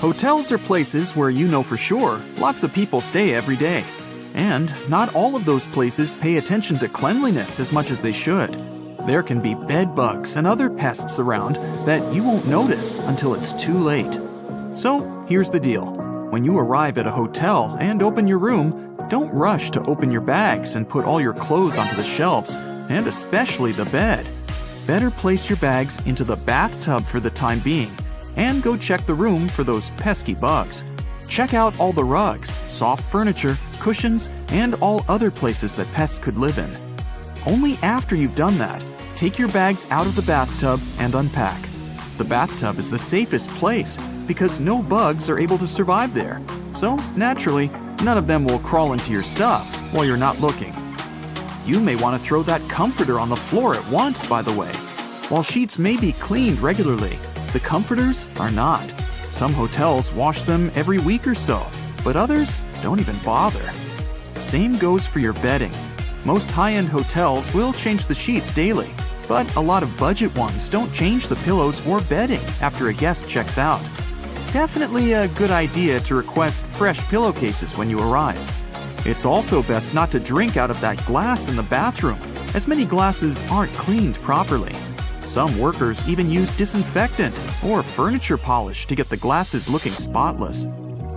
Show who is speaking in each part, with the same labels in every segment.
Speaker 1: Hotels are places where you know for sure lots of people stay every day. And not all of those places pay attention to cleanliness as much as they should. There can be bed bugs and other pests around that you won't notice until it's too late. So here's the deal. When you arrive at a hotel and open your room, don't rush to open your bags and put all your clothes onto the shelves, and especially the bed. Better place your bags into the bathtub for the time being, and go check the room for those pesky bugs. Check out all the rugs, soft furniture, cushions, and all other places that pests could live in. Only after you've done that, take your bags out of the bathtub and unpack. The bathtub is the safest place because no bugs are able to survive there. So, naturally, none of them will crawl into your stuff while you're not looking. You may want to throw that comforter on the floor at once, by the way. While sheets may be cleaned regularly, the comforters are not. Some hotels wash them every week or so, but others don't even bother. Same goes for your bedding. Most high-end hotels will change the sheets daily, but a lot of budget ones don't change the pillows or bedding after a guest checks out. Definitely a good idea to request fresh pillowcases when you arrive. It's also best not to drink out of that glass in the bathroom, as many glasses aren't cleaned properly. Some workers even use disinfectant or furniture polish to get the glasses looking spotless.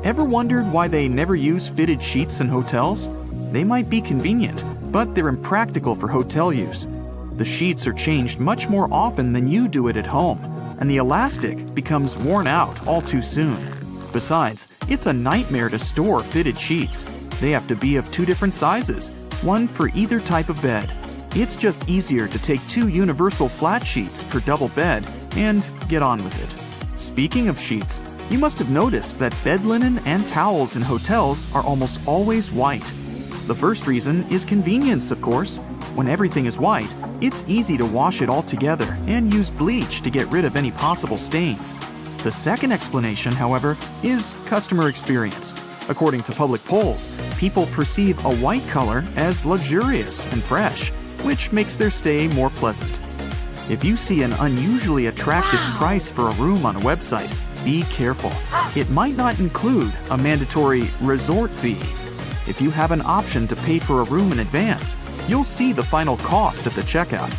Speaker 1: Ever wondered why they never use fitted sheets in hotels? They might be convenient, but they're impractical for hotel use. The sheets are changed much more often than you do it at home, and the elastic becomes worn out all too soon. Besides, it's a nightmare to store fitted sheets. They have to be of two different sizes, one for either type of bed. It's just easier to take 2 universal flat sheets per double bed and get on with it. Speaking of sheets, you must have noticed that bed linen and towels in hotels are almost always white. The first reason is convenience, of course. When everything is white, it's easy to wash it all together and use bleach to get rid of any possible stains. The second explanation, however, is customer experience. According to public polls, people perceive a white color as luxurious and fresh, which makes their stay more pleasant. If you see an unusually attractive price for a room on a website, be careful. It might not include a mandatory resort fee. If you have an option to pay for a room in advance, you'll see the final cost at the checkout.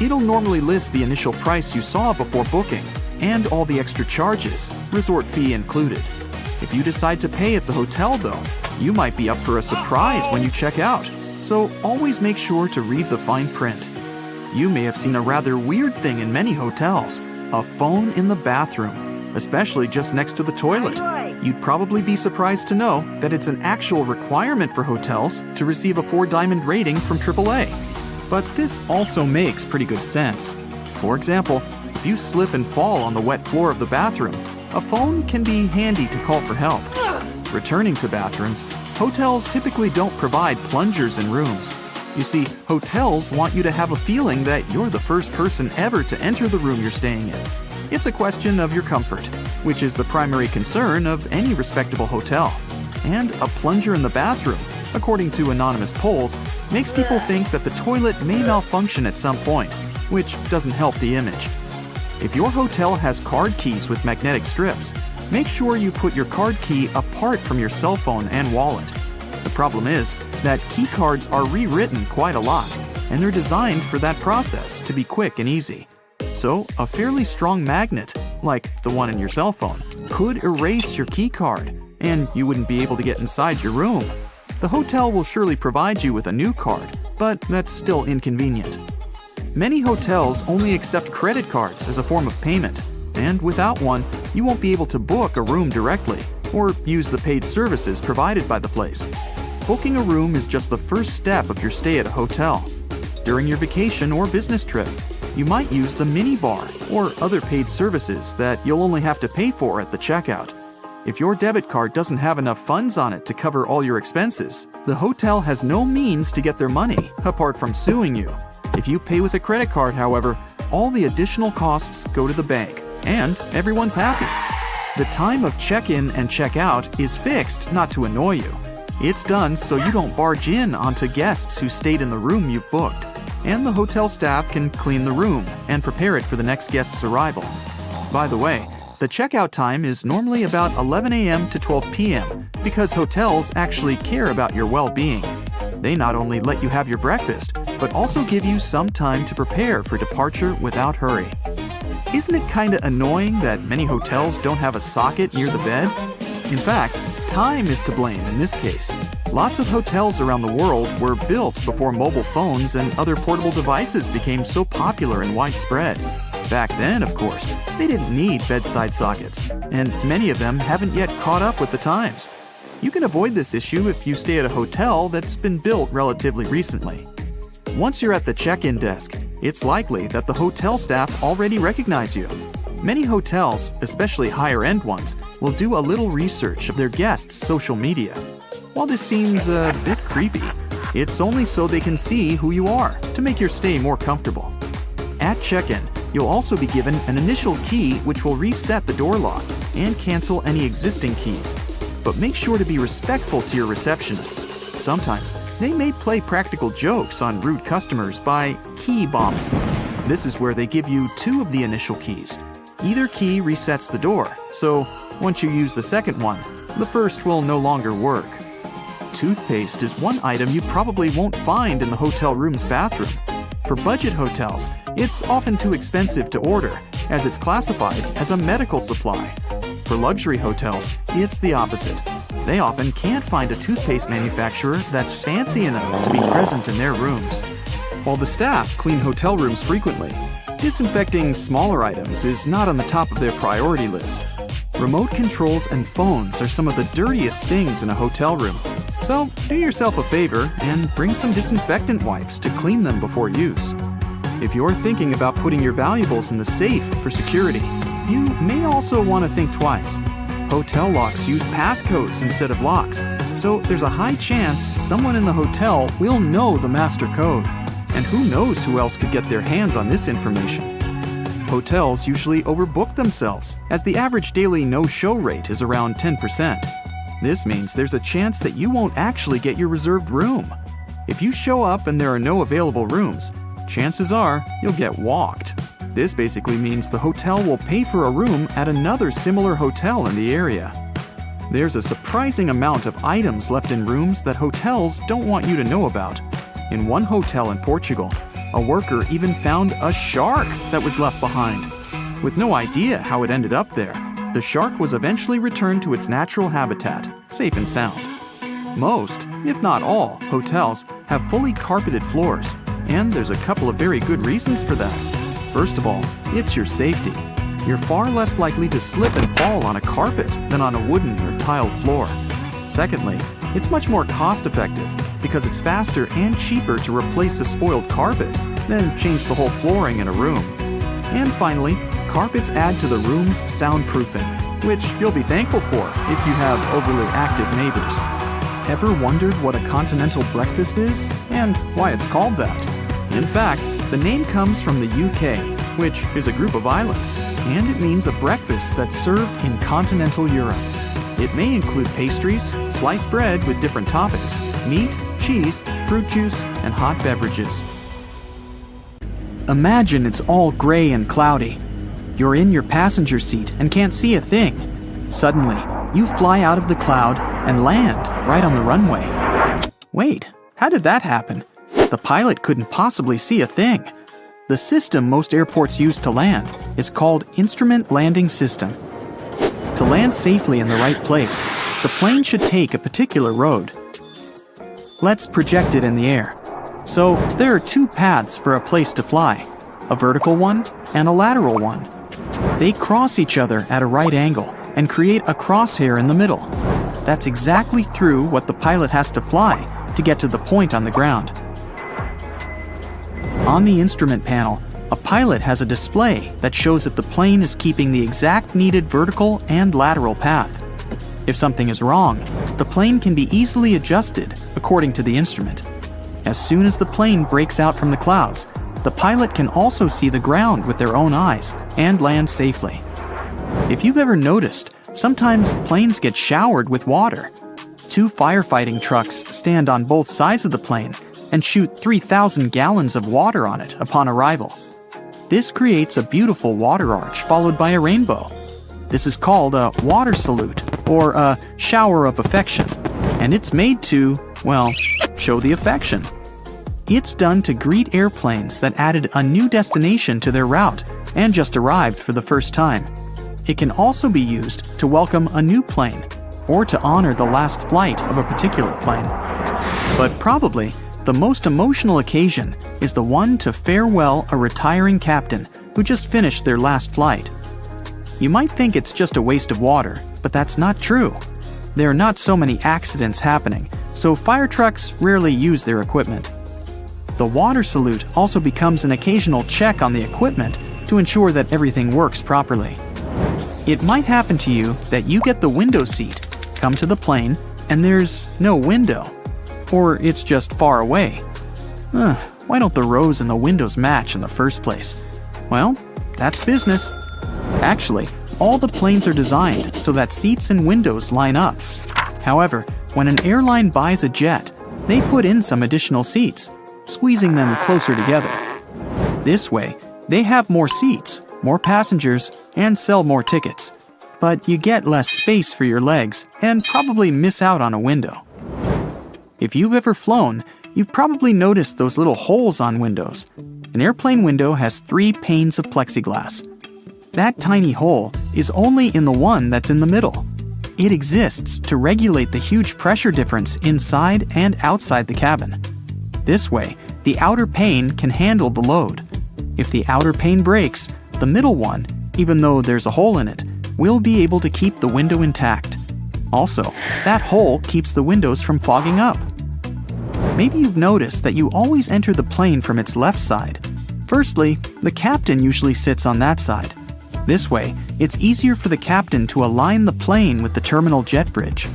Speaker 1: It'll normally list the initial price you saw before booking and all the extra charges, resort fee included. If you decide to pay at the hotel, though, you might be up for a surprise when you check out. So always make sure to read the fine print. You may have seen a rather weird thing in many hotels, a phone in the bathroom, especially just next to the toilet. You'd probably be surprised to know that it's an actual requirement for hotels to receive a 4-diamond rating from AAA. But this also makes pretty good sense. For example, if you slip and fall on the wet floor of the bathroom, a phone can be handy to call for help. Returning to bathrooms, hotels typically don't provide plungers in rooms. You see, hotels want you to have a feeling that you're the first person ever to enter the room you're staying in. It's a question of your comfort, which is the primary concern of any respectable hotel. And a plunger in the bathroom, according to anonymous polls, makes people think that the toilet may malfunction at some point, which doesn't help the image. If your hotel has card keys with magnetic strips, make sure you put your card key apart from your cell phone and wallet. The problem is that key cards are rewritten quite a lot, and they're designed for that process to be quick and easy. So, a fairly strong magnet, like the one in your cell phone, could erase your key card, and you wouldn't be able to get inside your room. The hotel will surely provide you with a new card, but that's still inconvenient. Many hotels only accept credit cards as a form of payment, and without one, you won't be able to book a room directly or use the paid services provided by the place. Booking a room is just the first step of your stay at a hotel. During your vacation or business trip, you might use the minibar or other paid services that you'll only have to pay for at the checkout. If your debit card doesn't have enough funds on it to cover all your expenses, the hotel has no means to get their money apart from suing you. If you pay with a credit card, however, all the additional costs go to the bank, and everyone's happy. The time of check-in and check-out is fixed not to annoy you. It's done so you don't barge in onto guests who stayed in the room you've booked, and the hotel staff can clean the room and prepare it for the next guest's arrival. By the way, The checkout time is normally about 11 a.m. to 12 p.m. because hotels actually care about your well-being. They not only let you have your breakfast, but also give you some time to prepare for departure without hurry. Isn't it kinda annoying that many hotels don't have a socket near the bed? In fact, time is to blame in this case. Lots of hotels around the world were built before mobile phones and other portable devices became so popular and widespread. Back then, of course, they didn't need bedside sockets, and many of them haven't yet caught up with the times. You can avoid this issue if you stay at a hotel that's been built relatively recently. Once you're at the check-in desk, it's likely that the hotel staff already recognize you. Many hotels, especially higher-end ones, will do a little research of their guests' social media. While this seems a bit creepy, it's only so they can see who you are to make your stay more comfortable. At check-in, you'll also be given an initial key which will reset the door lock and cancel any existing keys. But make sure to be respectful to your receptionists. Sometimes, they may play practical jokes on rude customers by key bombing. This is where they give you 2 of the initial keys. Either key resets the door, so once you use the second one, the first will no longer work. Toothpaste is one item you probably won't find in the hotel room's bathroom. For budget hotels, it's often too expensive to order, as it's classified as a medical supply. For luxury hotels, it's the opposite. They often can't find a toothpaste manufacturer that's fancy enough to be present in their rooms. While the staff clean hotel rooms frequently, disinfecting smaller items is not on the top of their priority list. Remote controls and phones are some of the dirtiest things in a hotel room. So do yourself a favor and bring some disinfectant wipes to clean them before use. If you're thinking about putting your valuables in the safe for security, you may also want to think twice. Hotel locks use passcodes instead of locks, so there's a high chance someone in the hotel will know the master code. And who knows who else could get their hands on this information. Hotels usually overbook themselves, as the average daily no-show rate is around 10%. This means there's a chance that you won't actually get your reserved room. If you show up and there are no available rooms, chances are you'll get walked. This basically means the hotel will pay for a room at another similar hotel in the area. There's a surprising amount of items left in rooms that hotels don't want you to know about. In one hotel in Portugal, a worker even found a shark that was left behind. With no idea how it ended up there, the shark was eventually returned to its natural habitat, safe and sound. Most, if not all, hotels have fully carpeted floors, and there's a couple of very good reasons for that. First of all, it's your safety. You're far less likely to slip and fall on a carpet than on a wooden or tiled floor. Secondly, it's much more cost-effective because it's faster and cheaper to replace a spoiled carpet than change the whole flooring in a room. And finally, carpets add to the room's soundproofing, which you'll be thankful for if you have overly active neighbors. Ever wondered what a continental breakfast is and why it's called that? In fact, the name comes from the UK, which is a group of islands, and it means a breakfast that's served in continental Europe. It may include pastries, sliced bread with different toppings, meat, cheese, fruit juice, and hot beverages. Imagine it's all gray and cloudy. You're in your passenger seat and can't see a thing. Suddenly, you fly out of the cloud and land right on the runway. Wait, how did that happen? The pilot couldn't possibly see a thing. The system most airports use to land is called Instrument Landing System. To land safely in the right place, the plane should take a particular road. Let's project it in the air. So there are 2 paths for a place to fly, a vertical one and a lateral one. They cross each other at a right angle and create a crosshair in the middle. That's exactly through what the pilot has to fly to get to the point on the ground. On the instrument panel, a pilot has a display that shows if the plane is keeping the exact needed vertical and lateral path. If something is wrong, the plane can be easily adjusted according to the instrument. As soon as the plane breaks out from the clouds, the pilot can also see the ground with their own eyes and land safely. If you've ever noticed, sometimes planes get showered with water. 2 firefighting trucks stand on both sides of the plane and shoot 3,000 gallons of water on it upon arrival. This creates a beautiful water arch followed by a rainbow. This is called a water salute, or a shower of affection, and it's made to, well, show the affection. It's done to greet airplanes that added a new destination to their route and just arrived for the first time. It can also be used to welcome a new plane, or to honor the last flight of a particular plane. But probably, the most emotional occasion is the one to farewell a retiring captain who just finished their last flight. You might think it's just a waste of water, but that's not true. There are not so many accidents happening, so fire trucks rarely use their equipment. The water salute also becomes an occasional check on the equipment to ensure that everything works properly. It might happen to you that you get the window seat, come to the plane, and there's no window. Or it's just far away. Why don't the rows in the windows match in the first place? Well, that's business. Actually, all the planes are designed so that seats and windows line up. However, when an airline buys a jet, they put in some additional seats, squeezing them closer together. This way, they have more seats, more passengers, and sell more tickets. But you get less space for your legs and probably miss out on a window. If you've ever flown, you've probably noticed those little holes on windows. An airplane window has 3 panes of plexiglass. That tiny hole is only in the one that's in the middle. It exists to regulate the huge pressure difference inside and outside the cabin. This way, the outer pane can handle the load. If the outer pane breaks, the middle one, even though there's a hole in it, will be able to keep the window intact. Also, that hole keeps the windows from fogging up. Maybe you've noticed that you always enter the plane from its left side. Firstly, the captain usually sits on that side. This way, it's easier for the captain to align the plane with the terminal jet bridge.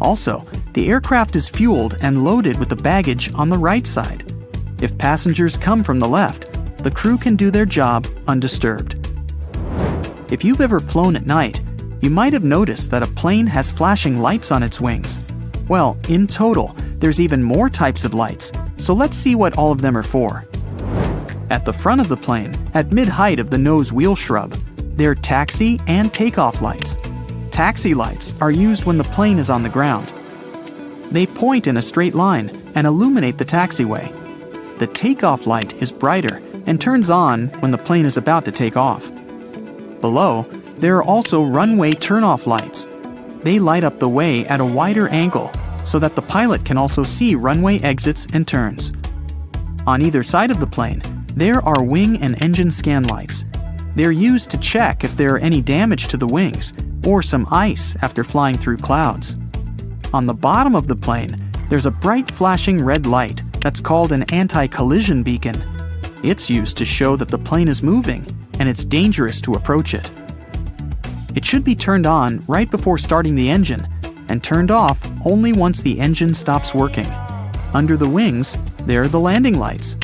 Speaker 1: Also, the aircraft is fueled and loaded with the baggage on the right side. If passengers come from the left, the crew can do their job undisturbed. If you've ever flown at night, you might have noticed that a plane has flashing lights on its wings. Well, in total, there's even more types of lights, so let's see what all of them are for. At the front of the plane, at mid-height of the nose wheel shrub, there are taxi and takeoff lights. Taxi lights are used when the plane is on the ground. They point in a straight line and illuminate the taxiway. The takeoff light is brighter and turns on when the plane is about to take off. Below, there are also runway turn-off lights. They light up the way at a wider angle so that the pilot can also see runway exits and turns. On either side of the plane, there are wing and engine scan lights. They're used to check if there are any damage to the wings or some ice after flying through clouds. On the bottom of the plane, there's a bright flashing red light that's called an anti-collision beacon. It's used to show that the plane is moving and it's dangerous to approach it. It should be turned on right before starting the engine and turned off only once the engine stops working. Under the wings, there are the landing lights.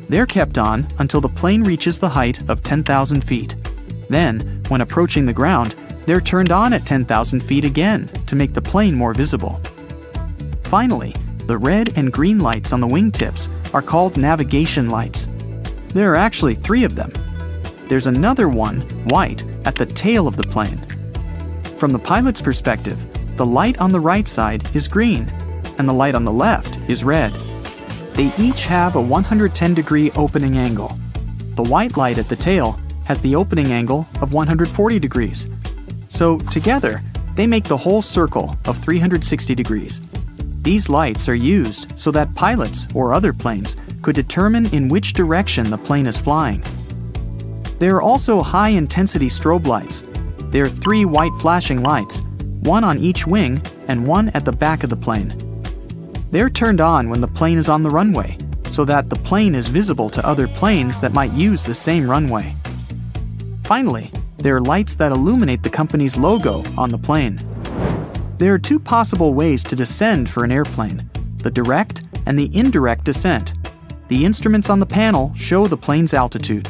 Speaker 1: They're kept on until the plane reaches the height of 10,000 feet. Then, when approaching the ground, they're turned on at 10,000 feet again to make the plane more visible. Finally, the red and green lights on the wingtips are called navigation lights. There are actually 3 of them. There's another one, white, at the tail of the plane. From the pilot's perspective, the light on the right side is green, and the light on the left is red. They each have a 110-degree opening angle. The white light at the tail has the opening angle of 140 degrees. So together, they make the whole circle of 360 degrees. These lights are used so that pilots or other planes could determine in which direction the plane is flying. There are also high-intensity strobe lights. There are 3 white flashing lights, one on each wing and one at the back of the plane. They're turned on when the plane is on the runway, so that the plane is visible to other planes that might use the same runway. Finally, there are lights that illuminate the company's logo on the plane. There are 2 possible ways to descend for an airplane, the direct and the indirect descent. The instruments on the panel show the plane's altitude.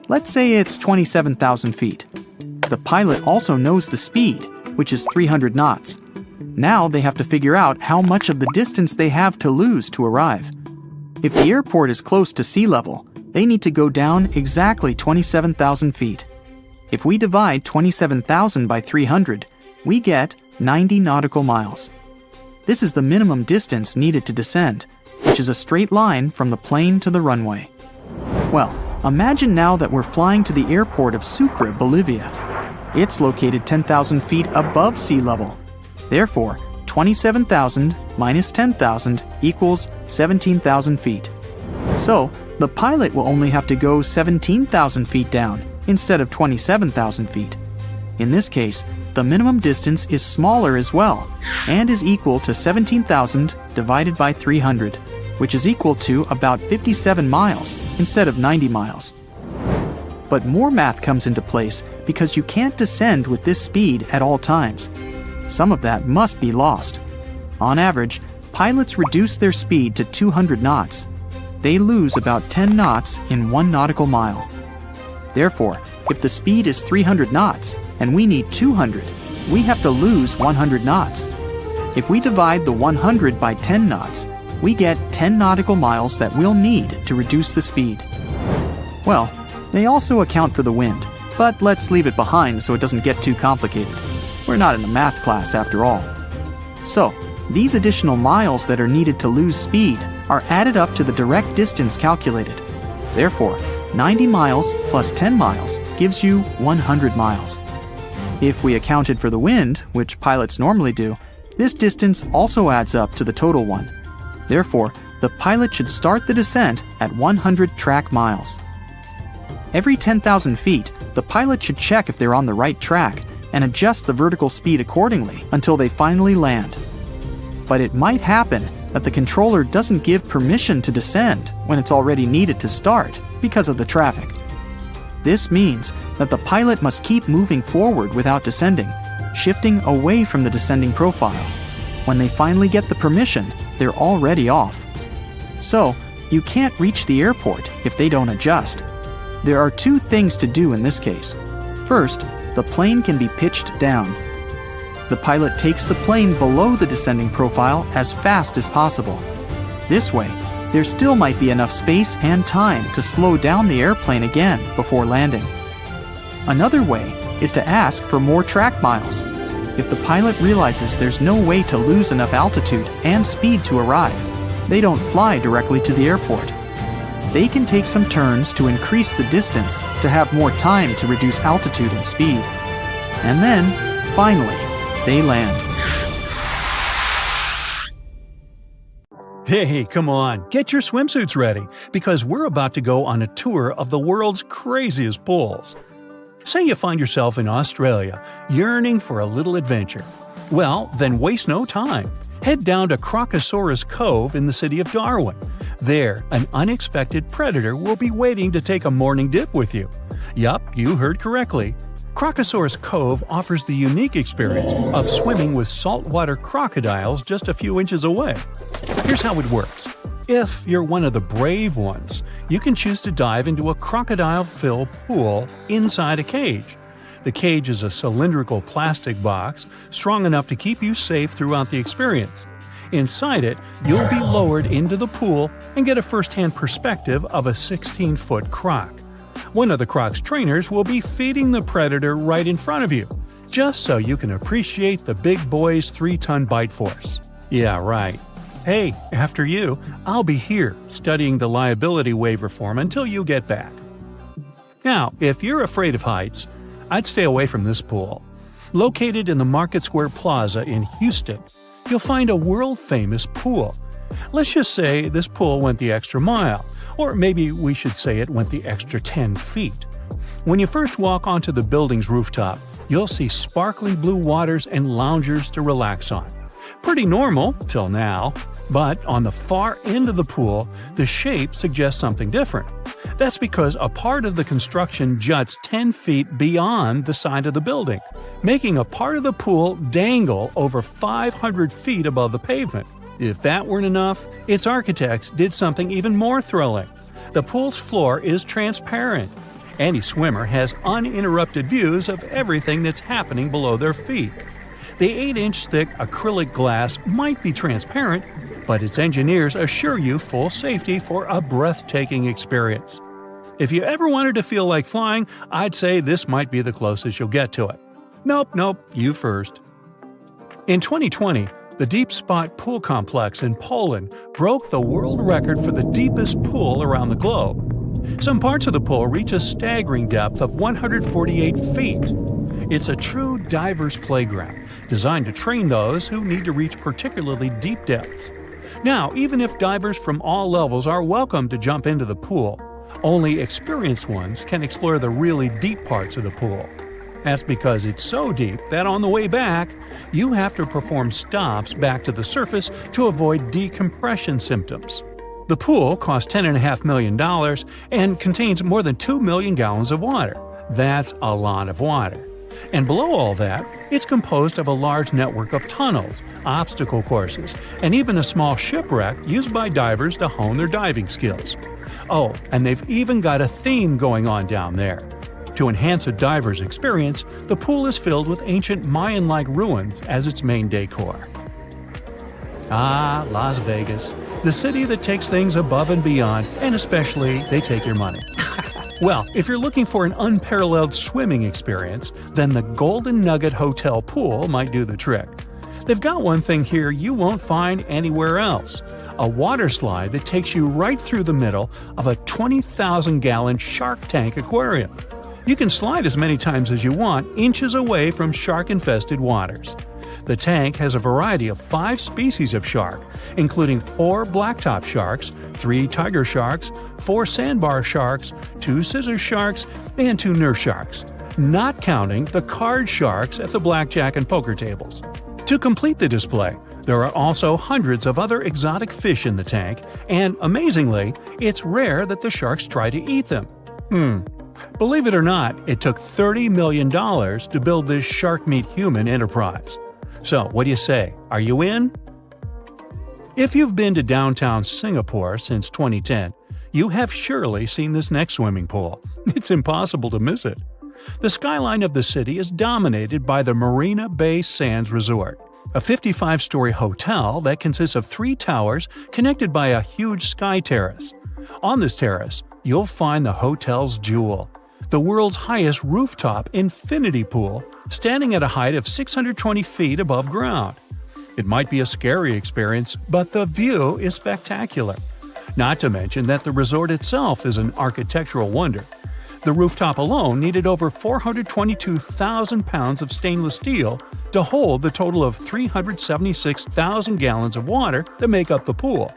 Speaker 1: Let's say it's 27,000 feet. The pilot also knows the speed, which is 300 knots. Now they have to figure out how much of the distance they have to lose to arrive. If the airport is close to sea level, they need to go down exactly 27,000 feet. If we divide 27,000 by 300, we get 90 nautical miles. This is the minimum distance needed to descend, which is a straight line from the plane to the runway. Well, imagine now that we're flying to the airport of Sucre, Bolivia. It's located 10,000 feet above sea level. Therefore, 27,000 minus 10,000 equals 17,000 feet. So, the pilot will only have to go 17,000 feet down instead of 27,000 feet. In this case, the minimum distance is smaller as well and is equal to 17,000 divided by 300, which is equal to about 57 miles instead of 90 miles. But more math comes into place because you can't descend with this speed at all times. Some of that must be lost. On average, pilots reduce their speed to 200 knots. They lose about 10 knots in 1 nautical mile. Therefore, if the speed is 300 knots and we need 200, we have to lose 100 knots. If we divide the 100 by 10 knots, we get 10 nautical miles that we'll need to reduce the speed. Well, they also account for the wind, but let's leave it behind so it doesn't get too complicated. We're not in a math class after all. So, these additional miles that are needed to lose speed are added up to the direct distance calculated. Therefore, 90 miles plus 10 miles gives you 100 miles. If we accounted for the wind, which pilots normally do, this distance also adds up to the total one. Therefore, the pilot should start the descent at 100 track miles. Every 10,000 feet, the pilot should check if they're on the right track and adjust the vertical speed accordingly until they finally land. But it might happen that the controller doesn't give permission to descend when it's already needed to start because of the traffic. This means that the pilot must keep moving forward without descending, shifting away from the descending profile. When they finally get the permission, they're already off. So, you can't reach the airport if they don't adjust. There are 2 things to do in this case. First, the plane can be pitched down. The pilot takes the plane below the descending profile as fast as possible. This way, there still might be enough space and time to slow down the airplane again before landing. Another way is to ask for more track miles. If the pilot realizes there's no way to lose enough altitude and speed to arrive, they don't fly directly to the airport. They can take some turns to increase the distance to have more time to reduce altitude and speed. And then, finally, they land.
Speaker 2: Hey, come on, get your swimsuits ready, because we're about to go on a tour of the world's craziest pools. Say you find yourself in Australia, yearning for a little adventure. Well, then waste no time. Head down to Crocosaurus Cove in the city of Darwin. There, an unexpected predator will be waiting to take a morning dip with you. Yup, you heard correctly. Crocosaurus Cove offers the unique experience of swimming with saltwater crocodiles just a few inches away. Here's how it works. If you're one of the brave ones, you can choose to dive into a crocodile-filled pool inside a cage. The cage is a cylindrical plastic box, strong enough to keep you safe throughout the experience. Inside it, you'll be lowered into the pool and get a first-hand perspective of a 16-foot croc. One of the croc's trainers will be feeding the predator right in front of you, just so you can appreciate the big boy's 3-ton bite force. Yeah, right. Hey, after you, I'll be here studying the liability waiver form until you get back. Now, if you're afraid of heights, I'd stay away from this pool. Located in the Market Square Plaza in Houston, you'll find a world-famous pool. Let's just say this pool went the extra mile, or maybe we should say it went the extra 10 feet. When you first walk onto the building's rooftop, you'll see sparkly blue waters and loungers to relax on. Pretty normal, till now, but on the far end of the pool, the shape suggests something different. That's because a part of the construction juts 10 feet beyond the side of the building, making a part of the pool dangle over 500 feet above the pavement. If that weren't enough, its architects did something even more thrilling. The pool's floor is transparent. Any swimmer has uninterrupted views of everything that's happening below their feet. The 8-inch thick acrylic glass might be transparent, but its engineers assure you full safety for a breathtaking experience. If you ever wanted to feel like flying, I'd say this might be the closest you'll get to it. Nope, you first. In 2020, the Deep Spot Pool Complex in Poland broke the world record for the deepest pool around the globe. Some parts of the pool reach a staggering depth of 148 feet. It's a true diver's playground, designed to train those who need to reach particularly deep depths. Now, even if divers from all levels are welcome to jump into the pool, only experienced ones can explore the really deep parts of the pool. That's because it's so deep that on the way back, you have to perform stops back to the surface to avoid decompression symptoms. The pool costs $10.5 million and contains more than 2 million gallons of water. That's a lot of water. And below all that, it's composed of a large network of tunnels, obstacle courses, and even a small shipwreck used by divers to hone their diving skills. Oh, and they've even got a theme going on down there. To enhance a diver's experience, the pool is filled with ancient Mayan-like ruins as its main decor. Ah, Las Vegas, the city that takes things above and beyond, and especially they take your money. Well, if you're looking for an unparalleled swimming experience, then the Golden Nugget Hotel Pool might do the trick. They've got one thing here you won't find anywhere else: a water slide that takes you right through the middle of a 20,000-gallon shark tank aquarium. You can slide as many times as you want, inches away from shark-infested waters. The tank has a variety of 5 species of shark, including 4 blacktop sharks, 3 tiger sharks, 4 sandbar sharks, 2 scissor sharks, and 2 nurse sharks, not counting the card sharks at the blackjack and poker tables. To complete the display, there are also hundreds of other exotic fish in the tank, and amazingly, it's rare that the sharks try to eat them. Believe it or not, it took $30 million to build this shark meat human enterprise. So, what do you say? Are you in? If you've been to downtown Singapore since 2010, you have surely seen this next swimming pool. It's impossible to miss it. The skyline of the city is dominated by the Marina Bay Sands Resort, a 55-story hotel that consists of 3 towers connected by a huge sky terrace. On this terrace, you'll find the hotel's jewel, the world's highest rooftop infinity pool, standing at a height of 620 feet above ground. It might be a scary experience, but the view is spectacular. Not to mention that the resort itself is an architectural wonder. The rooftop alone needed over 422,000 pounds of stainless steel to hold the total of 376,000 gallons of water that make up the pool.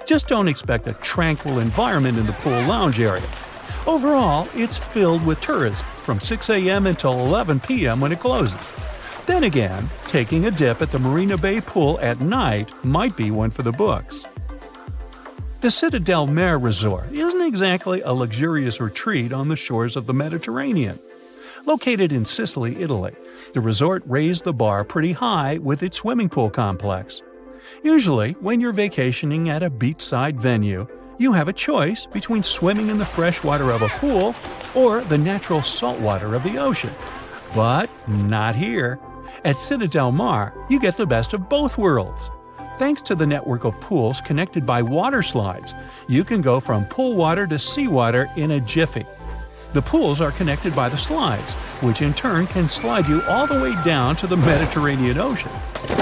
Speaker 2: Just don't expect a tranquil environment in the pool lounge area. Overall, it's filled with tourists from 6 a.m. until 11 p.m. when it closes. Then again, taking a dip at the Marina Bay pool at night might be one for the books. The Città del Mare Resort isn't exactly a luxurious retreat on the shores of the Mediterranean. Located in Sicily, Italy, the resort raised the bar pretty high with its swimming pool complex. Usually, when you're vacationing at a beachside venue, you have a choice between swimming in the fresh water of a pool or the natural salt water of the ocean. But not here. At Città del Mare, you get the best of both worlds. Thanks to the network of pools connected by water slides, you can go from pool water to seawater in a jiffy. The pools are connected by the slides, which in turn can slide you all the way down to the Mediterranean Ocean.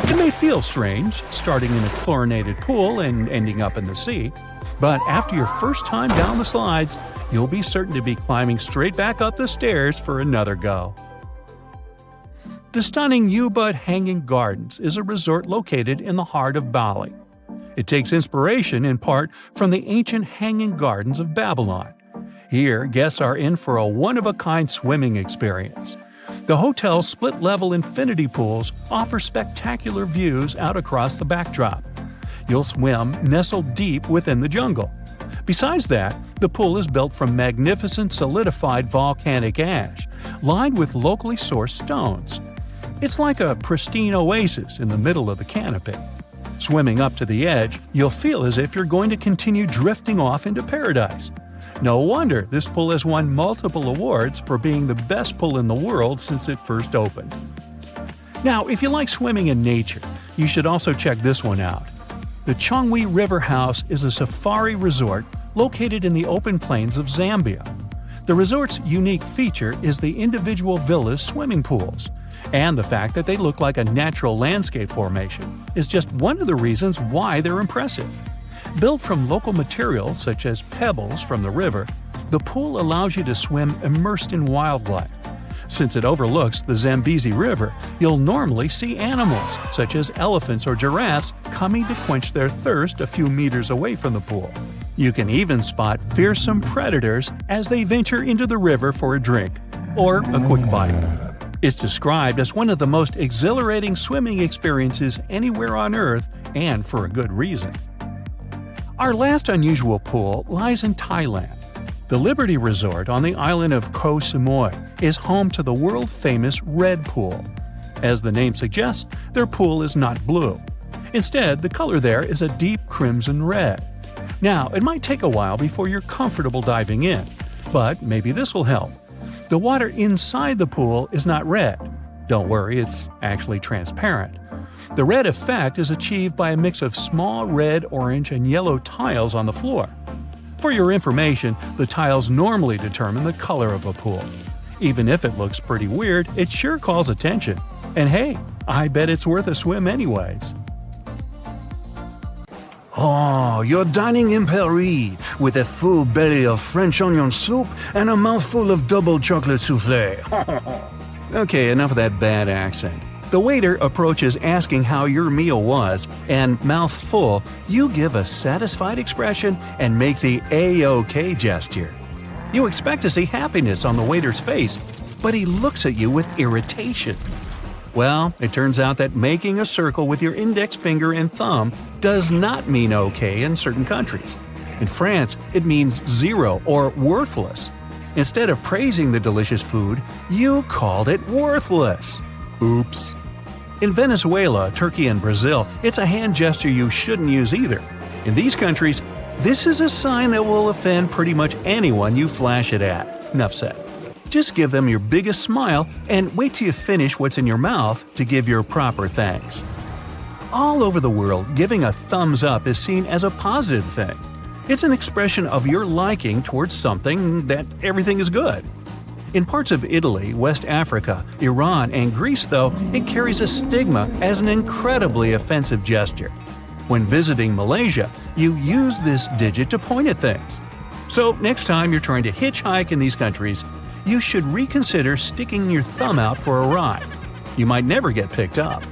Speaker 2: It may feel strange, starting in a chlorinated pool and ending up in the sea, but after your first time down the slides, you'll be certain to be climbing straight back up the stairs for another go. The stunning Ubud Hanging Gardens is a resort located in the heart of Bali. It takes inspiration in part from the ancient hanging gardens of Babylon. Here, guests are in for a one-of-a-kind swimming experience. The hotel's split-level infinity pools offer spectacular views out across the backdrop. You'll swim nestled deep within the jungle. Besides that, the pool is built from magnificent solidified volcanic ash, lined with locally sourced stones. It's like a pristine oasis in the middle of the canopy. Swimming up to the edge, you'll feel as if you're going to continue drifting off into paradise. No wonder this pool has won multiple awards for being the best pool in the world since it first opened. Now, if you like swimming in nature, you should also check this one out. The Chongwe River House is a safari resort located in the open plains of Zambia. The resort's unique feature is the individual villa's swimming pools, and the fact that they look like a natural landscape formation is just one of the reasons why they're impressive. Built from local materials such as pebbles from the river, the pool allows you to swim immersed in wildlife. Since it overlooks the Zambezi River, you'll normally see animals, such as elephants or giraffes, coming to quench their thirst a few meters away from the pool. You can even spot fearsome predators as they venture into the river for a drink or a quick bite. It's described as one of the most exhilarating swimming experiences anywhere on Earth, and for a good reason. Our last unusual pool lies in Thailand. The Liberty Resort on the island of Koh Samui is home to the world-famous Red Pool. As the name suggests, their pool is not blue. Instead, the color there is a deep crimson red. Now, it might take a while before you're comfortable diving in, but maybe this will help. The water inside the pool is not red. Don't worry, it's actually transparent. The red effect is achieved by a mix of small red, orange, and yellow tiles on the floor. For your information, the tiles normally determine the color of a pool. Even if it looks pretty weird, it sure calls attention. And hey, I bet it's worth a swim anyways.
Speaker 3: Oh, you're dining in Paris with a full belly of French onion soup and a mouthful of double chocolate soufflé.
Speaker 2: Okay, enough of that bad accent. The waiter approaches asking how your meal was, and mouth full, you give a satisfied expression and make the A-OK gesture. You expect to see happiness on the waiter's face, but he looks at you with irritation. Well, it turns out that making a circle with your index finger and thumb does not mean okay in certain countries. In France, it means zero or worthless. Instead of praising the delicious food, you called it worthless. Oops. In Venezuela, Turkey, and Brazil, it's a hand gesture you shouldn't use either. In these countries, this is a sign that will offend pretty much anyone you flash it at. Enough said. Just give them your biggest smile and wait till you finish what's in your mouth to give your proper thanks. All over the world, giving a thumbs up is seen as a positive thing. It's an expression of your liking towards something, that everything is good. In parts of Italy, West Africa, Iran, and Greece, though, it carries a stigma as an incredibly offensive gesture. When visiting Malaysia, you use this digit to point at things. So next time you're trying to hitchhike in these countries, you should reconsider sticking your thumb out for a ride. You might never get picked up.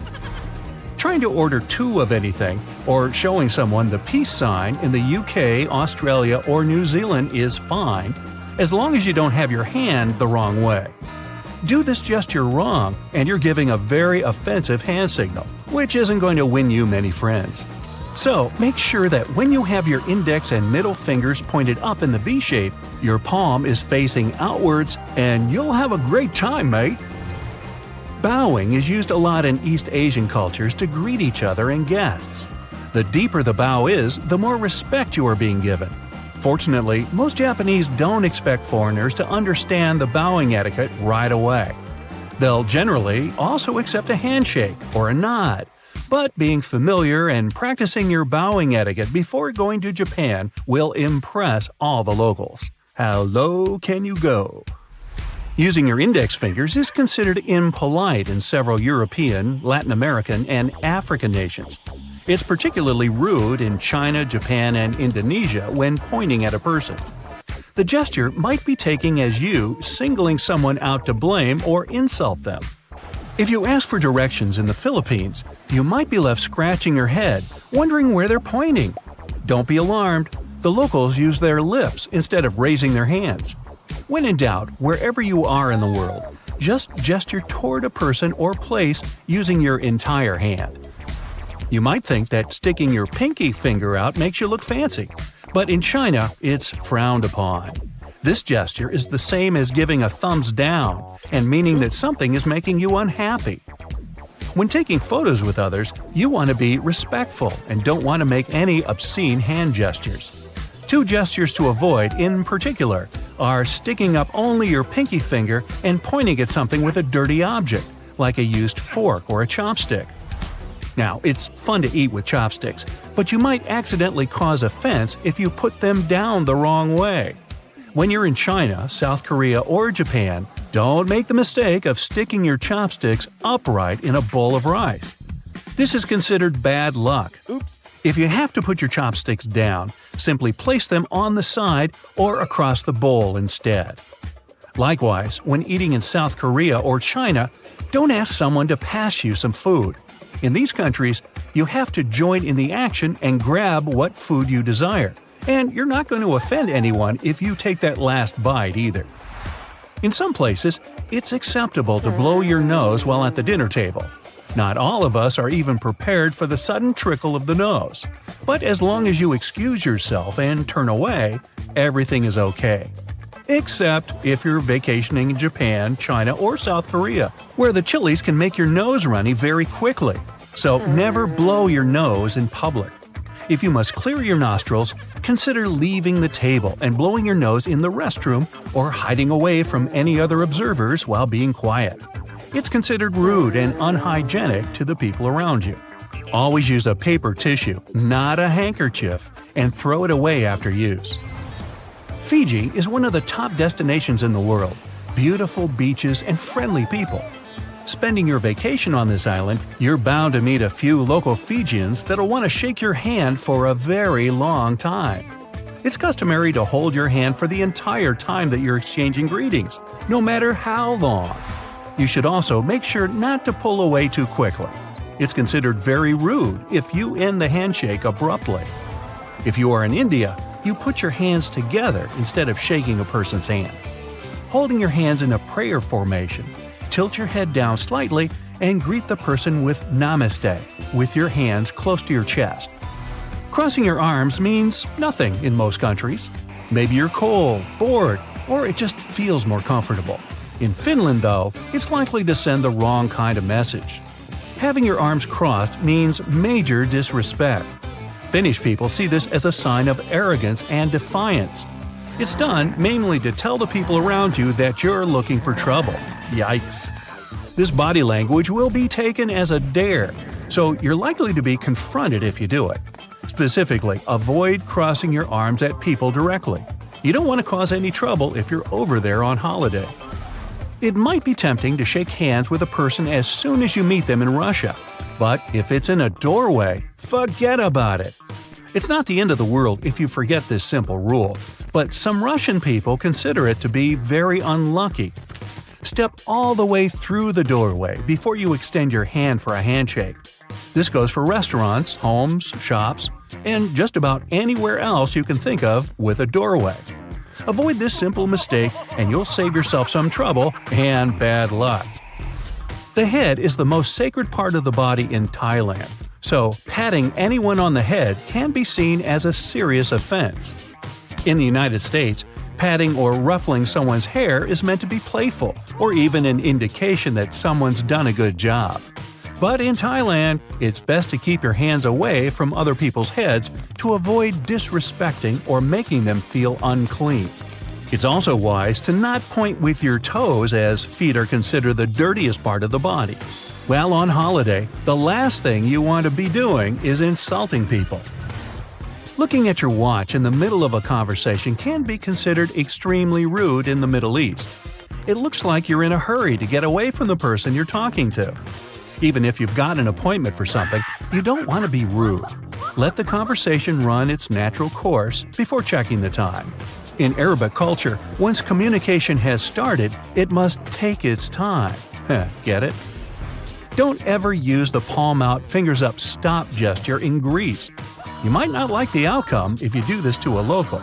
Speaker 2: Trying to order two of anything, or showing someone the peace sign in the UK, Australia, or New Zealand is fine, as long as you don't have your hand the wrong way. Do this gesture wrong, and you're giving a very offensive hand signal, which isn't going to win you many friends. So, make sure that when you have your index and middle fingers pointed up in the V shape, your palm is facing outwards, and you'll have a great time, mate! Bowing is used a lot in East Asian cultures to greet each other and guests. The deeper the bow is, the more respect you are being given. Fortunately, most Japanese don't expect foreigners to understand the bowing etiquette right away. They'll generally also accept a handshake or a nod, but being familiar and practicing your bowing etiquette before going to Japan will impress all the locals. How low can you go? Using your index fingers is considered impolite in several European, Latin American, and African nations. It's particularly rude in China, Japan, and Indonesia when pointing at a person. The gesture might be taken as you singling someone out to blame or insult them. If you ask for directions in the Philippines, you might be left scratching your head, wondering where they're pointing. Don't be alarmed. The locals use their lips instead of raising their hands. When in doubt, wherever you are in the world, just gesture toward a person or place using your entire hand. You might think that sticking your pinky finger out makes you look fancy, but in China, it's frowned upon. This gesture is the same as giving a thumbs down and meaning that something is making you unhappy. When taking photos with others, you want to be respectful and don't want to make any obscene hand gestures. Two gestures to avoid, in particular, are sticking up only your pinky finger and pointing at something with a dirty object, like a used fork or a chopstick. Now, it's fun to eat with chopsticks, but you might accidentally cause offense if you put them down the wrong way. When you're in China, South Korea, or Japan, don't make the mistake of sticking your chopsticks upright in a bowl of rice. This is considered bad luck. If you have to put your chopsticks down, simply place them on the side or across the bowl instead. Likewise, when eating in South Korea or China, don't ask someone to pass you some food. In these countries, you have to join in the action and grab what food you desire, and you're not going to offend anyone if you take that last bite either. In some places, it's acceptable to blow your nose while at the dinner table. Not all of us are even prepared for the sudden trickle of the nose. But as long as you excuse yourself and turn away, everything is okay. Except if you're vacationing in Japan, China, or South Korea, where the chilies can make your nose runny very quickly. So never blow your nose in public. If you must clear your nostrils, consider leaving the table and blowing your nose in the restroom or hiding away from any other observers while being quiet. It's considered rude and unhygienic to the people around you. Always use a paper tissue, not a handkerchief, and throw it away after use. Fiji is one of the top destinations in the world. Beautiful beaches and friendly people. Spending your vacation on this island, you're bound to meet a few local Fijians that'll want to shake your hand for a very long time. It's customary to hold your hand for the entire time that you're exchanging greetings, no matter how long. You should also make sure not to pull away too quickly. It's considered very rude if you end the handshake abruptly. If you are in India, you put your hands together instead of shaking a person's hand. Holding your hands in a prayer formation, tilt your head down slightly and greet the person with Namaste, with your hands close to your chest. Crossing your arms means nothing in most countries. Maybe you're cold, bored, or it just feels more comfortable. In Finland, though, it's likely to send the wrong kind of message. Having your arms crossed means major disrespect. Finnish people see this as a sign of arrogance and defiance. It's done mainly to tell the people around you that you're looking for trouble. Yikes. This body language will be taken as a dare, so you're likely to be confronted if you do it. Specifically, avoid crossing your arms at people directly. You don't want to cause any trouble if you're over there on holiday. It might be tempting to shake hands with a person as soon as you meet them in Russia, but if it's in a doorway, forget about it. It's not the end of the world if you forget this simple rule, but some Russian people consider it to be very unlucky. Step all the way through the doorway before you extend your hand for a handshake. This goes for restaurants, homes, shops, and just about anywhere else you can think of with a doorway. Avoid this simple mistake and you'll save yourself some trouble and bad luck. The head is the most sacred part of the body in Thailand, so patting anyone on the head can be seen as a serious offense. In the United States, patting or ruffling someone's hair is meant to be playful or even an indication that someone's done a good job. But in Thailand, it's best to keep your hands away from other people's heads to avoid disrespecting or making them feel unclean. It's also wise to not point with your toes, as feet are considered the dirtiest part of the body. While on holiday, the last thing you want to be doing is insulting people. Looking at your watch in the middle of a conversation can be considered extremely rude in the Middle East. It looks like you're in a hurry to get away from the person you're talking to. Even if you've got an appointment for something, you don't want to be rude. Let the conversation run its natural course before checking the time. In Arabic culture, once communication has started, it must take its time. Get it? Don't ever use the palm out, fingers up stop gesture in Greece. You might not like the outcome if you do this to a local.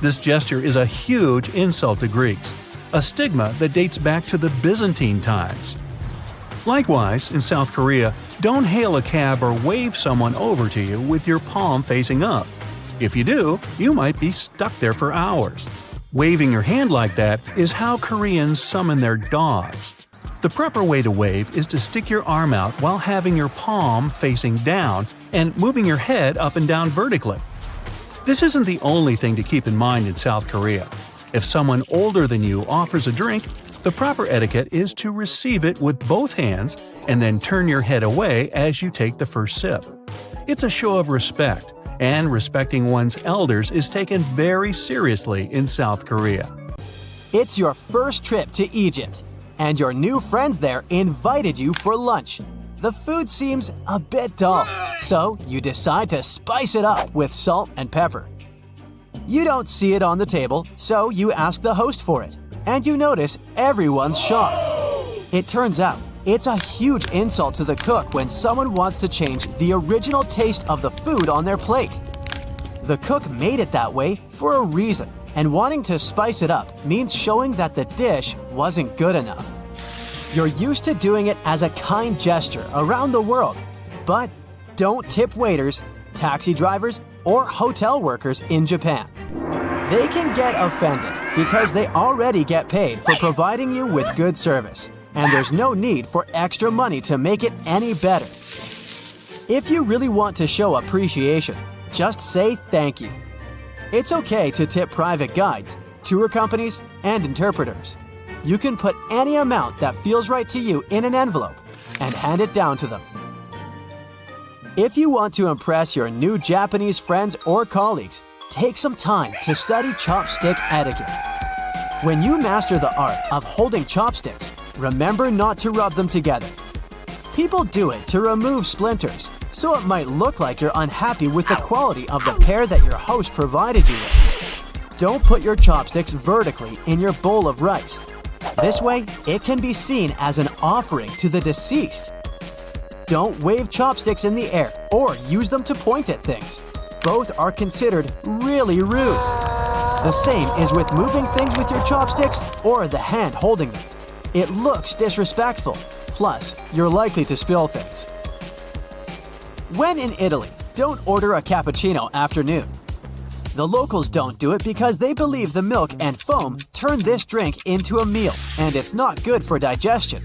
Speaker 2: This gesture is a huge insult to Greeks, a stigma that dates back to the Byzantine times. Likewise, in South Korea, don't hail a cab or wave someone over to you with your palm facing up. If you do, you might be stuck there for hours. Waving your hand like that is how Koreans summon their dogs. The proper way to wave is to stick your arm out while having your palm facing down and moving your head up and down vertically. This isn't the only thing to keep in mind in South Korea. If someone older than you offers a drink, the proper etiquette is to receive it with both hands and then turn your head away as you take the first sip. It's a show of respect, and respecting one's elders is taken very seriously in South Korea.
Speaker 4: It's your first trip to Egypt, and your new friends there invited you for lunch. The food seems a bit dull, so you decide to spice it up with salt and pepper. You don't see it on the table, so you ask the host for it, and you notice everyone's shocked. It turns out, it's a huge insult to the cook when someone wants to change the original taste of the food on their plate. The cook made it that way for a reason, and wanting to spice it up means showing that the dish wasn't good enough. You're used to doing it as a kind gesture around the world, but don't tip waiters, taxi drivers, or hotel workers in Japan. They can get offended because they already get paid for providing you with good service, and there's no need for extra money to make it any better. If you really want to show appreciation, just say thank you. It's okay to tip private guides, tour companies, and interpreters. You can put any amount that feels right to you in an envelope and hand it down to them. If you want to impress your new Japanese friends or colleagues, take some time to study chopstick etiquette. When you master the art of holding chopsticks, remember not to rub them together. People do it to remove splinters, so it might look like you're unhappy with the quality of the pair that your host provided you with. Don't put your chopsticks vertically in your bowl of rice. This way, it can be seen as an offering to the deceased. Don't wave chopsticks in the air or use them to point at things. Both are considered really rude. The same is with moving things with your chopsticks or the hand holding them. It looks disrespectful, plus you're likely to spill things. When in Italy, don't order a cappuccino after noon. The locals don't do it because they believe the milk and foam turn this drink into a meal, and it's not good for digestion.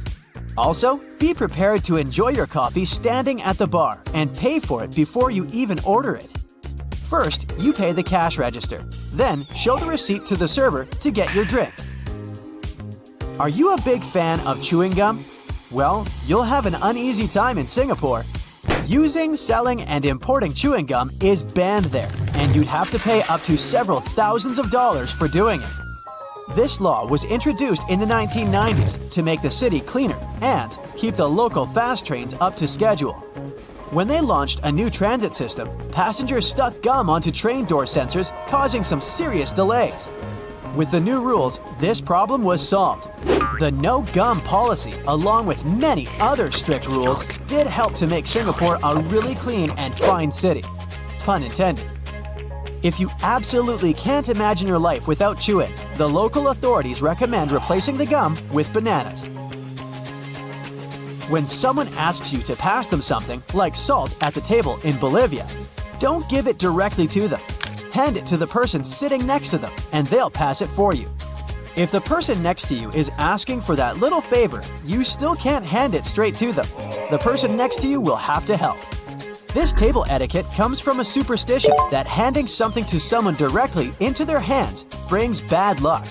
Speaker 4: Also, be prepared to enjoy your coffee standing at the bar and pay for it before you even order it. First, you pay the cash register, then show the receipt to the server to get your drink. Are you a big fan of chewing gum? Well, you'll have an uneasy time in Singapore. Using, selling, and importing chewing gum is banned there, and you'd have to pay up to several thousands of dollars for doing it. This law was introduced in the 1990s to make the city cleaner and keep the local fast trains up to schedule. When they launched a new transit system, passengers stuck gum onto train door sensors, causing some serious delays. With the new rules, this problem was solved. The no gum policy, along with many other strict rules, did help to make Singapore a really clean and fine city. Pun intended. If you absolutely can't imagine your life without chewing, the local authorities recommend replacing the gum with bananas. When someone asks you to pass them something, like salt at the table in Bolivia, don't give it directly to them. Hand it to the person sitting next to them, and they'll pass it for you. If the person next to you is asking for that little favor, you still can't hand it straight to them. The person next to you will have to help. This table etiquette comes from a superstition that handing something to someone directly into their hands brings bad luck.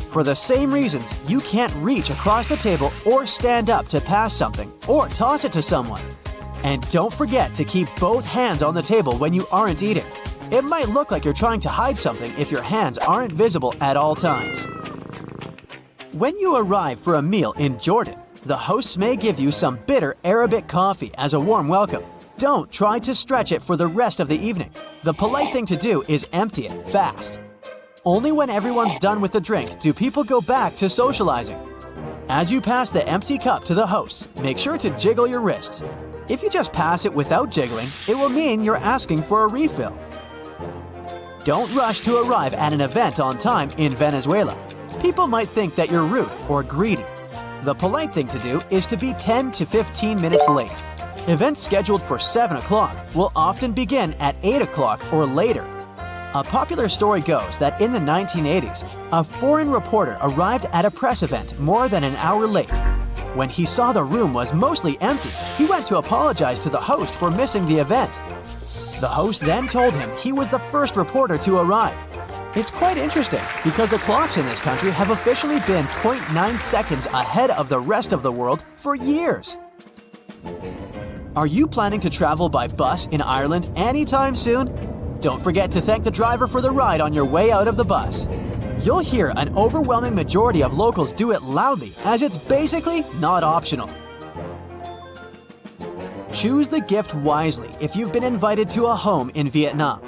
Speaker 4: For the same reasons, you can't reach across the table or stand up to pass something or toss it to someone. And don't forget to keep both hands on the table when you aren't eating. It might look like you're trying to hide something if your hands aren't visible at all times. When you arrive for a meal in Jordan, the hosts may give you some bitter Arabic coffee as a warm welcome. Don't try to stretch it for the rest of the evening. The polite thing to do is empty it fast. Only when everyone's done with the drink do people go back to socializing. As you pass the empty cup to the hosts, make sure to jiggle your wrists. If you just pass it without jiggling, it will mean you're asking for a refill. Don't rush to arrive at an event on time in Venezuela. People might think that you're rude or greedy. The polite thing to do is to be 10 to 15 minutes late. Events scheduled for 7 o'clock will often begin at 8 o'clock or later. A popular story goes that in the 1980s, a foreign reporter arrived at a press event more than an hour late. When he saw the room was mostly empty, he went to apologize to the host for missing the event. The host then told him he was the first reporter to arrive. It's quite interesting because the clocks in this country have officially been 0.9 seconds ahead of the rest of the world for years. Are you planning to travel by bus in Ireland anytime soon? Don't forget to thank the driver for the ride on your way out of the bus. You'll hear an overwhelming majority of locals do it loudly, as it's basically not optional. Choose the gift wisely if you've been invited to a home in Vietnam.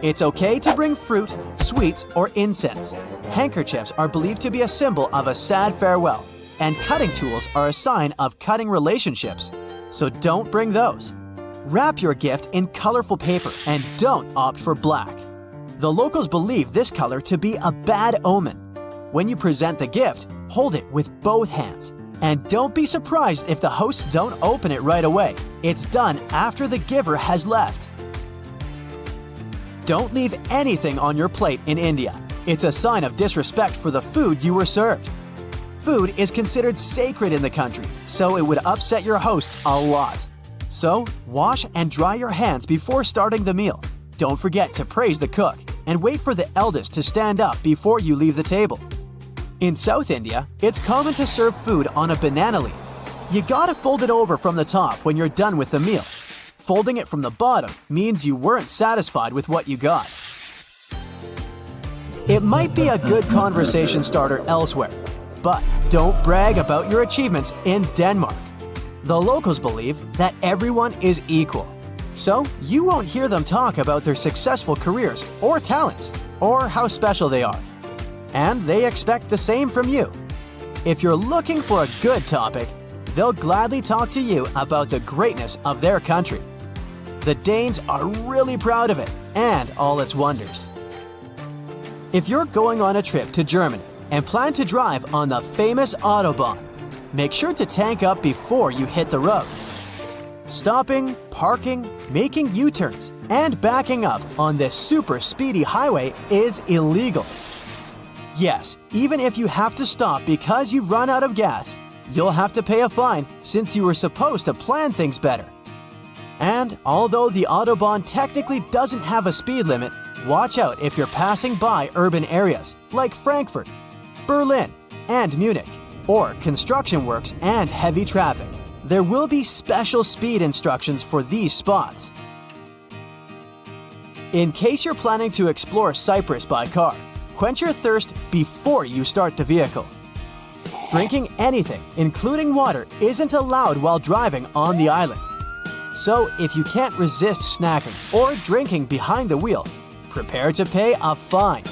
Speaker 4: It's okay to bring fruit, sweets, or incense. Handkerchiefs are believed to be a symbol of a sad farewell, and cutting tools are a sign of cutting relationships. So don't bring those. Wrap your gift in colorful paper and don't opt for black. The locals believe this color to be a bad omen. When you present the gift, hold it with both hands. And don't be surprised if the hosts don't open it right away. It's done after the giver has left. Don't leave anything on your plate in India. It's a sign of disrespect for the food you were served. Food is considered sacred in the country, so it would upset your hosts a lot. So, wash and dry your hands before starting the meal. Don't forget to praise the cook, and wait for the eldest to stand up before you leave the table. In South India, it's common to serve food on a banana leaf. You gotta fold it over from the top when you're done with the meal. Folding it from the bottom means you weren't satisfied with what you got. It might be a good conversation starter elsewhere, but don't brag about your achievements in Denmark. The locals believe that everyone is equal, so you won't hear them talk about their successful careers or talents or how special they are. And they expect the same from you. If you're looking for a good topic, they'll gladly talk to you about the greatness of their country. The Danes are really proud of it and all its wonders. If you're going on a trip to Germany and plan to drive on the famous Autobahn, make sure to tank up before you hit the road. Stopping, parking, making U-turns, and backing up on this super speedy highway is illegal. Yes, even if you have to stop because you've run out of gas, you'll have to pay a fine since you were supposed to plan things better. And although the Autobahn technically doesn't have a speed limit, watch out if you're passing by urban areas like Frankfurt, Berlin, and Munich, or construction works and heavy traffic. There will be special speed instructions for these spots. In case you're planning to explore Cyprus by car, quench your thirst before you start the vehicle. Drinking anything, including water, isn't allowed while driving on the island. So if you can't resist snacking or drinking behind the wheel, prepare to pay a fine.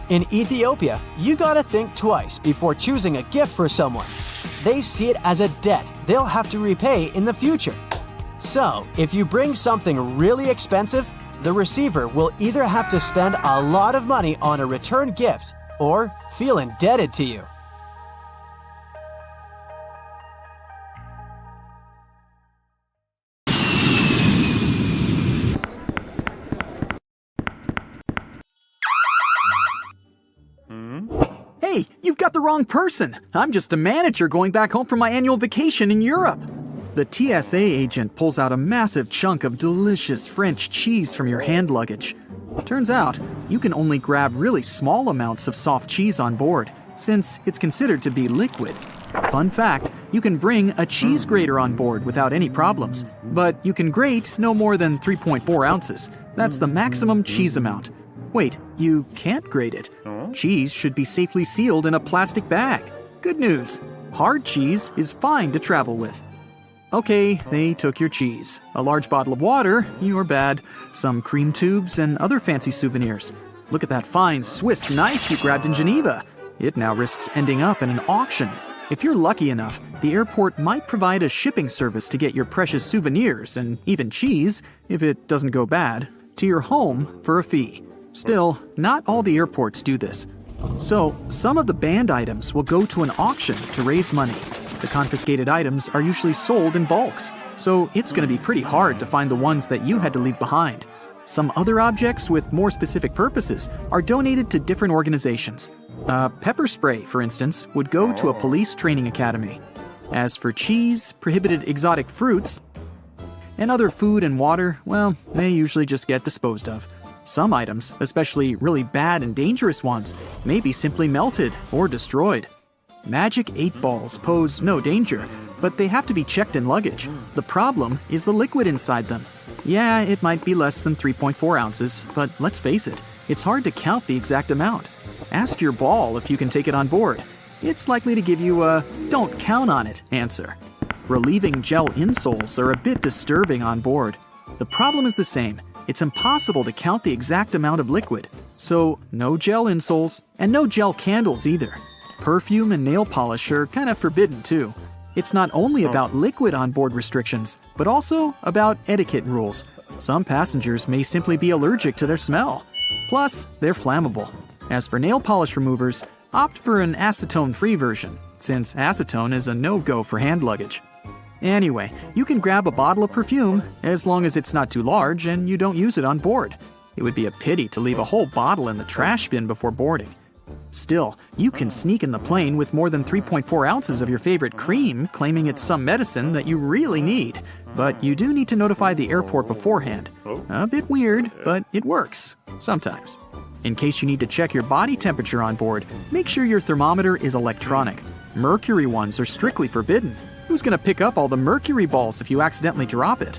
Speaker 4: In Ethiopia, you gotta think twice before choosing a gift for someone. They see it as a debt they'll have to repay in the future. So, if you bring something really expensive, the receiver will either have to spend a lot of money on a return gift or feel indebted to you.
Speaker 1: Hey, you've got the wrong person. I'm just a manager going back home from my annual vacation in Europe. The TSA agent pulls out a massive chunk of delicious French cheese from your hand luggage. Turns out, you can only grab really small amounts of soft cheese on board, since it's considered to be liquid. Fun fact, you can bring a cheese grater on board without any problems, but you can grate no more than 3.4 ounces. That's the maximum cheese amount. Wait, you can't grate it. Cheese should be safely sealed in a plastic bag. Good news, hard cheese is fine to travel with. Okay, they took your cheese, a large bottle of water, you're bad, some cream tubes, and other fancy souvenirs. Look at that fine Swiss knife you grabbed in Geneva. It now risks ending up in an auction. If you're lucky enough, the airport might provide a shipping service to get your precious souvenirs, and even cheese, if it doesn't go bad, to your home for a fee. Still, not all the airports do this. So, some of the banned items will go to an auction to raise money. The confiscated items are usually sold in bulks, so it's going to be pretty hard to find the ones that you had to leave behind. Some other objects with more specific purposes are donated to different organizations. Pepper spray, for instance, would go to a police training academy. As for cheese, prohibited exotic fruits, and other food and water, well, they usually just get disposed of. Some items, especially really bad and dangerous ones, may be simply melted or destroyed. Magic 8 balls pose no danger, but they have to be checked in luggage. The problem is the liquid inside them. Yeah, it might be less than 3.4 ounces, but let's face it, it's hard to count the exact amount. Ask your ball if you can take it on board. It's likely to give you a "don't count on it" answer. Relieving gel insoles are a bit disturbing on board. The problem is the same. It's impossible to count the exact amount of liquid. So, no gel insoles, and no gel candles either. Perfume and nail polish are kind of forbidden too. It's not only about liquid on board restrictions, but also about etiquette rules. Some passengers may simply be allergic to their smell. Plus, they're flammable. As for nail polish removers, opt for an acetone-free version, since acetone is a no-go for hand luggage. Anyway, you can grab a bottle of perfume, as long as it's not too large and you don't use it on board. It would be a pity to leave a whole bottle in the trash bin before boarding. Still, you can sneak in the plane with more than 3.4 ounces of your favorite cream, claiming it's some medicine that you really need. But you do need to notify the airport beforehand. A bit weird, but it works. Sometimes. In case you need to check your body temperature on board, make sure your thermometer is electronic. Mercury ones are strictly forbidden. Who's going to pick up all the mercury balls if you accidentally drop it?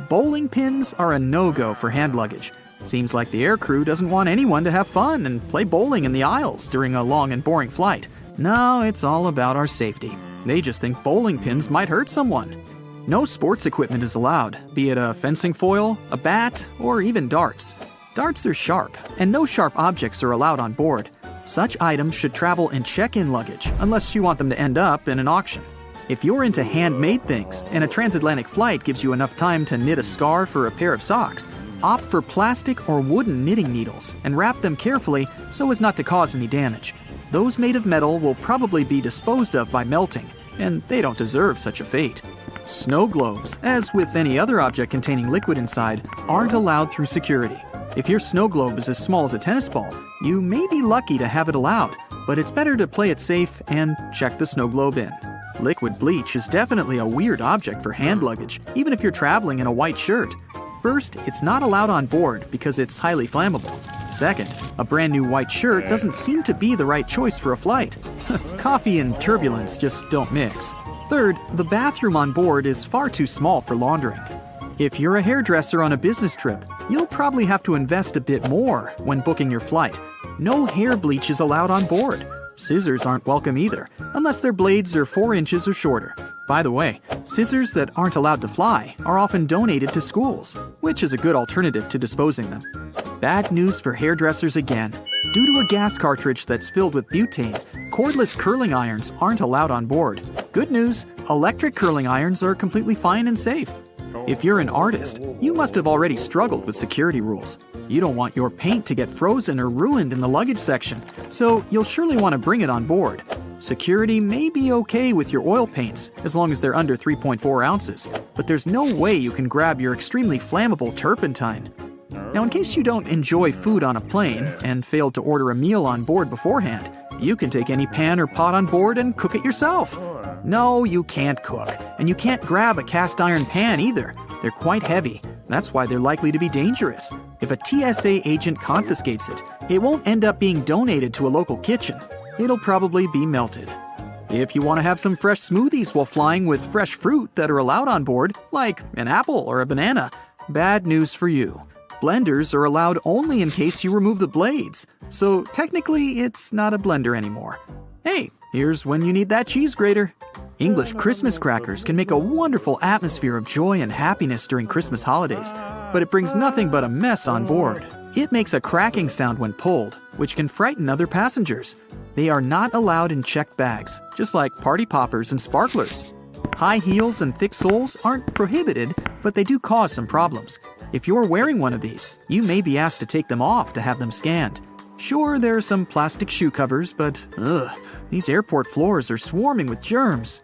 Speaker 1: Bowling pins are a no-go for hand luggage. Seems like the aircrew doesn't want anyone to have fun and play bowling in the aisles during a long and boring flight. No, it's all about our safety. They just think bowling pins might hurt someone. No sports equipment is allowed, be it a fencing foil, a bat, or even darts. Darts are sharp, and no sharp objects are allowed on board. Such items should travel in check-in luggage, unless you want them to end up in an auction. If you're into handmade things, and a transatlantic flight gives you enough time to knit a scarf or a pair of socks, opt for plastic or wooden knitting needles and wrap them carefully so as not to cause any damage. Those made of metal will probably be disposed of by melting, and they don't deserve such a fate. Snow globes, as with any other object containing liquid inside, aren't allowed through security. If your snow globe is as small as a tennis ball, you may be lucky to have it allowed, but it's better to play it safe and check the snow globe in. Liquid bleach is definitely a weird object for hand luggage, even if you're traveling in a white shirt. First, it's not allowed on board because it's highly flammable. Second, a brand new white shirt doesn't seem to be the right choice for a flight. Coffee and turbulence just don't mix. Third, the bathroom on board is far too small for laundering. If you're a hairdresser on a business trip, you'll probably have to invest a bit more when booking your flight. No hair bleach is allowed on board. Scissors aren't welcome either, unless their blades are 4 inches or shorter. By the way, scissors that aren't allowed to fly are often donated to schools, which is a good alternative to disposing them. Bad news for hairdressers again. Due to a gas cartridge that's filled with butane, cordless curling irons aren't allowed on board. Good news, electric curling irons are completely fine and safe. If you're an artist, you must have already struggled with security rules. You don't want your paint to get frozen or ruined in the luggage section, so you'll surely want to bring it on board. Security may be okay with your oil paints as long as they're under 3.4 ounces, but there's no way you can grab your extremely flammable turpentine. Now, in case you don't enjoy food on a plane and failed to order a meal on board beforehand, you can take any pan or pot on board and cook it yourself. No, you can't cook, and you can't grab a cast iron pan either. They're quite heavy. That's why they're likely to be dangerous. If a TSA agent confiscates it, it won't end up being donated to a local kitchen. It'll probably be melted. If you want to have some fresh smoothies while flying with fresh fruit that are allowed on board, like an apple or a banana, bad news for you. Blenders are allowed only in case you remove the blades, so technically it's not a blender anymore. Hey, here's when you need that cheese grater. English Christmas crackers can make a wonderful atmosphere of joy and happiness during Christmas holidays, but it brings nothing but a mess on board. It makes a cracking sound when pulled, which can frighten other passengers. They are not allowed in checked bags, just like party poppers and sparklers. High heels and thick soles aren't prohibited, but they do cause some problems. If you're wearing one of these, you may be asked to take them off to have them scanned. Sure, there are some plastic shoe covers, but these airport floors are swarming with germs.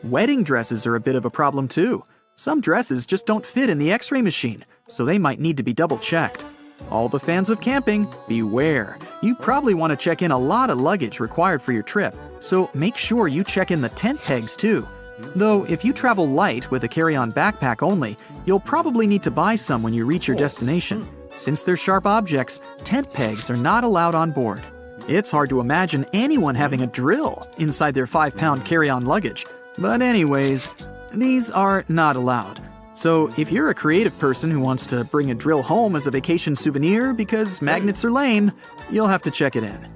Speaker 1: Wedding dresses are a bit of a problem too. Some dresses just don't fit in the X-ray machine, so they might need to be double-checked. All the fans of camping, beware. You probably want to check in a lot of luggage required for your trip, so make sure you check in the tent pegs too. Though, if you travel light with a carry-on backpack only, you'll probably need to buy some when you reach your destination. Since they're sharp objects, tent pegs are not allowed on board. It's hard to imagine anyone having a drill inside their 5-pound carry-on luggage. But anyways, these are not allowed. So if you're a creative person who wants to bring a drill home as a vacation souvenir because magnets are lame, you'll have to check it in.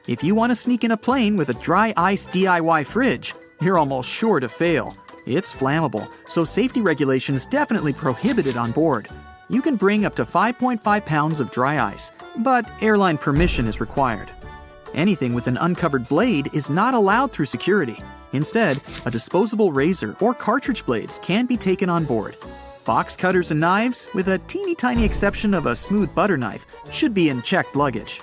Speaker 1: If you want to sneak in a plane with a dry ice DIY fridge, you're almost sure to fail. It's flammable, so safety regulations definitely prohibit it on board. You can bring up to 5.5 pounds of dry ice, but airline permission is required. Anything with an uncovered blade is not allowed through security. Instead, a disposable razor or cartridge blades can be taken on board. Box cutters and knives, with a teeny tiny exception of a smooth butter knife, should be in checked luggage.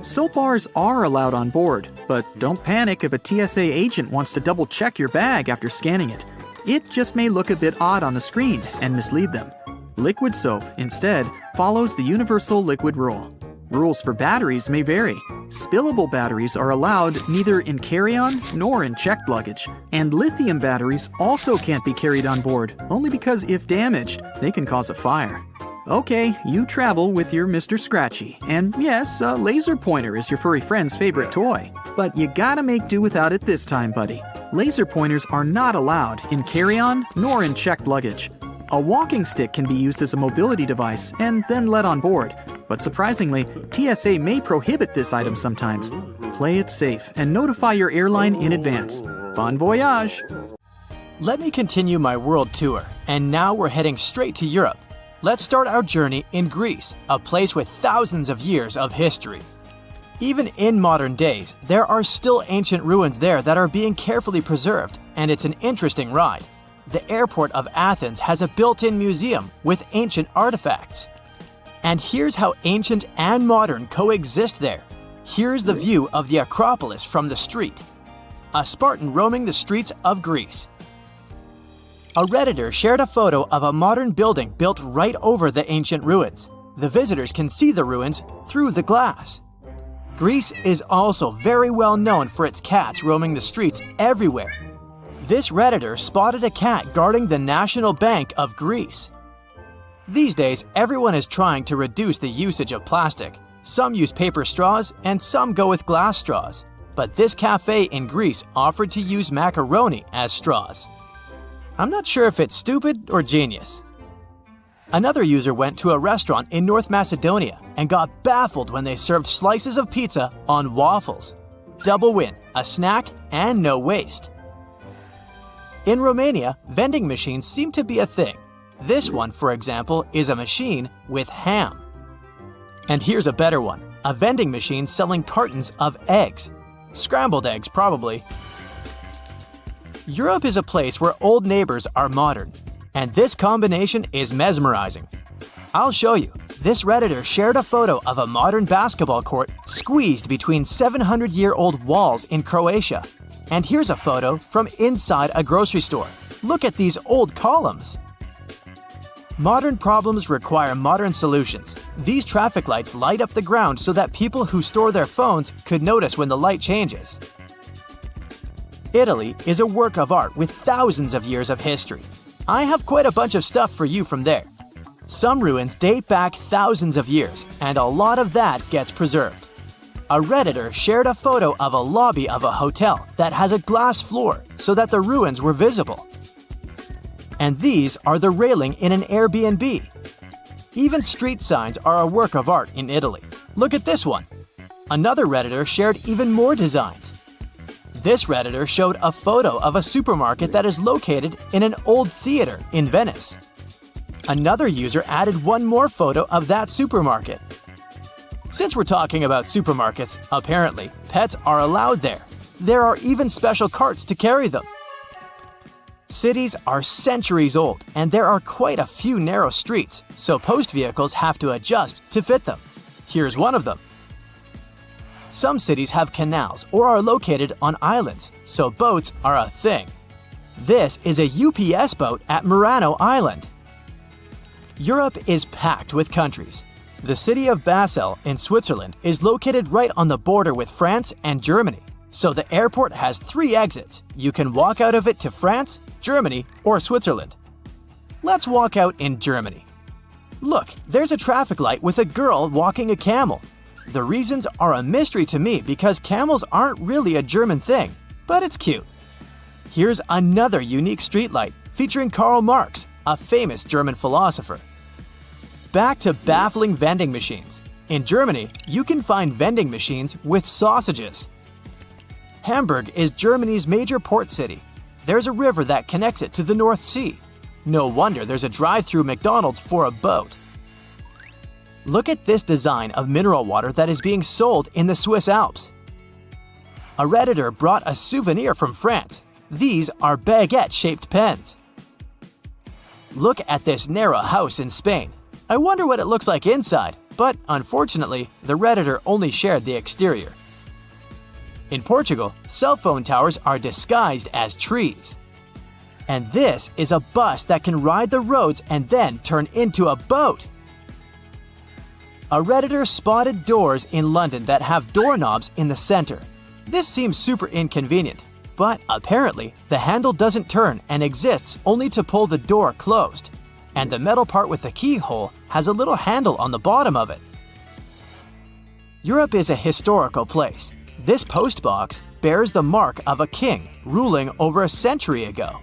Speaker 1: Soap bars are allowed on board, but don't panic if a TSA agent wants to double check your bag after scanning it. It just may look a bit odd on the screen and mislead them. Liquid soap, instead, follows the universal liquid rule. Rules for batteries may vary. Spillable batteries are allowed neither in carry-on nor in checked luggage. And lithium batteries also can't be carried on board, only because if damaged, they can cause a fire. Okay, you travel with your Mr. Scratchy, and yes, a laser pointer is your furry friend's favorite toy. But you gotta make do without it this time, buddy. Laser pointers are not allowed in carry-on nor in checked luggage. A walking stick can be used as a mobility device and then let on board, but surprisingly, TSA may prohibit this item sometimes. Play it safe and notify your airline in advance. Bon voyage!
Speaker 4: Let me continue my world tour, and now we're heading straight to Europe. Let's start our journey in Greece, a place with thousands of years of history. Even in modern days, there are still ancient ruins there that are being carefully preserved, and it's an interesting ride. The airport of Athens has a built-in museum with ancient artifacts. And here's how ancient and modern coexist there. Here's the view of the Acropolis from the street. A Spartan roaming the streets of Greece. A Redditor shared a photo of a modern building built right over the ancient ruins. The visitors can see the ruins through the glass. Greece is also very well known for its cats roaming the streets everywhere. This Redditor spotted a cat guarding the National Bank of Greece. These days, everyone is trying to reduce the usage of plastic. Some use paper straws and some go with glass straws. But this cafe in Greece offered to use macaroni as straws. I'm not sure if it's stupid or genius. Another user went to a restaurant in North Macedonia and got baffled when they served slices of pizza on waffles. Double win, a snack and no waste. In Romania, vending machines seem to be a thing. This one, for example, is a machine with ham. And here's a better one, a vending machine selling cartons of eggs. Scrambled eggs, probably. Europe is a place where old neighbors are modern, and this combination is mesmerizing. I'll show you. This Redditor shared a photo of a modern basketball court squeezed between 700-year-old walls in Croatia. And here's a photo from inside a grocery store. Look at these old columns. Modern problems require modern solutions. These traffic lights light up the ground so that people who store their phones could notice when the light changes. Italy is a work of art with thousands of years of history. I have quite a bunch of stuff for you from there. Some ruins date back thousands of years, and a lot of that gets preserved. A Redditor shared a photo of a lobby of a hotel that has a glass floor so that the ruins were visible. And these are the railing in an Airbnb. Even street signs are a work of art in Italy. Look at this one. Another Redditor shared even more designs. This Redditor showed a photo of a supermarket that is located in an old theater in Venice. Another user added one more photo of that supermarket. Since we're talking about supermarkets, apparently, pets are allowed there. There are even special carts to carry them. Cities are centuries old, and there are quite a few narrow streets, so post vehicles have to adjust to fit them. Here's one of them. Some cities have canals or are located on islands, so boats are a thing. This is a UPS boat at Murano Island. Europe is packed with countries. The city of Basel in Switzerland is located right on the border with France and Germany, so the airport has 3 exits. You can walk out of it to France, Germany, or Switzerland. Let's walk out in Germany. Look, there's a traffic light with a girl walking a camel. The reasons are a mystery to me because camels aren't really a German thing, but it's cute. Here's another unique streetlight featuring Karl Marx, a famous German philosopher. Back to baffling vending machines. In Germany, you can find vending machines with sausages. Hamburg is Germany's major port city. There's a river that connects it to the North Sea. No wonder there's a drive-through McDonald's for a boat. Look at this design of mineral water that is being sold in the Swiss Alps. A Redditor brought a souvenir from France. These are baguette-shaped pens. Look at this narrow house in Spain. I wonder what it looks like inside, but unfortunately, the Redditor only shared the exterior. In Portugal, cell phone towers are disguised as trees. And this is a bus that can ride the roads and then turn into a boat. A Redditor spotted doors in London that have doorknobs in the center. This seems super inconvenient, but apparently the handle doesn't turn and exists only to pull the door closed. And the metal part with the keyhole has a little handle on the bottom of it. Europe is a historical place. This post box bears the mark of a king ruling over a century ago.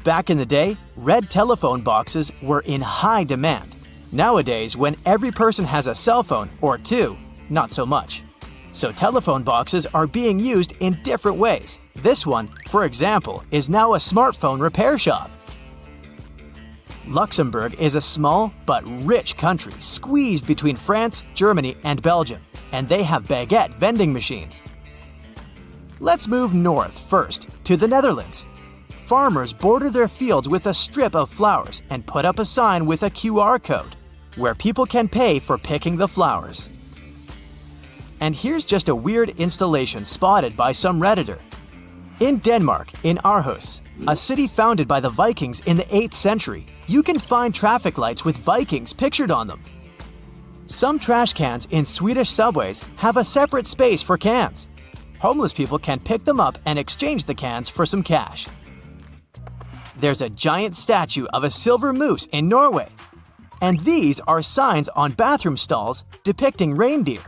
Speaker 4: Back in the day, red telephone boxes were in high demand. Nowadays, when every person has a cell phone or two, not so much. So telephone boxes are being used in different ways. This one, for example, is now a smartphone repair shop. Luxembourg is a small but rich country squeezed between France, Germany, and Belgium, and they have baguette vending machines. Let's move north first, to the Netherlands. Farmers border their fields with a strip of flowers and put up a sign with a QR code, where people can pay for picking the flowers. And here's just a weird installation spotted by some Redditor. In Denmark, in Aarhus, a city founded by the Vikings in the 8th century, you can find traffic lights with Vikings pictured on them. Some trash cans in Swedish subways have a separate space for cans. Homeless people can pick them up and exchange the cans for some cash. There's a giant statue of a silver moose in Norway. And these are signs on bathroom stalls depicting reindeer.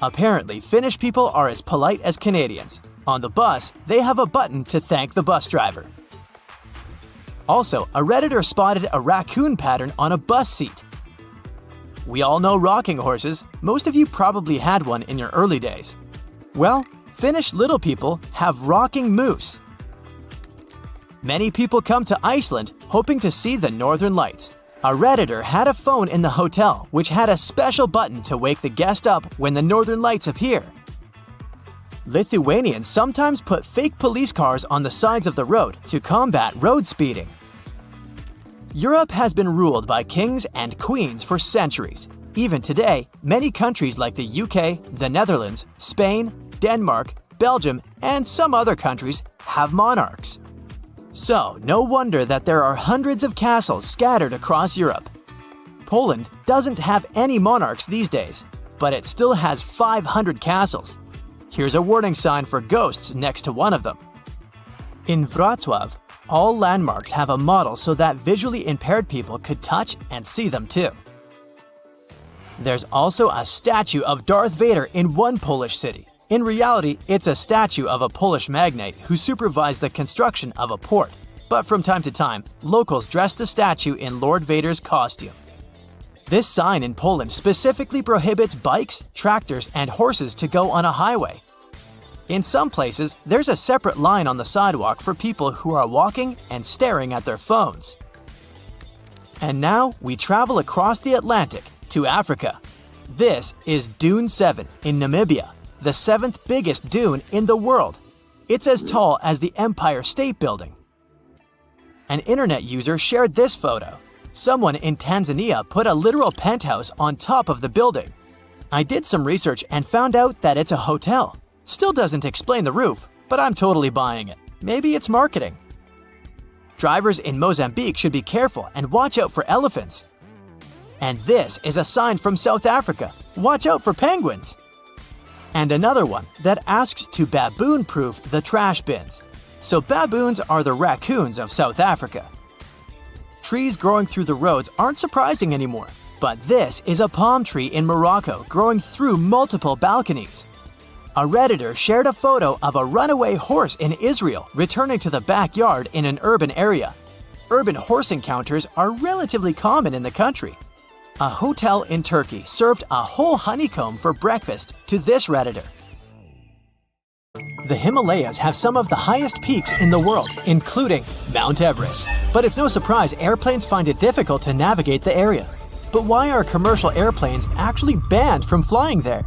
Speaker 4: Apparently, Finnish people are as polite as Canadians. On the bus, they have a button to thank the bus driver. Also, a Redditor spotted a raccoon pattern on a bus seat. We all know rocking horses. Most of you probably had one in your early days. Well, Finnish little people have rocking moose. Many people come to Iceland hoping to see the northern lights. A Redditor had a phone in the hotel which had a special button to wake the guest up when the northern lights appear. Lithuanians sometimes put fake police cars on the sides of the road to combat road speeding. Europe has been ruled by kings and queens for centuries. Even today, many countries like the UK, the Netherlands, Spain, Denmark, Belgium, and some other countries have monarchs. So, no wonder that there are hundreds of castles scattered across Europe. Poland doesn't have any monarchs these days, but it still has 500 castles. Here's a warning sign for ghosts next to one of them. In Wrocław, all landmarks have a model so that visually impaired people could touch and see them too. There's also a statue of Darth Vader in one Polish city. In reality, it's a statue of a Polish magnate who supervised the construction of a port. But from time to time, locals dress the statue in Lord Vader's costume. This sign in Poland specifically prohibits bikes, tractors, and horses to go on a highway. In some places, there's a separate line on the sidewalk for people who are walking and staring at their phones. And now we travel across the Atlantic to Africa. This is Dune 7 in Namibia, the 7th biggest dune in the world. It's as tall as the Empire State Building. An internet user shared this photo. Someone in Tanzania put a literal penthouse on top of the building. I did some research and found out that it's a hotel. Still doesn't explain the roof, but I'm totally buying it. Maybe it's marketing. Drivers in Mozambique should be careful and watch out for elephants. And this is a sign from South Africa. Watch out for penguins. And another one that asks to baboon-proof the trash bins. So baboons are the raccoons of South Africa. Trees growing through the roads aren't surprising anymore, but this is a palm tree in Morocco growing through multiple balconies. A Redditor shared a photo of a runaway horse in Israel returning to the backyard in an urban area. Urban horse encounters are relatively common in the country. A hotel in Turkey served a whole honeycomb for breakfast to this Redditor. The Himalayas have some of the highest peaks in the world, including Mount Everest. But it's no surprise airplanes find it difficult to navigate the area. But why are commercial airplanes actually banned from flying there?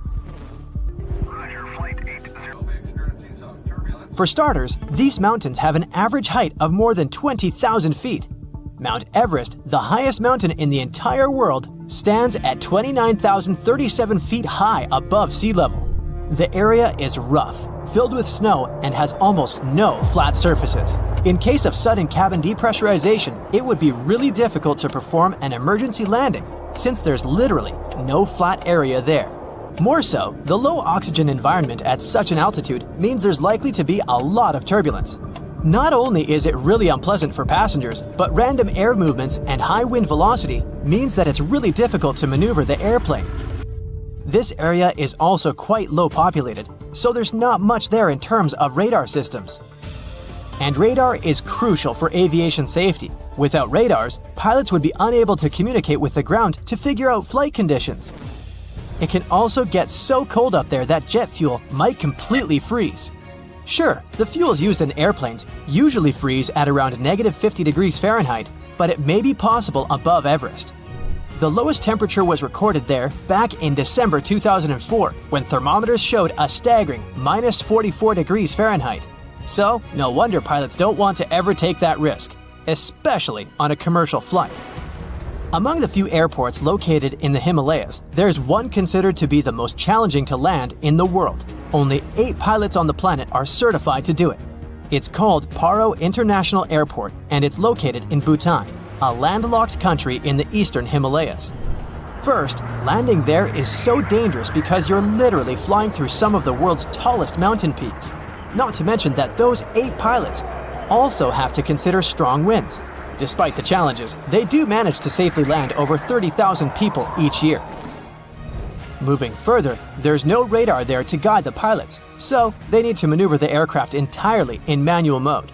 Speaker 4: For starters, these mountains have an average height of more than 20,000 feet. Mount Everest, the highest mountain in the entire world, stands at 29,037 feet high above sea level. The area is rough, filled with snow, and has almost no flat surfaces. In case of sudden cabin depressurization, it would be really difficult to perform an emergency landing, since there's literally no flat area there. More so, the low oxygen environment at such an altitude means there's likely to be a lot of turbulence. Not only is it really unpleasant for passengers, but random air movements and high wind velocity means that it's really difficult to maneuver the airplane. This area is also quite low populated, so there's not much there in terms of radar systems. And radar is crucial for aviation safety. Without radars, pilots would be unable to communicate with the ground to figure out flight conditions. It can also get so cold up there that jet fuel might completely freeze. Sure, the fuels used in airplanes usually freeze at around -50 degrees Fahrenheit, but it may be possible above Everest. The lowest temperature was recorded there back in December 2004, when thermometers showed a staggering -44 degrees Fahrenheit. So, no wonder pilots don't want to ever take that risk, especially on a commercial flight. Among the few airports located in the Himalayas, there's one considered to be the most challenging to land in the world. Only 8 pilots on the planet are certified to do it. It's called Paro International Airport, and it's located in Bhutan, a landlocked country in the eastern Himalayas. First, landing there is so dangerous because you're literally flying through some of the world's tallest mountain peaks. Not to mention that those 8 pilots also have to consider strong winds. Despite the challenges, they do manage to safely land over 30,000 people each year. Moving further, there's no radar there to guide the pilots, so they need to maneuver the aircraft entirely in manual mode.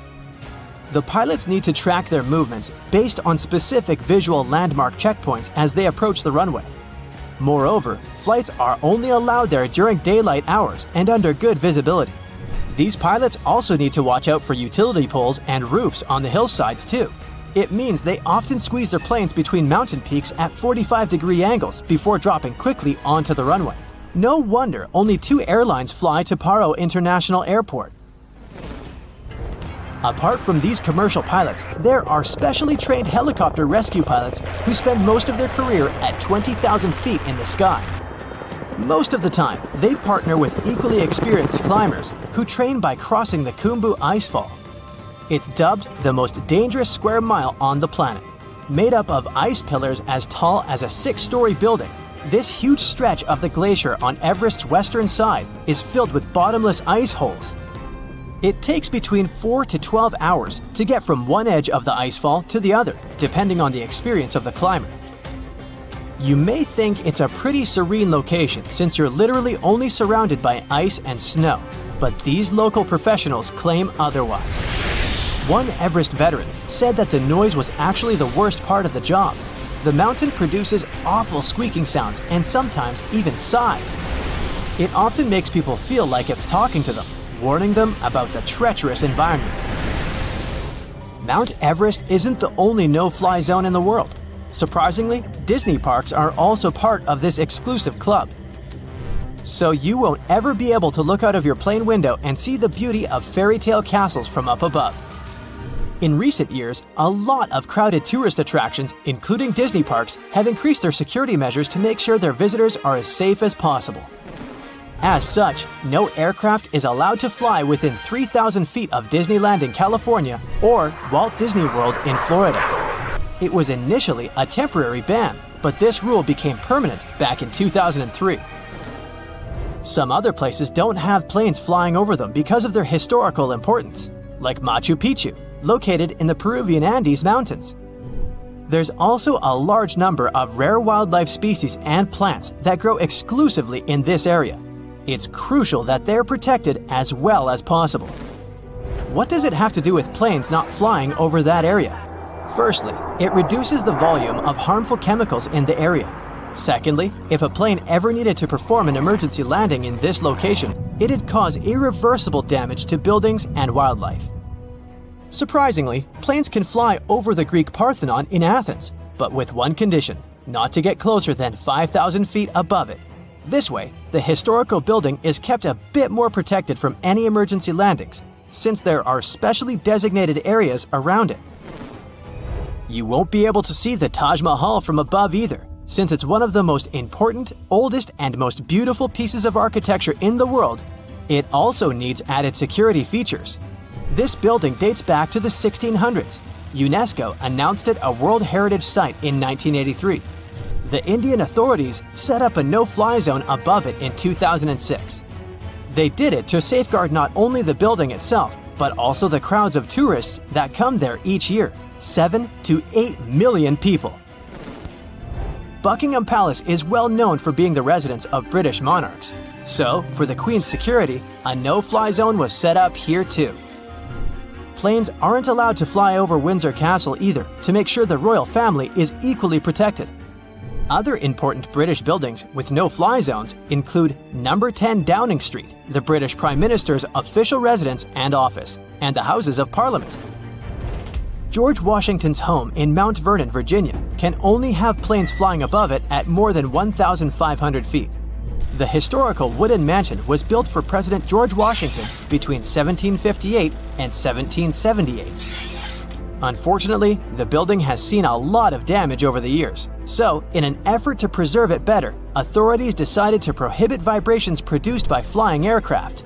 Speaker 4: The pilots need to track their movements based on specific visual landmark checkpoints as they approach the runway. Moreover, flights are only allowed there during daylight hours and under good visibility. These pilots also need to watch out for utility poles and roofs on the hillsides too. It means they often squeeze their planes between mountain peaks at 45-degree angles before dropping quickly onto the runway. No wonder only 2 airlines fly to Paro International Airport. Apart from these commercial pilots, there are specially trained helicopter rescue pilots who spend most of their career at 20,000 feet in the sky. Most of the time, they partner with equally experienced climbers who train by crossing the Khumbu Icefall. It's dubbed the most dangerous square mile on the planet. Made up of ice pillars as tall as a 6-story building, this huge stretch of the glacier on Everest's western side is filled with bottomless ice holes. It takes between 4 to 12 hours to get from one edge of the icefall to the other, depending on the experience of the climber. You may think it's a pretty serene location since you're literally only surrounded by ice and snow, but these local professionals claim otherwise. One Everest veteran said that the noise was actually the worst part of the job. The mountain produces awful squeaking sounds and sometimes even sighs. It often makes people feel like it's talking to them, warning them about the treacherous environment. Mount Everest isn't the only no-fly zone in the world. Surprisingly, Disney parks are also part of this exclusive club. So you won't ever be able to look out of your plane window and see the beauty of fairy tale castles from up above. In recent years, a lot of crowded tourist attractions, including Disney parks, have increased their security measures to make sure their visitors are as safe as possible. As such, no aircraft is allowed to fly within 3,000 feet of Disneyland in California or Walt Disney World in Florida. It was initially a temporary ban, but this rule became permanent back in 2003. Some other places don't have planes flying over them because of their historical importance, like Machu Picchu, located in the Peruvian Andes Mountains. There's also a large number of rare wildlife species and plants that grow exclusively in this area. It's crucial that they're protected as well as possible. What does it have to do with planes not flying over that area? Firstly, it reduces the volume of harmful chemicals in the area. Secondly, if a plane ever needed to perform an emergency landing in this location, it'd cause irreversible damage to buildings and wildlife. Surprisingly, planes can fly over the Greek Parthenon in Athens, but with one condition: not to get closer than 5,000 feet above it. This way, the historical building is kept a bit more protected from any emergency landings, since there are specially designated areas around it. You won't be able to see the Taj Mahal from above either, since it's one of the most important, oldest, and most beautiful pieces of architecture in the world. It also needs added security features. This building dates back to the 1600s. UNESCO announced it a World Heritage Site in 1983. The Indian authorities set up a no-fly zone above it in 2006. They did it to safeguard not only the building itself, but also the crowds of tourists that come there each year, 7 to 8 million people. Buckingham Palace is well known for being the residence of British monarchs. So, for the Queen's security, a no-fly zone was set up here too. Planes aren't allowed to fly over Windsor Castle either, to make sure the royal family is equally protected. Other important British buildings with no-fly zones include Number 10 Downing Street, the British Prime Minister's official residence and office, and the Houses of Parliament. George Washington's home in Mount Vernon, Virginia, can only have planes flying above it at more than 1,500 feet. The historical wooden mansion was built for President George Washington between 1758 and 1778. Unfortunately, the building has seen a lot of damage over the years, so in an effort to preserve it better, authorities decided to prohibit vibrations produced by flying aircraft.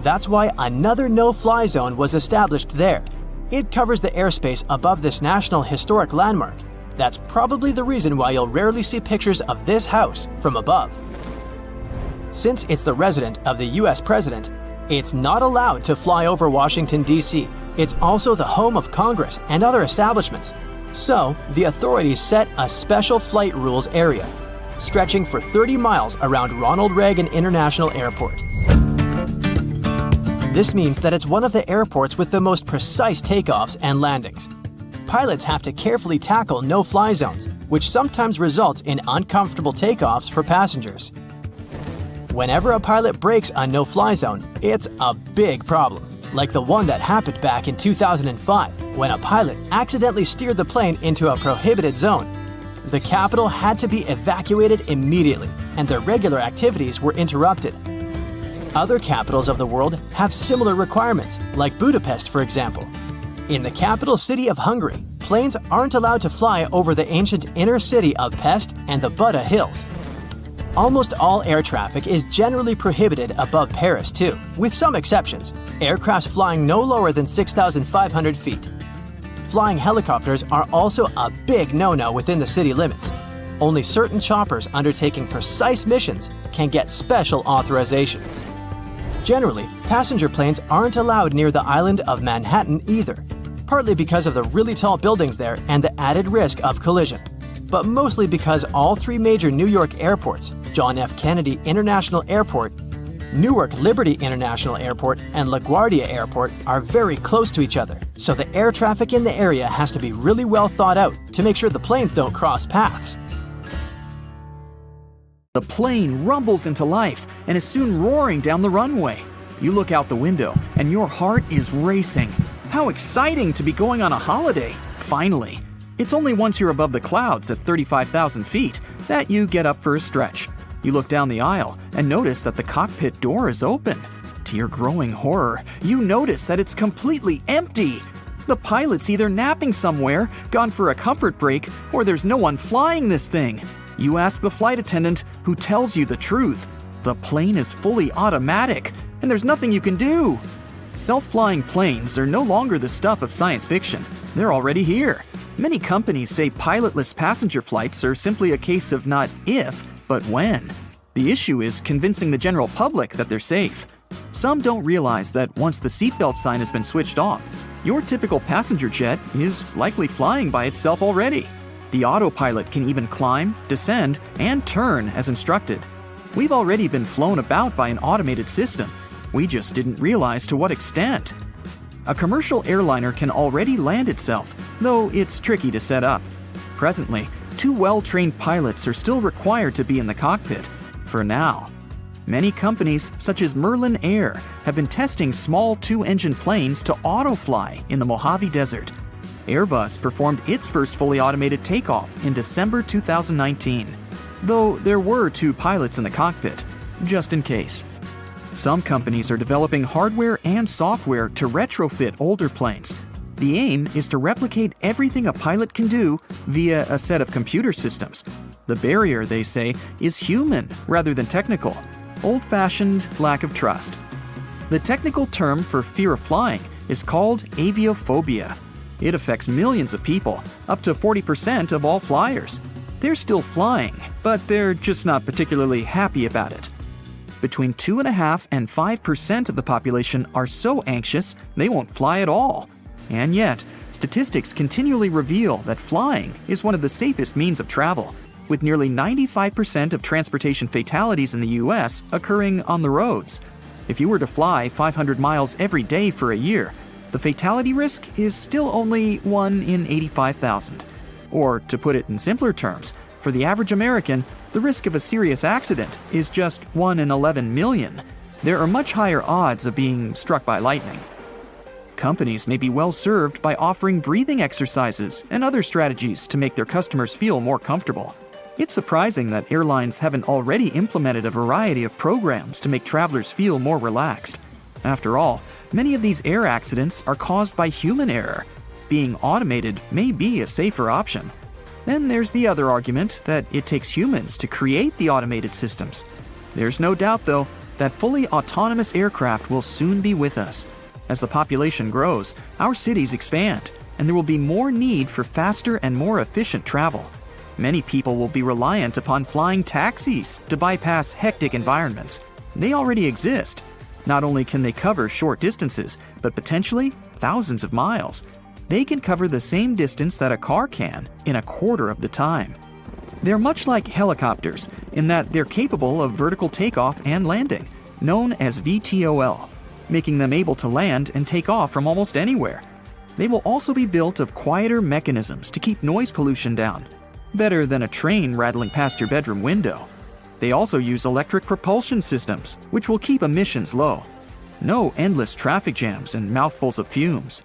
Speaker 4: That's why another no-fly zone was established there. It covers the airspace above this National Historic Landmark. That's probably the reason why you'll rarely see pictures of this house from above. Since it's the residence of the US President, it's not allowed to fly over Washington, D.C. It's also the home of Congress and other establishments. So, the authorities set a special flight rules area, stretching for 30 miles around Ronald Reagan International Airport. This means that it's one of the airports with the most precise takeoffs and landings. Pilots have to carefully tackle no-fly zones, which sometimes results in uncomfortable takeoffs for passengers. Whenever a pilot breaks a no-fly zone, it's a big problem, like the one that happened back in 2005, when a pilot accidentally steered the plane into a prohibited zone. The capital had to be evacuated immediately, and their regular activities were interrupted. Other capitals of the world have similar requirements, like Budapest, for example. In the capital city of Hungary, planes aren't allowed to fly over the ancient inner city of Pest and the Buda Hills. Almost all air traffic is generally prohibited above Paris too, with some exceptions. Aircrafts flying no lower than 6,500 feet. Flying helicopters are also a big no-no within the city limits. Only certain choppers undertaking precise missions can get special authorization. Generally, passenger planes aren't allowed near the island of Manhattan either, partly because of the really tall buildings there and the added risk of collision, but mostly because all three major New York airports, John F. Kennedy International Airport, Newark Liberty International Airport, and LaGuardia Airport are very close to each other, so the air traffic in the area has to be really well thought out to make sure the planes don't cross paths.
Speaker 1: The plane rumbles into life and is soon roaring down the runway. You look out the window and your heart is racing. How exciting to be going on a holiday, finally. It's only once you're above the clouds at 35,000 feet that you get up for a stretch. You look down the aisle and notice that the cockpit door is open. To your growing horror, you notice that it's completely empty. The pilot's either napping somewhere, gone for a comfort break, or there's no one flying this thing. You ask the flight attendant, who tells you the truth. The plane is fully automatic, and there's nothing you can do. Self-flying planes are no longer the stuff of science fiction. They're already here. Many companies say pilotless passenger flights are simply a case of not if, but when. The issue is convincing the general public that they're safe. Some don't realize that once the seatbelt sign has been switched off, your typical passenger jet is likely flying by itself already. The autopilot can even climb, descend, and turn as instructed. We've already been flown about by an automated system. We just didn't realize to what extent. A commercial airliner can already land itself, though it's tricky to set up. Presently, 2 well-trained pilots are still required to be in the cockpit, for now. Many companies, such as Merlin Air, have been testing small 2-engine planes to auto-fly in the Mojave Desert. Airbus performed its first fully automated takeoff in December 2019, though there were 2 pilots in the cockpit, just in case. Some companies are developing hardware and software to retrofit older planes. The aim is to replicate everything a pilot can do via a set of computer systems. The barrier, they say, is human rather than technical. Old-fashioned lack of trust. The technical term for fear of flying is called aviophobia. It affects millions of people, up to 40% of all flyers. They're still flying, but they're just not particularly happy about it. Between 2.5% and 5% of the population are so anxious they won't fly at all. And yet, statistics continually reveal that flying is one of the safest means of travel, with nearly 95% of transportation fatalities in the US occurring on the roads. If you were to fly 500 miles every day for a year, the fatality risk is still only 1 in 85,000. Or, to put it in simpler terms, for the average American, the risk of a serious accident is just 1 in 11 million. There are much higher odds of being struck by lightning. Companies may be well served by offering breathing exercises and other strategies to make their customers feel more comfortable. It's surprising that airlines haven't already implemented a variety of programs to make travelers feel more relaxed. After all, many of these air accidents are caused by human error. Being automated may be a safer option. Then there's the other argument that it takes humans to create the automated systems. There's no doubt, though, that fully autonomous aircraft will soon be with us. As the population grows, our cities expand, and there will be more need for faster and more efficient travel. Many people will be reliant upon flying taxis to bypass hectic environments. They already exist. Not only can they cover short distances, but potentially thousands of miles. They can cover the same distance that a car can in a quarter of the time. They're much like helicopters in that they're capable of vertical takeoff and landing, known as VTOL, making them able to land and take off from almost anywhere. They will also be built of quieter mechanisms to keep noise pollution down, better than a train rattling past your bedroom window. They also use electric propulsion systems, which will keep emissions low. No endless traffic jams and mouthfuls of fumes.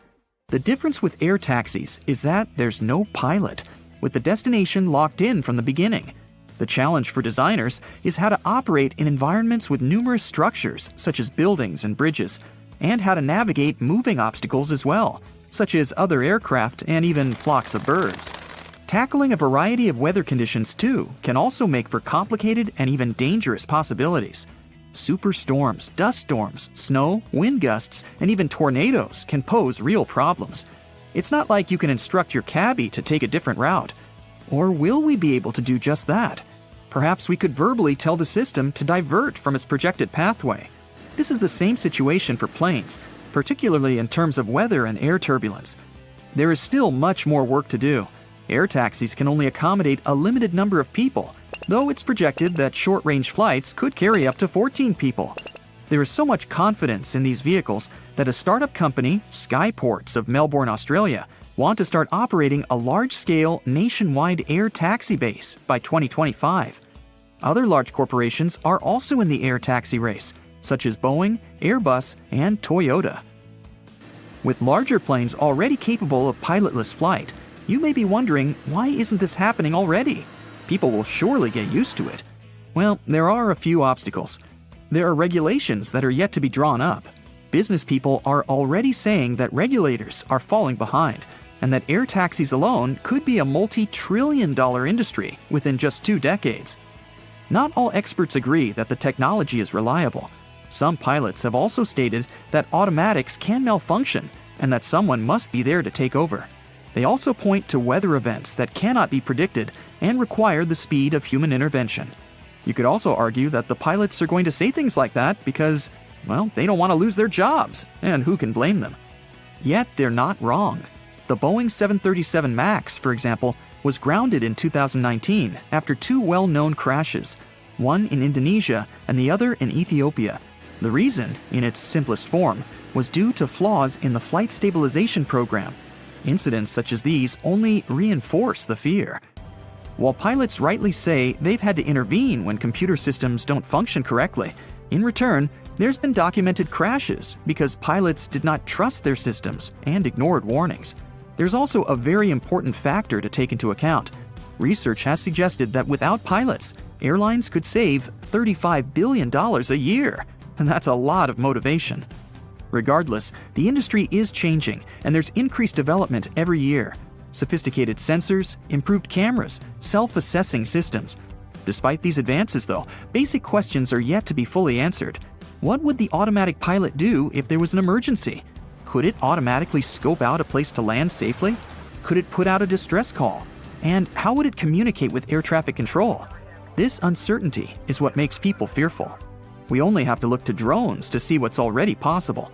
Speaker 1: The difference with air taxis is that there's no pilot, with the destination locked in from the beginning. The challenge for designers is how to operate in environments with numerous structures, such as buildings and bridges, and how to navigate moving obstacles as well, such as other aircraft and even flocks of birds. Tackling a variety of weather conditions, too, can also make for complicated and even dangerous possibilities. Superstorms, dust storms, snow, wind gusts, and even tornadoes can pose real problems. It's not like you can instruct your cabbie to take a different route. Or will we be able to do just that? Perhaps we could verbally tell the system to divert from its projected pathway. This is the same situation for planes, particularly in terms of weather and air turbulence. There is still much more work to do. Air taxis can only accommodate a limited number of people, though it's projected that short-range flights could carry up to 14 people. There is so much confidence in these vehicles that a startup company, Skyports of Melbourne, Australia, want to start operating a large-scale, nationwide air taxi base by 2025. Other large corporations are also in the air taxi race, such as Boeing, Airbus, and Toyota. With larger planes already capable of pilotless flight, you may be wondering, why isn't this happening already? People will surely get used to it. Well, there are a few obstacles. There are regulations that are yet to be drawn up. Business people are already saying that regulators are falling behind, and that air taxis alone could be a multi-trillion-dollar industry within just 2 decades. Not all experts agree that the technology is reliable. Some pilots have also stated that automatics can malfunction and that someone must be there to take over. They also point to weather events that cannot be predicted and require the speed of human intervention. You could also argue that the pilots are going to say things like that because, well, they don't want to lose their jobs, and who can blame them? Yet they're not wrong. The Boeing 737 MAX, for example, was grounded in 2019 after 2 well-known crashes. one in Indonesia and the other in Ethiopia. The reason, in its simplest form, was due to flaws in the flight stabilization program. Incidents such as these only reinforce the fear. While pilots rightly say they've had to intervene when computer systems don't function correctly, in return, there's been documented crashes because pilots did not trust their systems and ignored warnings. There's also a very important factor to take into account. Research has suggested that without pilots, airlines could save $35 billion a year, and that's a lot of motivation. Regardless, the industry is changing, and there's increased development every year. Sophisticated sensors, improved cameras, self-assessing systems. Despite these advances, though, basic questions are yet to be fully answered. What would the automatic pilot do if there was an emergency? Could it automatically scope out a place to land safely? Could it put out a distress call? And how would it communicate with air traffic control? This uncertainty is what makes people fearful. We only have to look to drones to see what's already possible.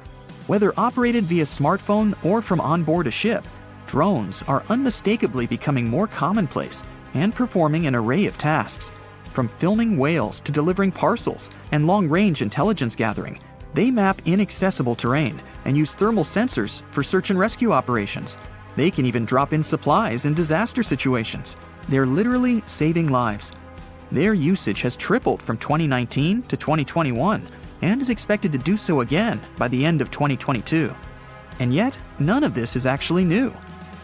Speaker 1: Whether operated via smartphone or from onboard a ship, drones are unmistakably becoming more commonplace and performing an array of tasks. From filming whales to delivering parcels and long-range intelligence gathering, they map inaccessible terrain and use thermal sensors for search and rescue operations. They can even drop in supplies in disaster situations. They're literally saving lives. Their usage has tripled from 2019 to 2021 and is expected to do so again by the end of 2022. And yet, none of this is actually new.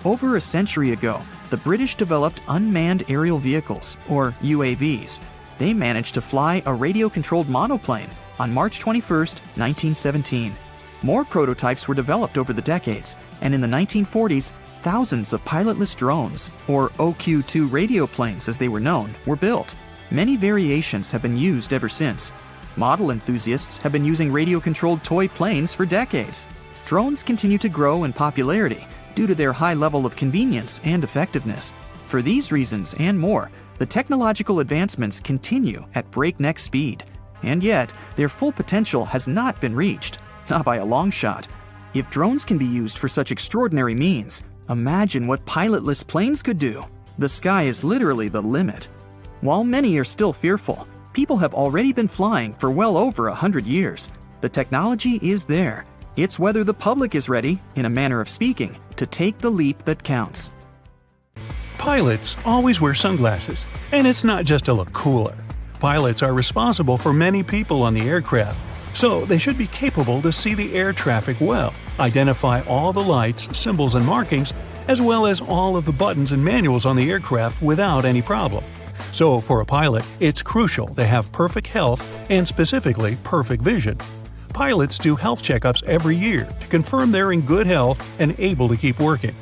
Speaker 1: Over a century ago, the British developed unmanned aerial vehicles, or UAVs. They managed to fly a radio-controlled monoplane on March 21, 1917. More prototypes were developed over the decades, and in the 1940s, thousands of pilotless drones, or OQ-2 radio planes as they were known, were built. Many variations have been used ever since. Model enthusiasts have been using radio-controlled toy planes for decades. Drones continue to grow in popularity due to their high level of convenience and effectiveness. For these reasons and more, the technological advancements continue at breakneck speed. And yet, their full potential has not been reached, not by a long shot. If drones can be used for such extraordinary means, imagine what pilotless planes could do. The sky is literally the limit. While many are still fearful, people have already been flying for well over 100 years. The technology is there. It's whether the public is ready, in a manner of speaking, to take the leap that counts.
Speaker 2: Pilots always wear sunglasses, and it's not just to look cooler. Pilots are responsible for many people on the aircraft, so they should be capable to see the air traffic well, identify all the lights, symbols, and markings, as well as all of the buttons and manuals on the aircraft without any problem. So for a pilot, it's crucial to have perfect health and specifically perfect vision. Pilots do health checkups every year to confirm they're in good health and able to keep working.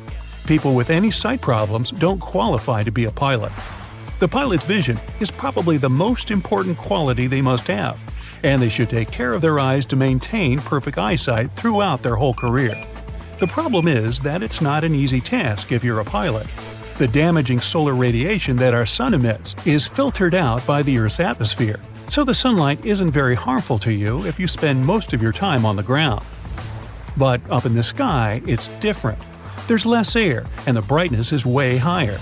Speaker 2: People with any sight problems don't qualify to be a pilot. The pilot's vision is probably the most important quality they must have, and they should take care of their eyes to maintain perfect eyesight throughout their whole career. The problem is that it's not an easy task if you're a pilot. The damaging solar radiation that our sun emits is filtered out by the Earth's atmosphere, so the sunlight isn't very harmful to you if you spend most of your time on the ground. But up in the sky, it's different. There's less air, and the brightness is way higher.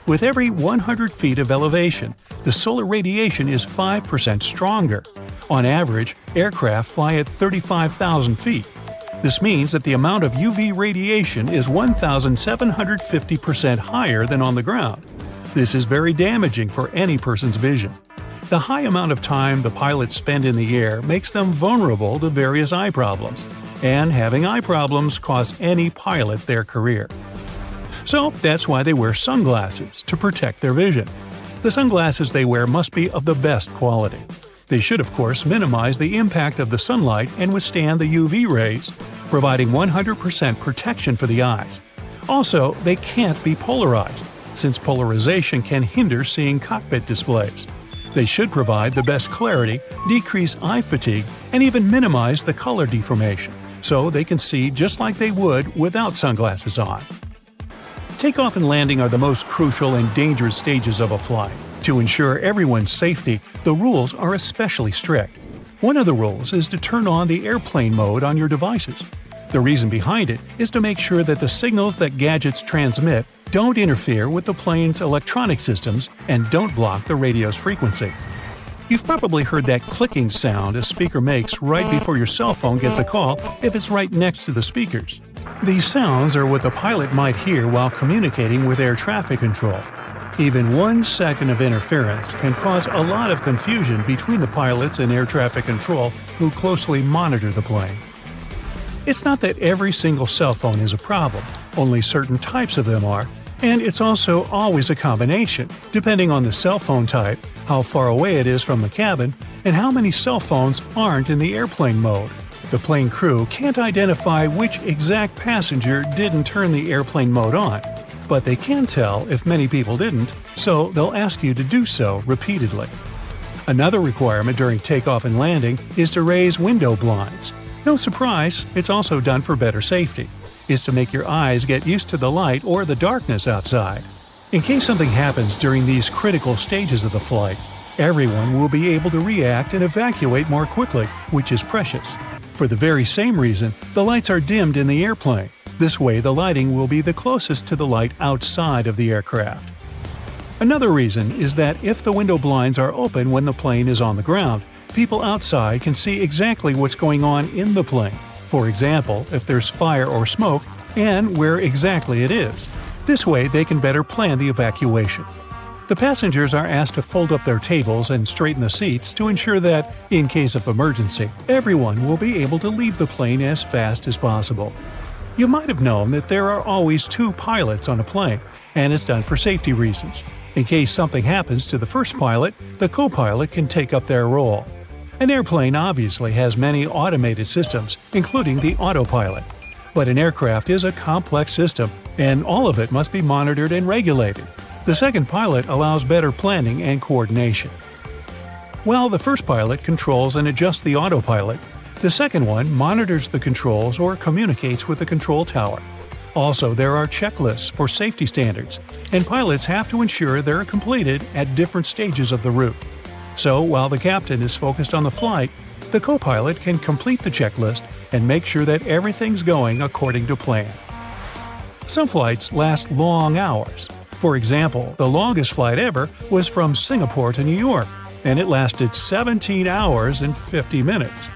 Speaker 2: With every 100 feet of elevation, the solar radiation is 5% stronger. On average, aircraft fly at 35,000 feet. This means that the amount of UV radiation is 1,750% higher than on the ground. This is very damaging for any person's vision. The high amount of time the pilots spend in the air makes them vulnerable to various eye problems, and having eye problems costs any pilot their career. So that's why they wear sunglasses, to protect their vision. The sunglasses they wear must be of the best quality. They should, of course, minimize the impact of the sunlight and withstand the UV rays, providing 100% protection for the eyes. Also, they can't be polarized, since polarization can hinder seeing cockpit displays. They should provide the best clarity, decrease eye fatigue, and even minimize the color deformation, so they can see just like they would without sunglasses on. Takeoff and landing are the most crucial and dangerous stages of a flight. To ensure everyone's safety, the rules are especially strict. One of the rules is to turn on the airplane mode on your devices. The reason behind it is to make sure that the signals that gadgets transmit don't interfere with the plane's electronic systems and don't block the radio's frequency. You've probably heard that clicking sound a speaker makes right before your cell phone gets a call if it's right next to the speakers. These sounds are what the pilot might hear while communicating with air traffic control. Even 1 second of interference can cause a lot of confusion between the pilots and air traffic control who closely monitor the plane. It's not that every single cell phone is a problem, only certain types of them are, and it's also always a combination, depending on the cell phone type, how far away it is from the cabin, and how many cell phones aren't in the airplane mode. The plane crew can't identify which exact passenger didn't turn the airplane mode on, but they can tell if many people didn't, so they'll ask you to do so repeatedly. Another requirement during takeoff and landing is to raise window blinds. No surprise, it's also done for better safety. It's to make your eyes get used to the light or the darkness outside. In case something happens during these critical stages of the flight, everyone will be able to react and evacuate more quickly, which is precious. For the very same reason, the lights are dimmed in the airplane. This way, the lighting will be the closest to the light outside of the aircraft. Another reason is that if the window blinds are open when the plane is on the ground, people outside can see exactly what's going on in the plane. For example, if there's fire or smoke, and where exactly it is. This way, they can better plan the evacuation. The passengers are asked to fold up their tables and straighten the seats to ensure that, in case of emergency, everyone will be able to leave the plane as fast as possible. You might have known that there are always 2 pilots on a plane, and it's done for safety reasons. In case something happens to the first pilot, the co-pilot can take up their role. An airplane obviously has many automated systems, including the autopilot. But an aircraft is a complex system, and all of it must be monitored and regulated. The second pilot allows better planning and coordination. While the first pilot controls and adjusts the autopilot, the second one monitors the controls or communicates with the control tower. Also, there are checklists for safety standards, and pilots have to ensure they're completed at different stages of the route. So, while the captain is focused on the flight, the co-pilot can complete the checklist and make sure that everything's going according to plan. Some flights last long hours. For example, the longest flight ever was from Singapore to New York, and it lasted 17 hours and 50 minutes.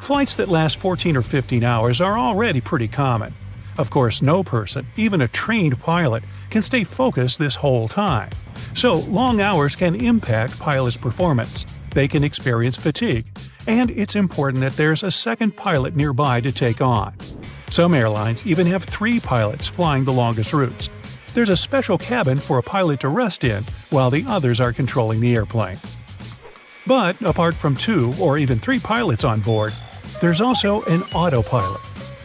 Speaker 2: Flights that last 14 or 15 hours are already pretty common. Of course, no person, even a trained pilot, can stay focused this whole time. So, long hours can impact pilots' performance. They can experience fatigue, and it's important that there's a second pilot nearby to take on. Some airlines even have 3 pilots flying the longest routes. There's a special cabin for a pilot to rest in while the others are controlling the airplane. But apart from 2 or even 3 pilots on board, there's also an autopilot.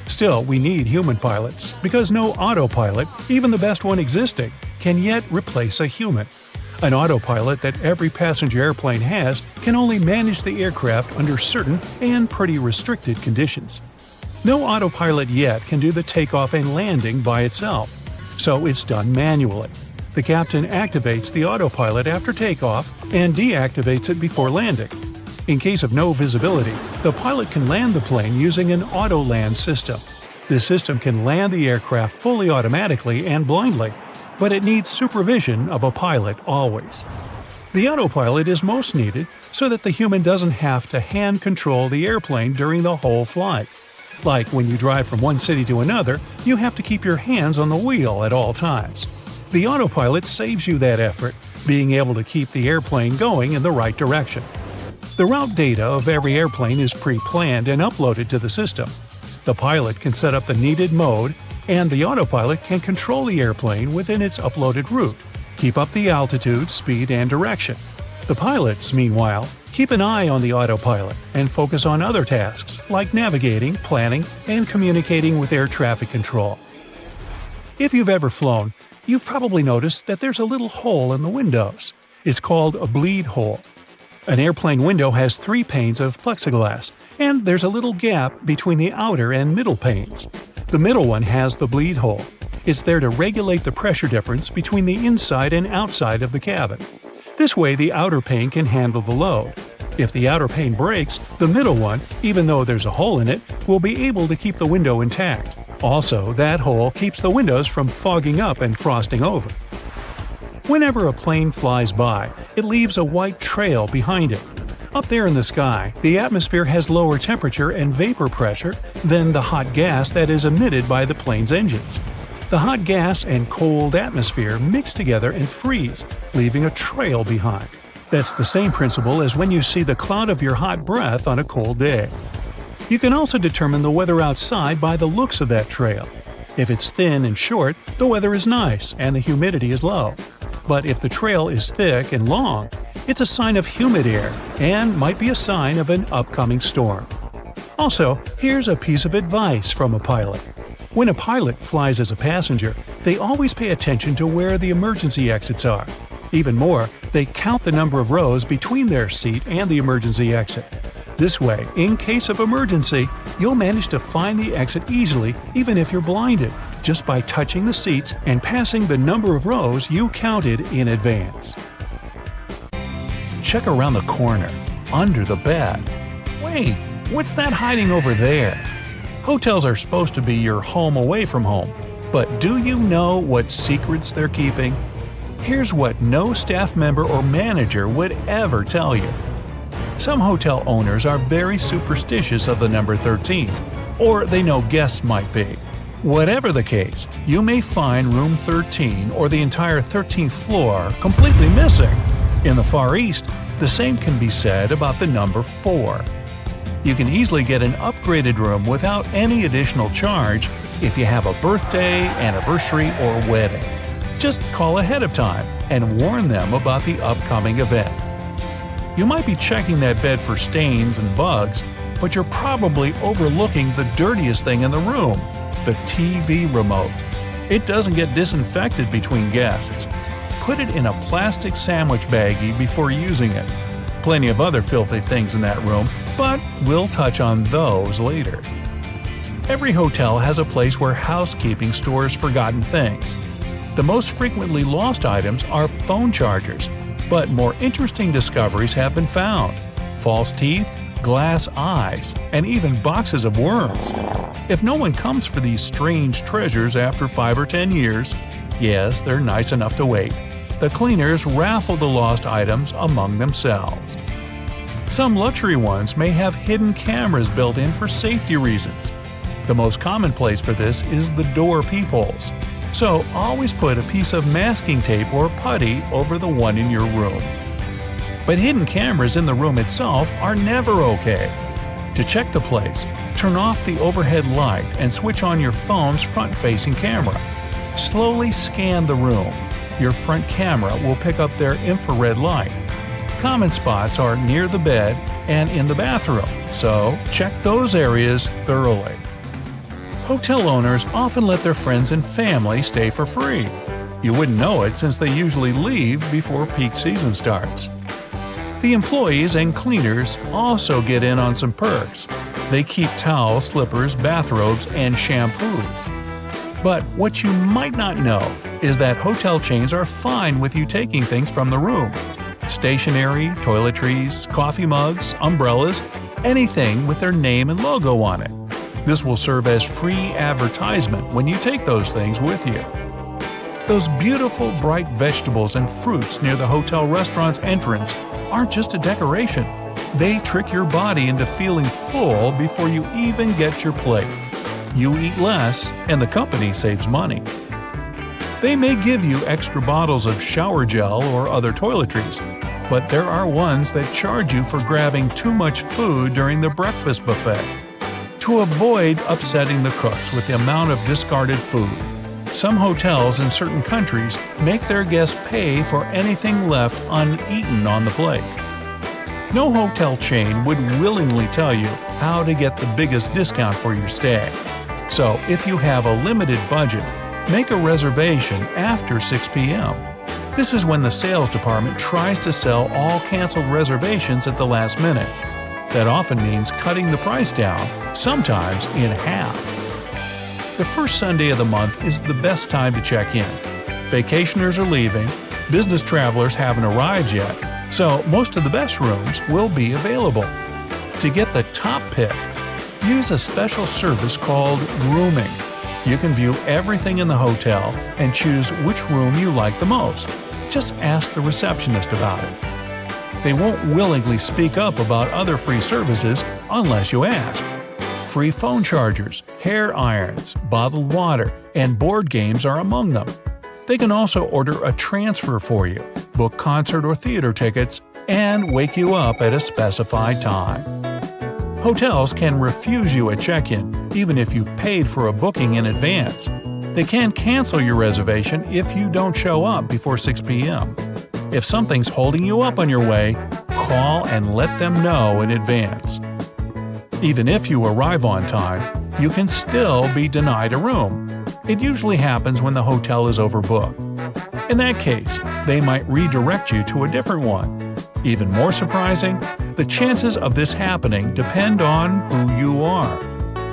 Speaker 2: Still, we need human pilots, because no autopilot, even the best one existing, can yet replace a human. An autopilot that every passenger airplane has can only manage the aircraft under certain and pretty restricted conditions. No autopilot yet can do the takeoff and landing by itself, so it's done manually. The captain activates the autopilot after takeoff and deactivates it before landing. In case of no visibility, the pilot can land the plane using an auto-land system. This system can land the aircraft fully automatically and blindly, but it needs supervision of a pilot always. The autopilot is most needed so that the human doesn't have to hand control the airplane during the whole flight. Like when you drive from one city to another, you have to keep your hands on the wheel at all times. The autopilot saves you that effort, being able to keep the airplane going in the right direction. The route data of every airplane is pre-planned and uploaded to the system. The pilot can set up the needed mode, and the autopilot can control the airplane within its uploaded route, keep up the altitude, speed, and direction. The pilots, meanwhile, keep an eye on the autopilot and focus on other tasks like navigating, planning, and communicating with air traffic control. If you've ever flown, you've probably noticed that there's a little hole in the windows. It's called a bleed hole. An airplane window has 3 panes of plexiglass, and there's a little gap between the outer and middle panes. The middle one has the bleed hole. It's there to regulate the pressure difference between the inside and outside of the cabin. This way, the outer pane can handle the load. If the outer pane breaks, the middle one, even though there's a hole in it, will be able to keep the window intact. Also, that hole keeps the windows from fogging up and frosting over. Whenever a plane flies by, it leaves a white trail behind it. Up there in the sky, the atmosphere has lower temperature and vapor pressure than the hot gas that is emitted by the plane's engines. The hot gas and cold atmosphere mix together and freeze, leaving a trail behind. That's the same principle as when you see the cloud of your hot breath on a cold day. You can also determine the weather outside by the looks of that trail. If it's thin and short, the weather is nice and the humidity is low. But if the trail is thick and long, it's a sign of humid air and might be a sign of an upcoming storm. Also, here's a piece of advice from a pilot. When a pilot flies as a passenger, they always pay attention to where the emergency exits are. Even more, they count the number of rows between their seat and the emergency exit. This way, in case of emergency, you'll manage to find the exit easily even if you're blinded, just by touching the seats and passing the number of rows you counted in advance. Check around the corner, under the bed. Wait, what's that hiding over there? Hotels are supposed to be your home away from home, but do you know what secrets they're keeping? Here's what no staff member or manager would ever tell you. Some hotel owners are very superstitious of the number 13, or they know guests might be. Whatever the case, you may find room 13 or the entire 13th floor completely missing. In the Far East, the same can be said about the number 4. You can easily get an upgraded room without any additional charge if you have a birthday, anniversary, or wedding. Just call ahead of time and warn them about the upcoming event. You might be checking that bed for stains and bugs, but you're probably overlooking the dirtiest thing in the room, the TV remote. It doesn't get disinfected between guests. Put it in a plastic sandwich baggie before using it. Plenty of other filthy things in that room, but we'll touch on those later. Every hotel has a place where housekeeping stores forgotten things. The most frequently lost items are phone chargers, but more interesting discoveries have been found: false teeth, glass eyes, and even boxes of worms. If no one comes for these strange treasures after 5 or 10 years, yes, they're nice enough to wait. The cleaners raffle the lost items among themselves. Some luxury ones may have hidden cameras built in for safety reasons. The most common place for this is the door peepholes. So always put a piece of masking tape or putty over the one in your room. But hidden cameras in the room itself are never okay. To check the place, turn off the overhead light and switch on your phone's front-facing camera. Slowly scan the room. Your front camera will pick up their infrared light. Common spots are near the bed and in the bathroom, so check those areas thoroughly. Hotel owners often let their friends and family stay for free. You wouldn't know it since they usually leave before peak season starts. The employees and cleaners also get in on some perks. They keep towels, slippers, bathrobes, and shampoos. But what you might not know is that hotel chains are fine with you taking things from the room. Stationery, toiletries, coffee mugs, umbrellas, anything with their name and logo on it. This will serve as free advertisement when you take those things with you. Those beautiful bright vegetables and fruits near the hotel restaurant's entrance aren't just a decoration. They trick your body into feeling full before you even get your plate. You eat less, and the company saves money. They may give you extra bottles of shower gel or other toiletries, but there are ones that charge you for grabbing too much food during the breakfast buffet. To avoid upsetting the cooks with the amount of discarded food, some hotels in certain countries make their guests pay for anything left uneaten on the plate. No hotel chain would willingly tell you how to get the biggest discount for your stay. So if you have a limited budget, make a reservation after 6 p.m. This is when the sales department tries to sell all canceled reservations at the last minute. That often means cutting the price down, sometimes in half. The first Sunday of the month is the best time to check in. Vacationers are leaving, business travelers haven't arrived yet, so most of the best rooms will be available. To get the top pick, use a special service called rooming. You can view everything in the hotel and choose which room you like the most. Just ask the receptionist about it. They won't willingly speak up about other free services unless you ask. Free phone chargers, hair irons, bottled water, and board games are among them. They can also order a transfer for you, book concert or theater tickets, and wake you up at a specified time. Hotels can refuse you at check-in, even if you've paid for a booking in advance. They can cancel your reservation if you don't show up before 6 p.m. If something's holding you up on your way, call and let them know in advance. Even if you arrive on time, you can still be denied a room. It usually happens when the hotel is overbooked. In that case, they might redirect you to a different one. Even more surprising, the chances of this happening depend on who you are.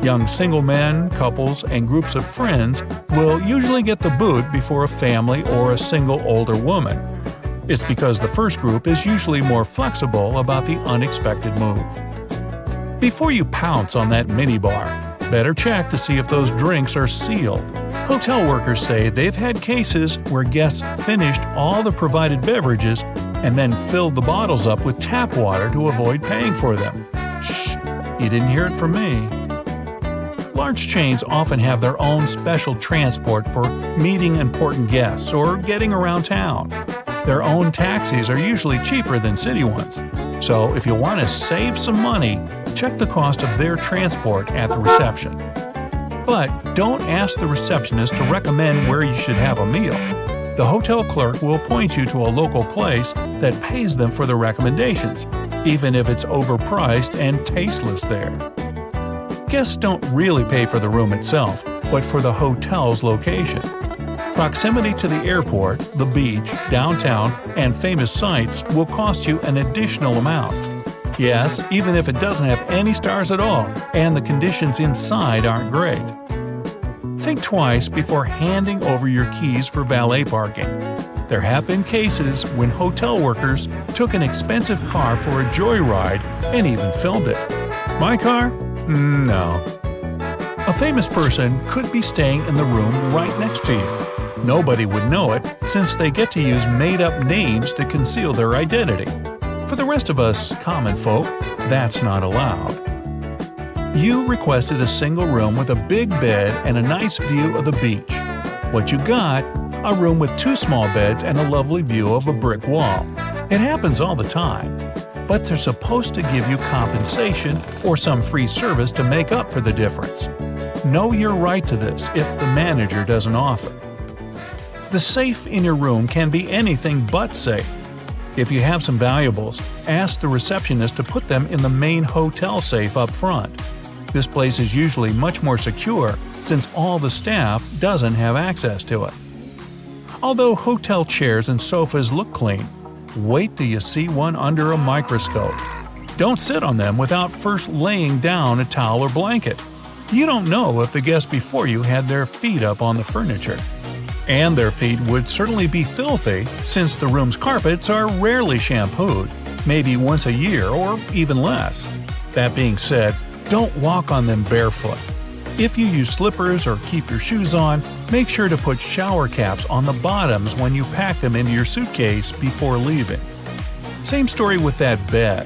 Speaker 2: Young single men, couples, and groups of friends will usually get the boot before a family or a single older woman. It's because the first group is usually more flexible about the unexpected move. Before you pounce on that minibar, better check to see if those drinks are sealed. Hotel workers say they've had cases where guests finished all the provided beverages and then filled the bottles up with tap water to avoid paying for them. Shh, you didn't hear it from me. Large chains often have their own special transport for meeting important guests or getting around town. Their own taxis are usually cheaper than city ones. So if you want to save some money, check the cost of their transport at the reception. But don't ask the receptionist to recommend where you should have a meal. The hotel clerk will point you to a local place that pays them for the recommendations, even if it's overpriced and tasteless there. Guests don't really pay for the room itself, but for the hotel's location. Proximity to the airport, the beach, downtown, and famous sites will cost you an additional amount. Yes, even if it doesn't have any stars at all and the conditions inside aren't great. Think twice before handing over your keys for valet parking. There have been cases when hotel workers took an expensive car for a joyride and even filmed it. My car? No. A famous person could be staying in the room right next to you. Nobody would know it since they get to use made-up names to conceal their identity. For the rest of us common folk, that's not allowed. You requested a single room with a big bed and a nice view of the beach. What you got? A room with 2 small beds and a lovely view of a brick wall. It happens all the time. But they're supposed to give you compensation or some free service to make up for the difference. Know your right to this if the manager doesn't offer. The safe in your room can be anything but safe. If you have some valuables, ask the receptionist to put them in the main hotel safe up front. This place is usually much more secure since all the staff doesn't have access to it. Although hotel chairs and sofas look clean, wait till you see one under a microscope. Don't sit on them without first laying down a towel or blanket. You don't know if the guest before you had their feet up on the furniture. And their feet would certainly be filthy since the room's carpets are rarely shampooed, maybe once a year or even less. That being said, don't walk on them barefoot. If you use slippers or keep your shoes on, make sure to put shower caps on the bottoms when you pack them into your suitcase before leaving. Same story with that bed.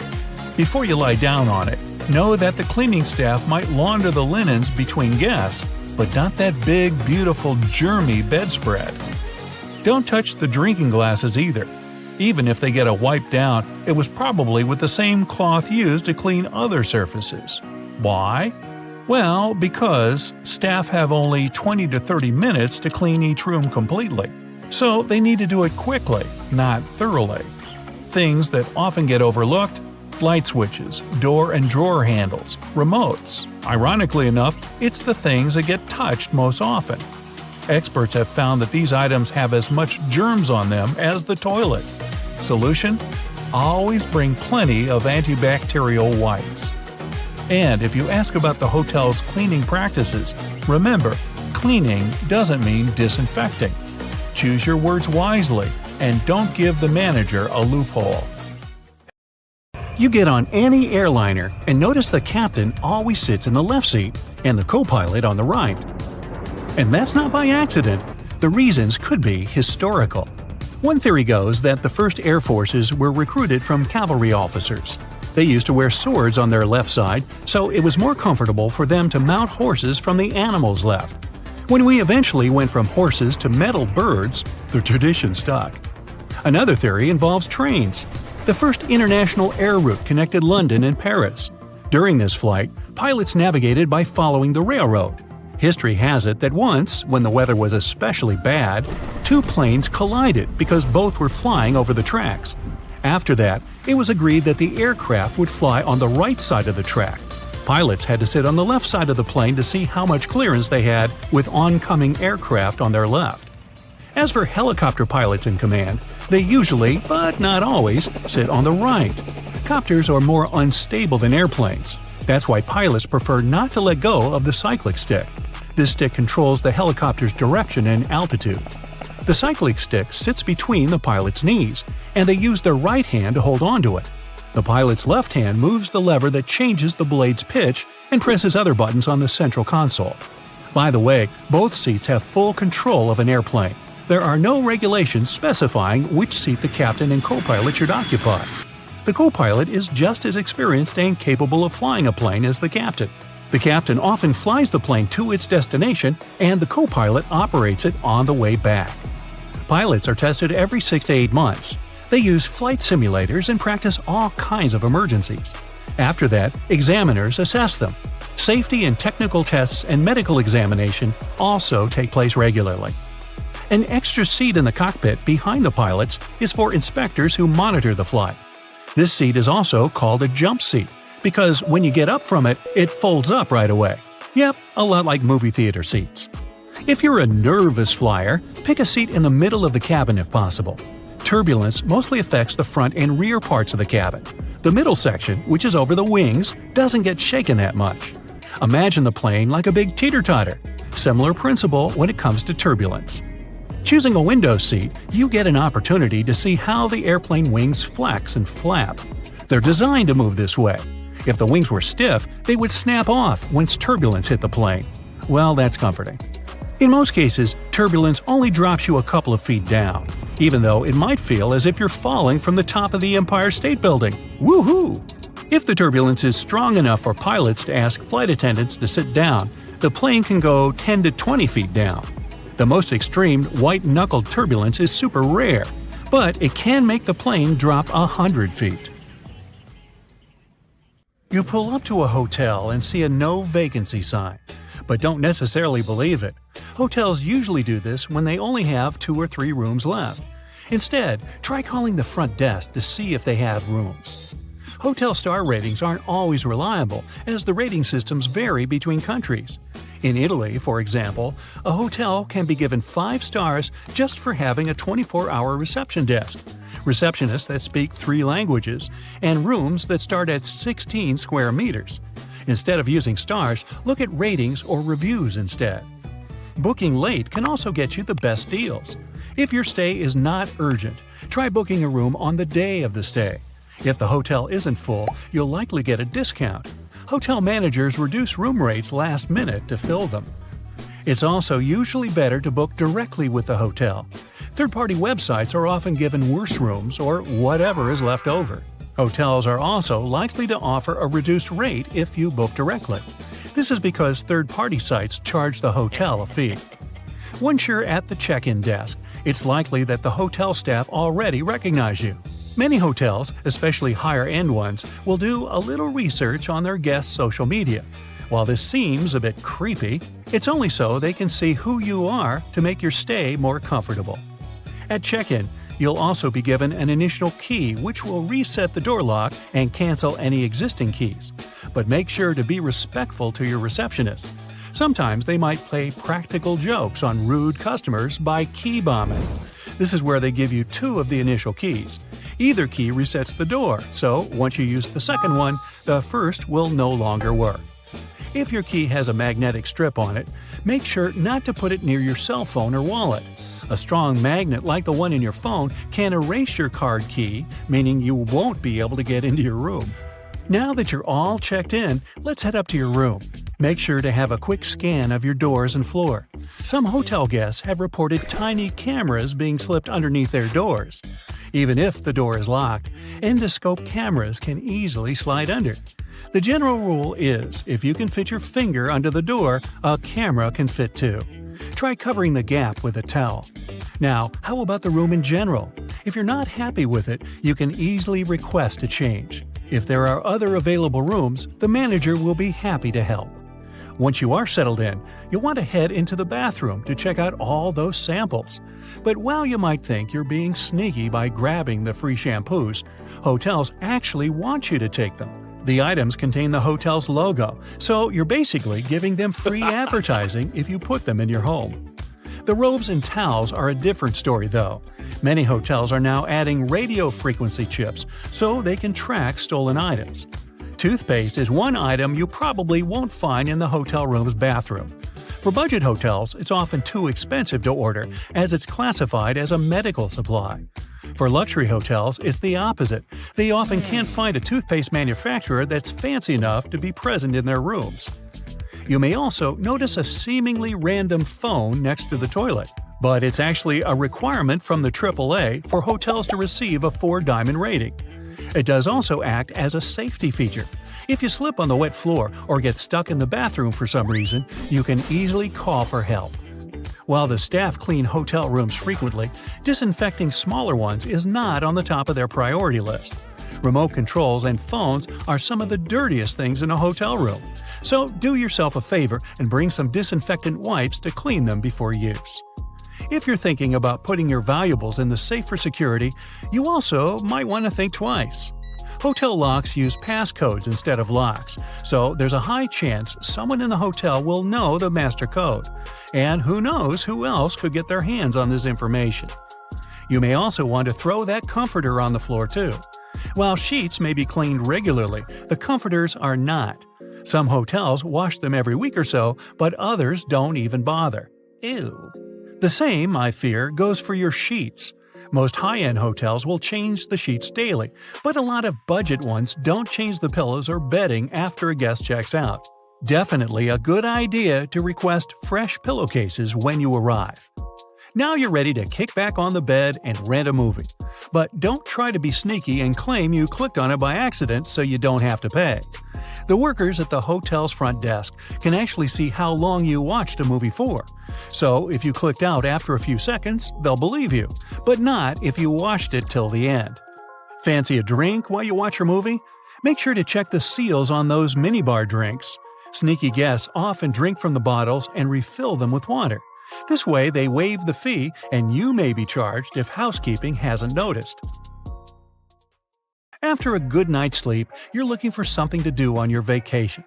Speaker 2: Before you lie down on it, know that the cleaning staff might launder the linens between guests, but not that big, beautiful, germy bedspread. Don't touch the drinking glasses either. Even if they get a wipe down, it was probably with the same cloth used to clean other surfaces. Why? Well, because staff have only 20 to 30 minutes to clean each room completely. So they need to do it quickly, not thoroughly. Things that often get overlooked: light switches, door and drawer handles, remotes. Ironically enough, it's the things that get touched most often. Experts have found that these items have as much germs on them as the toilet. Solution? Always bring plenty of antibacterial wipes. And if you ask about the hotel's cleaning practices, remember, cleaning doesn't mean disinfecting. Choose your words wisely and don't give the manager a loophole. You get on any airliner and notice the captain always sits in the left seat and the co-pilot on the right. And that's not by accident. The reasons could be historical. One theory goes that the first air forces were recruited from cavalry officers. They used to wear swords on their left side, so it was more comfortable for them to mount horses from the animals' left. When we eventually went from horses to metal birds, the tradition stuck. Another theory involves trains. The first international air route connected London and Paris. During this flight, pilots navigated by following the railroad. History has it that once, when the weather was especially bad, two planes collided because both were flying over the tracks. After that, it was agreed that the aircraft would fly on the right side of the track. Pilots had to sit on the left side of the plane to see how much clearance they had with oncoming aircraft on their left. As for helicopter pilots in command, they usually, but not always, sit on the right. Copters are more unstable than airplanes. That's why pilots prefer not to let go of the cyclic stick. This stick controls the helicopter's direction and altitude. The cyclic stick sits between the pilot's knees, and they use their right hand to hold onto it. The pilot's left hand moves the lever that changes the blade's pitch and presses other buttons on the central console. By the way, both seats have full control of an airplane. There are no regulations specifying which seat the captain and co-pilot should occupy. The co-pilot is just as experienced and capable of flying a plane as the captain. The captain often flies the plane to its destination, and the co-pilot operates it on the way back. Pilots are tested every 6 to 8 months. They use flight simulators and practice all kinds of emergencies. After that, examiners assess them. Safety and technical tests and medical examination also take place regularly. An extra seat in the cockpit behind the pilots is for inspectors who monitor the flight. This seat is also called a jump seat, because when you get up from it, it folds up right away. Yep, a lot like movie theater seats. If you're a nervous flyer, pick a seat in the middle of the cabin if possible. Turbulence mostly affects the front and rear parts of the cabin. The middle section, which is over the wings, doesn't get shaken that much. Imagine the plane like a big teeter-totter. Similar principle when it comes to turbulence. Choosing a window seat, you get an opportunity to see how the airplane wings flex and flap. They're designed to move this way. If the wings were stiff, they would snap off once turbulence hit the plane. Well, that's comforting. In most cases, turbulence only drops you a couple of feet down, even though it might feel as if you're falling from the top of the Empire State Building. Woohoo! If the turbulence is strong enough for pilots to ask flight attendants to sit down, the plane can go 10 to 20 feet down. The most extreme white-knuckled turbulence is super rare, but it can make the plane drop 100 feet. You pull up to a hotel and see a no vacancy sign, but don't necessarily believe it. Hotels usually do this when they only have 2 or 3 rooms left. Instead, try calling the front desk to see if they have rooms. Hotel star ratings aren't always reliable, as the rating systems vary between countries. In Italy, for example, a hotel can be given 5 stars just for having a 24-hour reception desk, receptionists that speak 3 languages, and rooms that start at 16 square meters. Instead of using stars, look at ratings or reviews instead. Booking late can also get you the best deals. If your stay is not urgent, try booking a room on the day of the stay. If the hotel isn't full, you'll likely get a discount. Hotel managers reduce room rates last minute to fill them. It's also usually better to book directly with the hotel. Third-party websites are often given worse rooms or whatever is left over. Hotels are also likely to offer a reduced rate if you book directly. This is because third-party sites charge the hotel a fee. Once you're at the check-in desk, it's likely that the hotel staff already recognize you. Many hotels, especially higher-end ones, will do a little research on their guests' social media. While this seems a bit creepy, it's only so they can see who you are to make your stay more comfortable. At check-in, you'll also be given an initial key which will reset the door lock and cancel any existing keys. But make sure to be respectful to your receptionist. Sometimes they might play practical jokes on rude customers by key bombing. This is where they give you 2 of the initial keys. Either key resets the door, so once you use the second one, the first will no longer work. If your key has a magnetic strip on it, make sure not to put it near your cell phone or wallet. A strong magnet like the one in your phone can erase your card key, meaning you won't be able to get into your room. Now that you're all checked in, let's head up to your room. Make sure to have a quick scan of your doors and floor. Some hotel guests have reported tiny cameras being slipped underneath their doors. Even if the door is locked, endoscope cameras can easily slide under. The general rule is, if you can fit your finger under the door, a camera can fit too. Try covering the gap with a towel. Now, how about the room in general? If you're not happy with it, you can easily request a change. If there are other available rooms, the manager will be happy to help. Once you are settled in, you'll want to head into the bathroom to check out all those samples. But while you might think you're being sneaky by grabbing the free shampoos, hotels actually want you to take them. The items contain the hotel's logo, so you're basically giving them free advertising if you put them in your home. The robes and towels are a different story though. Many hotels are now adding radio frequency chips so they can track stolen items. Toothpaste is one item you probably won't find in the hotel room's bathroom. For budget hotels, it's often too expensive to order as it's classified as a medical supply. For luxury hotels, it's the opposite. They often can't find a toothpaste manufacturer that's fancy enough to be present in their rooms. You may also notice a seemingly random phone next to the toilet, but it's actually a requirement from the AAA for hotels to receive a 4-diamond rating. It does also act as a safety feature. If you slip on the wet floor or get stuck in the bathroom for some reason, you can easily call for help. While the staff clean hotel rooms frequently, disinfecting smaller ones is not on the top of their priority list. Remote controls and phones are some of the dirtiest things in a hotel room. So do yourself a favor and bring some disinfectant wipes to clean them before use. If you're thinking about putting your valuables in the safe for security, you also might want to think twice. Hotel locks use passcodes instead of locks, so there's a high chance someone in the hotel will know the master code. And who knows who else could get their hands on this information. You may also want to throw that comforter on the floor too. While sheets may be cleaned regularly, the comforters are not. Some hotels wash them every week or so, but others don't even bother. Ew. The same, I fear, goes for your sheets. Most high-end hotels will change the sheets daily, but a lot of budget ones don't change the pillows or bedding after a guest checks out. Definitely a good idea to request fresh pillowcases when you arrive. Now you're ready to kick back on the bed and rent a movie. But don't try to be sneaky and claim you clicked on it by accident so you don't have to pay. The workers at the hotel's front desk can actually see how long you watched a movie for. So if you clicked out after a few seconds, they'll believe you, but not if you watched it till the end. Fancy a drink while you watch your movie? Make sure to check the seals on those minibar drinks. Sneaky guests often drink from the bottles and refill them with water. This way they waive the fee and you may be charged if housekeeping hasn't noticed. After a good night's sleep, you're looking for something to do on your vacation.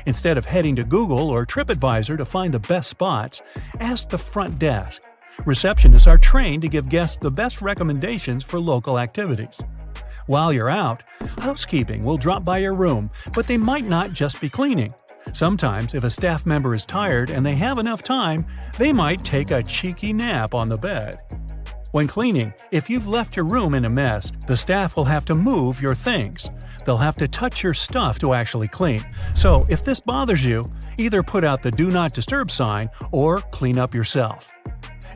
Speaker 2: Instead of heading to Google or TripAdvisor to find the best spots, ask the front desk. Receptionists are trained to give guests the best recommendations for local activities. While you're out, housekeeping will drop by your room, but they might not just be cleaning. Sometimes, if a staff member is tired and they have enough time, they might take a cheeky nap on the bed. When cleaning, if you've left your room in a mess, the staff will have to move your things. They'll have to touch your stuff to actually clean. So if this bothers you, either put out the Do Not Disturb sign or clean up yourself.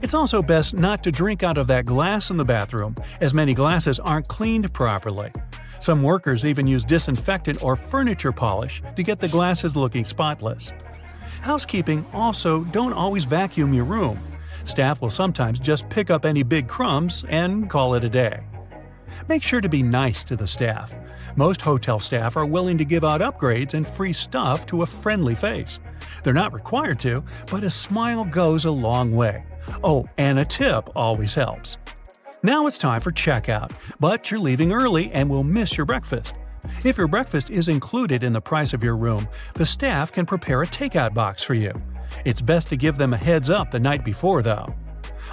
Speaker 2: It's also best not to drink out of that glass in the bathroom, as many glasses aren't cleaned properly. Some workers even use disinfectant or furniture polish to get the glasses looking spotless. Housekeeping also don't always vacuum your room. Staff will sometimes just pick up any big crumbs and call it a day. Make sure to be nice to the staff. Most hotel staff are willing to give out upgrades and free stuff to a friendly face. They're not required to, but a smile goes a long way. Oh, and a tip always helps. Now it's time for checkout, but you're leaving early and will miss your breakfast. If your breakfast is included in the price of your room, the staff can prepare a takeout box for you. It's best to give them a heads up the night before, though.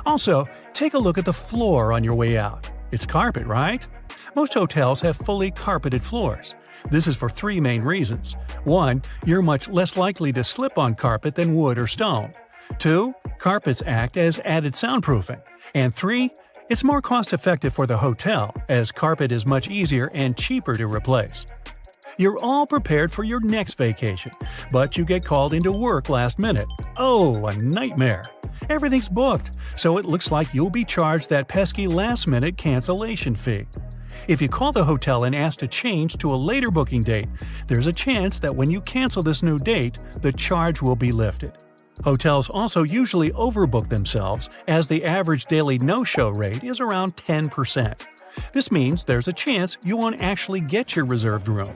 Speaker 2: Also, take a look at the floor on your way out. It's carpet, right? Most hotels have fully carpeted floors. This is for 3 main reasons. 1. You're much less likely to slip on carpet than wood or stone. 2. Carpets act as added soundproofing. And 3. It's more cost-effective for the hotel, as carpet is much easier and cheaper to replace. You're all prepared for your next vacation, but you get called into work last minute. Oh, a nightmare! Everything's booked, so it looks like you'll be charged that pesky last-minute cancellation fee. If you call the hotel and ask to change to a later booking date, there's a chance that when you cancel this new date, the charge will be lifted. Hotels also usually overbook themselves, as the average daily no-show rate is around 10%. This means there's a chance you won't actually get your reserved room.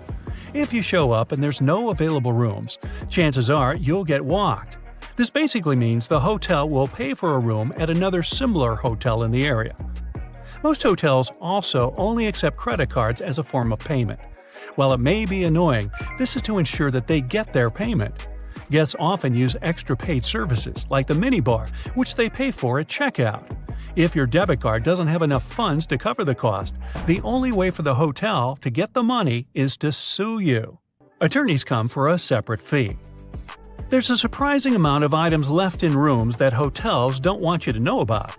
Speaker 2: If you show up and there's no available rooms, chances are you'll get walked. This basically means the hotel will pay for a room at another similar hotel in the area. Most hotels also only accept credit cards as a form of payment. While it may be annoying, this is to ensure that they get their payment. Guests often use extra paid services like the minibar, which they pay for at checkout. If your debit card doesn't have enough funds to cover the cost, the only way for the hotel to get the money is to sue you. Attorneys come for a separate fee. There's a surprising amount of items left in rooms that hotels don't want you to know about.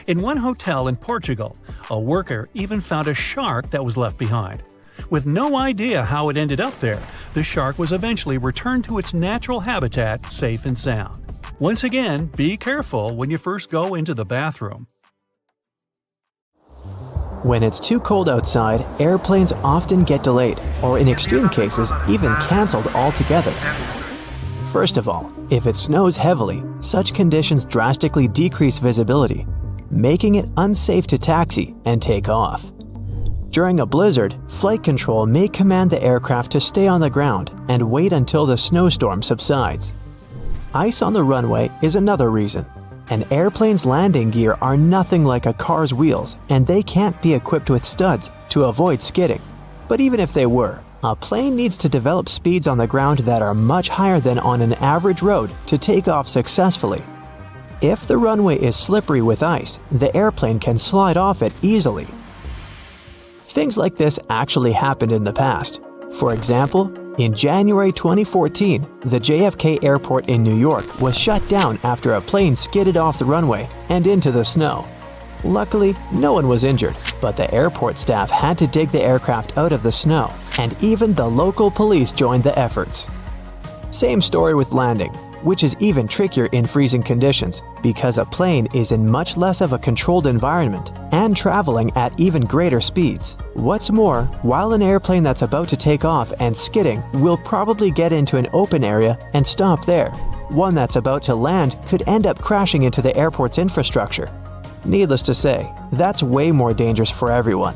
Speaker 2: In one hotel in Portugal, a worker even found a shark that was left behind. With no idea how it ended up there, the shark was eventually returned to its natural habitat safe and sound. Once again, be careful when you first go into the bathroom.
Speaker 4: When it's too cold outside, airplanes often get delayed, or in extreme cases, even cancelled altogether. First of all, if it snows heavily, such conditions drastically decrease visibility, making it unsafe to taxi and take off. During a blizzard, flight control may command the aircraft to stay on the ground and wait until the snowstorm subsides. Ice on the runway is another reason. An airplane's landing gear are nothing like a car's wheels, and they can't be equipped with studs to avoid skidding. But even if they were, a plane needs to develop speeds on the ground that are much higher than on an average road to take off successfully. If the runway is slippery with ice, the airplane can slide off it easily. Things like this actually happened in the past. For example, in January 2014, the JFK airport in New York was shut down after a plane skidded off the runway and into the snow. Luckily, no one was injured, but the airport staff had to dig the aircraft out of the snow, and even the local police joined the efforts. Same story with landing, which is even trickier in freezing conditions because a plane is in much less of a controlled environment and traveling at even greater speeds. What's more, while an airplane that's about to take off and skidding will probably get into an open area and stop there, one that's about to land could end up crashing into the airport's infrastructure. Needless to say, that's way more dangerous for everyone.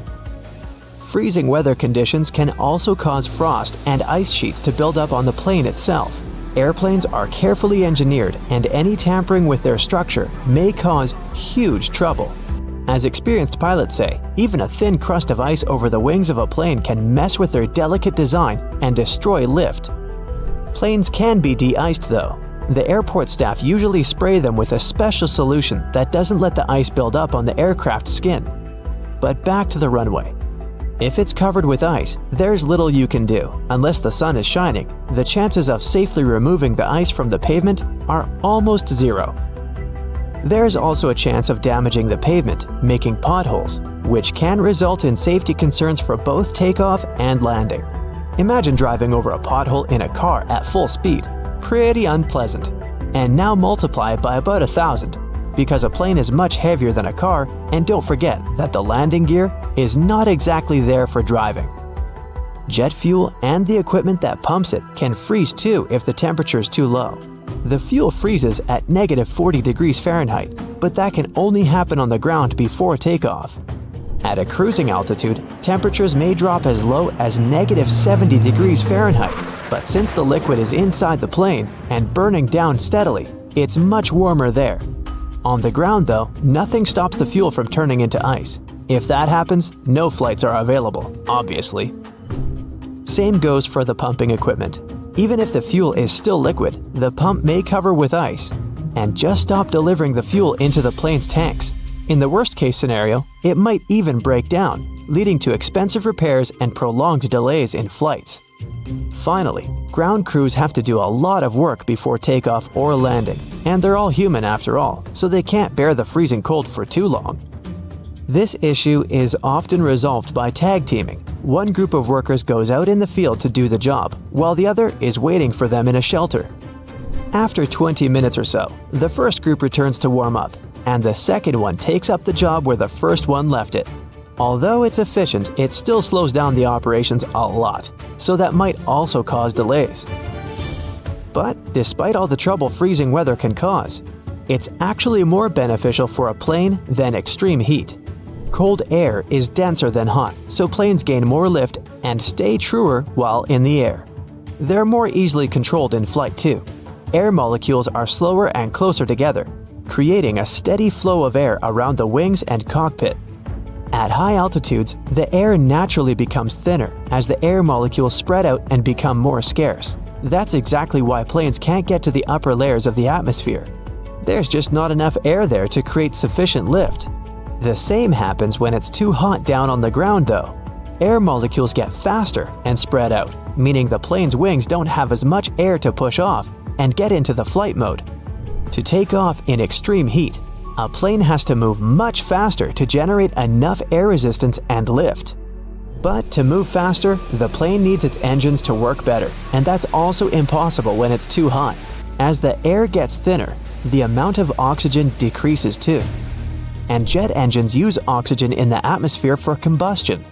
Speaker 4: Freezing weather conditions can also cause frost and ice sheets to build up on the plane itself. Airplanes are carefully engineered, and any tampering with their structure may cause huge trouble. As experienced pilots say, even a thin crust of ice over the wings of a plane can mess with their delicate design and destroy lift. Planes can be de-iced though. The airport staff usually spray them with a special solution that doesn't let the ice build up on the aircraft's skin. But back to the runway. If it's covered with ice, there's little you can do. Unless the sun is shining, the chances of safely removing the ice from the pavement are almost zero. There's also a chance of damaging the pavement, making potholes, which can result in safety concerns for both takeoff and landing. Imagine driving over a pothole in a car at full speed. Pretty unpleasant. And now multiply it by about 1,000, because a plane is much heavier than a car, and don't forget that the landing gear is not exactly there for driving. Jet fuel and the equipment that pumps it can freeze too if the temperature is too low. The fuel freezes at -40 degrees Fahrenheit, but that can only happen on the ground before takeoff. At a cruising altitude, temperatures may drop as low as -70 degrees Fahrenheit, but since the liquid is inside the plane and burning down steadily, it's much warmer there. On the ground though, nothing stops the fuel from turning into ice. If that happens, no flights are available, obviously. Same goes for the pumping equipment. Even if the fuel is still liquid, the pump may cover with ice and just stop delivering the fuel into the plane's tanks. In the worst case scenario, it might even break down, leading to expensive repairs and prolonged delays in flights. Finally, ground crews have to do a lot of work before takeoff or landing, and they're all human after all, so they can't bear the freezing cold for too long. This issue is often resolved by tag teaming. One group of workers goes out in the field to do the job, while the other is waiting for them in a shelter. After 20 minutes or so, the first group returns to warm up, and the second one takes up the job where the first one left it. Although it's efficient, it still slows down the operations a lot, so that might also cause delays. But despite all the trouble freezing weather can cause, it's actually more beneficial for a plane than extreme heat. Cold air is denser than hot, so planes gain more lift and stay truer while in the air. They're more easily controlled in flight too. Air molecules are slower and closer together, creating a steady flow of air around the wings and cockpit. At high altitudes, the air naturally becomes thinner as the air molecules spread out and become more scarce. That's exactly why planes can't get to the upper layers of the atmosphere. There's just not enough air there to create sufficient lift. The same happens when it's too hot down on the ground though. Air molecules get faster and spread out, meaning the plane's wings don't have as much air to push off and get into the flight mode. To take off in extreme heat, a plane has to move much faster to generate enough air resistance and lift. But to move faster, the plane needs its engines to work better, and that's also impossible when it's too hot. As the air gets thinner, the amount of oxygen decreases too. And jet engines use oxygen in the atmosphere for combustion.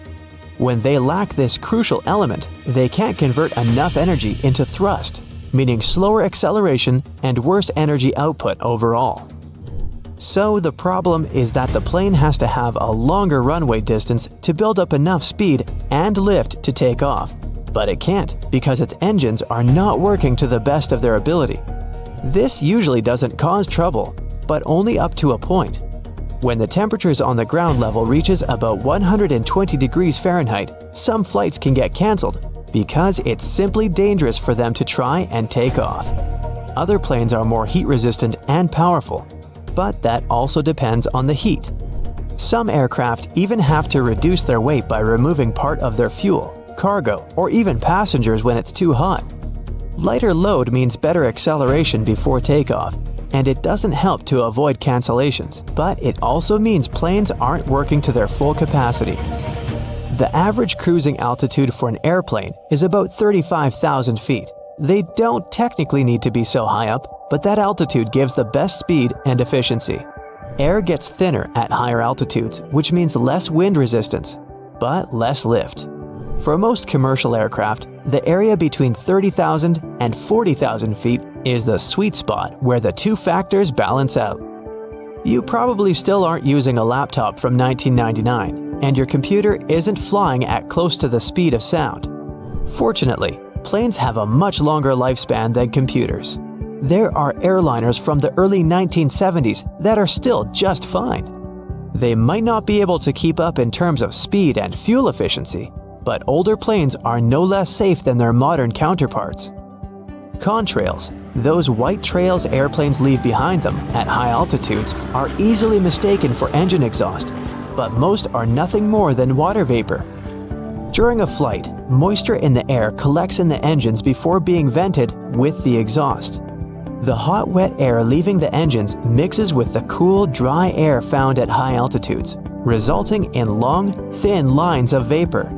Speaker 4: When they lack this crucial element, they can't convert enough energy into thrust, meaning slower acceleration and worse energy output overall. So the problem is that the plane has to have a longer runway distance to build up enough speed and lift to take off, but it can't because its engines are not working to the best of their ability. This usually doesn't cause trouble, but only up to a point. When the temperatures on the ground level reaches about 120 degrees Fahrenheit, some flights can get cancelled because it's simply dangerous for them to try and take off. Other planes are more heat resistant and powerful, but that also depends on the heat. Some aircraft even have to reduce their weight by removing part of their fuel, cargo, or even passengers when it's too hot. Lighter load means better acceleration before takeoff, and it doesn't help to avoid cancellations, but it also means planes aren't working to their full capacity. The average cruising altitude for an airplane is about 35,000 feet. They don't technically need to be so high up, but that altitude gives the best speed and efficiency. Air gets thinner at higher altitudes, which means less wind resistance, but less lift. For most commercial aircraft, the area between 30,000 and 40,000 feet is the sweet spot where the two factors balance out. You probably still aren't using a laptop from 1999, and your computer isn't flying at close to the speed of sound. Fortunately, planes have a much longer lifespan than computers. There are airliners from the early 1970s that are still just fine. They might not be able to keep up in terms of speed and fuel efficiency, but older planes are no less safe than their modern counterparts. Contrails, those white trails airplanes leave behind them at high altitudes, are easily mistaken for engine exhaust, but most are nothing more than water vapor. During a flight, moisture in the air collects in the engines before being vented with the exhaust. The hot, wet air leaving the engines mixes with the cool, dry air found at high altitudes, resulting in long, thin lines of vapor.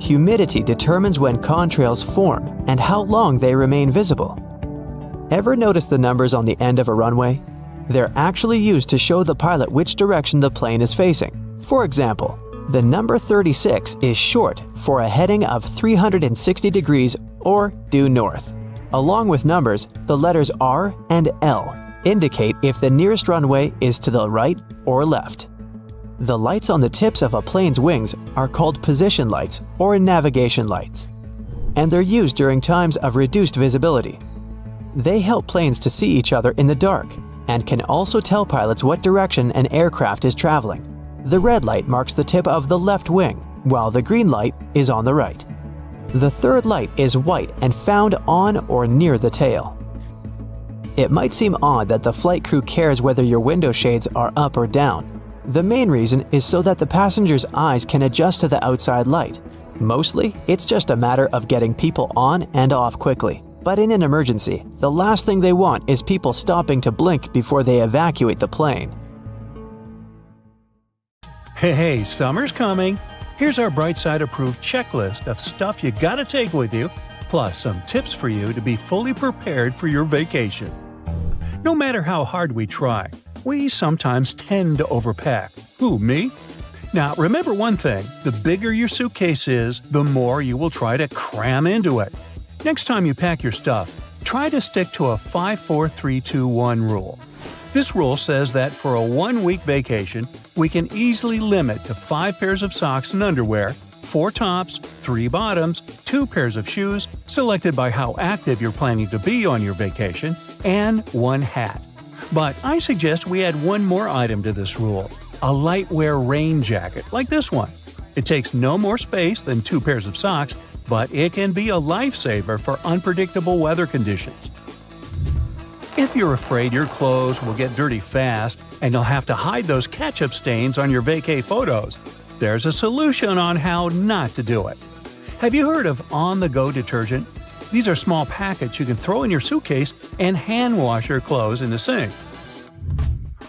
Speaker 4: Humidity determines when contrails form and how long they remain visible. Ever notice the numbers on the end of a runway? They're actually used to show the pilot which direction the plane is facing. For example, the number 36 is short for a heading of 360 degrees or due north. Along with numbers, the letters R and L indicate if the nearest runway is to the right or left. The lights on the tips of a plane's wings are called position lights or navigation lights, and they're used during times of reduced visibility. They help planes to see each other in the dark and can also tell pilots what direction an aircraft is traveling. The red light marks the tip of the left wing, while the green light is on the right. The third light is white and found on or near the tail. It might seem odd that the flight crew cares whether your window shades are up or down. The main reason is so that the passenger's eyes can adjust to the outside light. Mostly, it's just a matter of getting people on and off quickly. But in an emergency, the last thing they want is people stopping to blink before they evacuate the plane.
Speaker 2: Hey, summer's coming! Here's our Bright Side approved checklist of stuff you gotta take with you, plus some tips for you to be fully prepared for your vacation. No matter how hard we try, we sometimes tend to overpack. Who, me? Now, remember one thing, the bigger your suitcase is, the more you will try to cram into it. Next time you pack your stuff, try to stick to a 5-4-3-2-1 rule. This rule says that for a 1-week vacation, we can easily limit to 5 pairs of socks and underwear, 4 tops, 3 bottoms, 2 pairs of shoes, selected by how active you're planning to be on your vacation, and 1 hat. But I suggest we add one more item to this rule, a lightwear rain jacket like this one. It takes no more space than 2 pairs of socks, but it can be a lifesaver for unpredictable weather conditions. If you're afraid your clothes will get dirty fast and you'll have to hide those ketchup stains on your vacay photos, there's a solution on how not to do it. Have you heard of on-the-go detergent? These are small packets you can throw in your suitcase and hand wash your clothes in the sink.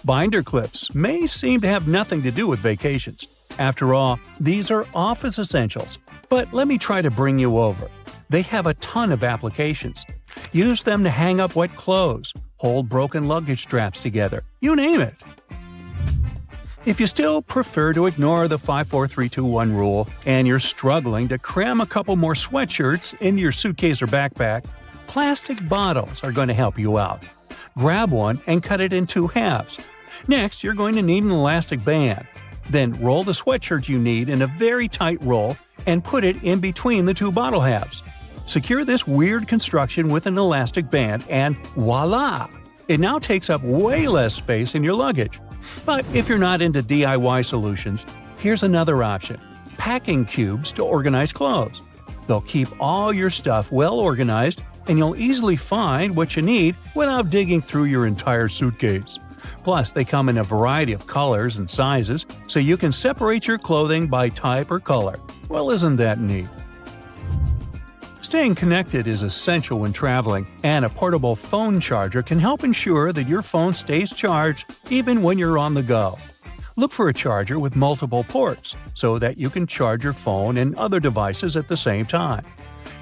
Speaker 2: Binder clips may seem to have nothing to do with vacations. After all, these are office essentials. But let me try to bring you over. They have a ton of applications. Use them to hang up wet clothes, hold broken luggage straps together, you name it. If you still prefer to ignore the 5-4-3-2-1 rule and you're struggling to cram a couple more sweatshirts into your suitcase or backpack, plastic bottles are going to help you out. Grab one and cut it in 2 halves. Next, you're going to need an elastic band. Then roll the sweatshirt you need in a very tight roll and put it in between the 2 bottle halves. Secure this weird construction with an elastic band and voila! It now takes up way less space in your luggage. But if you're not into DIY solutions, here's another option: packing cubes to organize clothes. They'll keep all your stuff well organized and you'll easily find what you need without digging through your entire suitcase. Plus, they come in a variety of colors and sizes, so you can separate your clothing by type or color. Well, isn't that neat? Staying connected is essential when traveling, and a portable phone charger can help ensure that your phone stays charged even when you're on the go. Look for a charger with multiple ports so that you can charge your phone and other devices at the same time.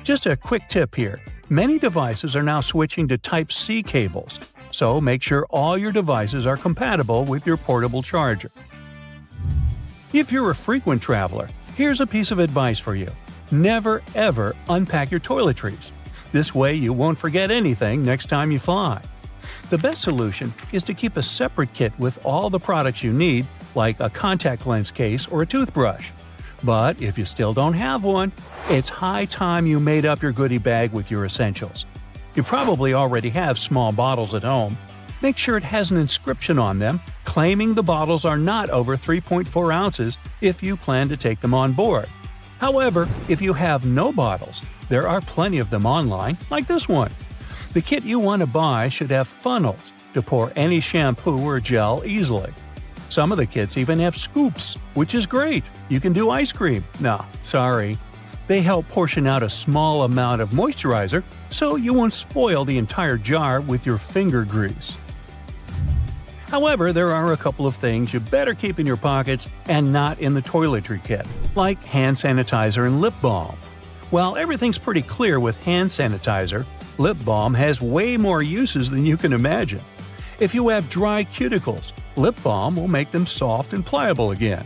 Speaker 2: Just a quick tip here: many devices are now switching to Type-C cables, so make sure all your devices are compatible with your portable charger. If you're a frequent traveler, here's a piece of advice for you. Never ever unpack your toiletries. This way you won't forget anything next time you fly. The best solution is to keep a separate kit with all the products you need, like a contact lens case or a toothbrush. But if you still don't have one, it's high time you made up your goodie bag with your essentials. You probably already have small bottles at home. Make sure it has an inscription on them claiming the bottles are not over 3.4 ounces if you plan to take them on board. However, if you have no bottles, there are plenty of them online, like this one. The kit you want to buy should have funnels to pour any shampoo or gel easily. Some of the kits even have scoops, which is great. You can do ice cream. No, sorry. They help portion out a small amount of moisturizer so you won't spoil the entire jar with your finger grease. However, there are a couple of things you better keep in your pockets and not in the toiletry kit, like hand sanitizer and lip balm. While everything's pretty clear with hand sanitizer, lip balm has way more uses than you can imagine. If you have dry cuticles, lip balm will make them soft and pliable again.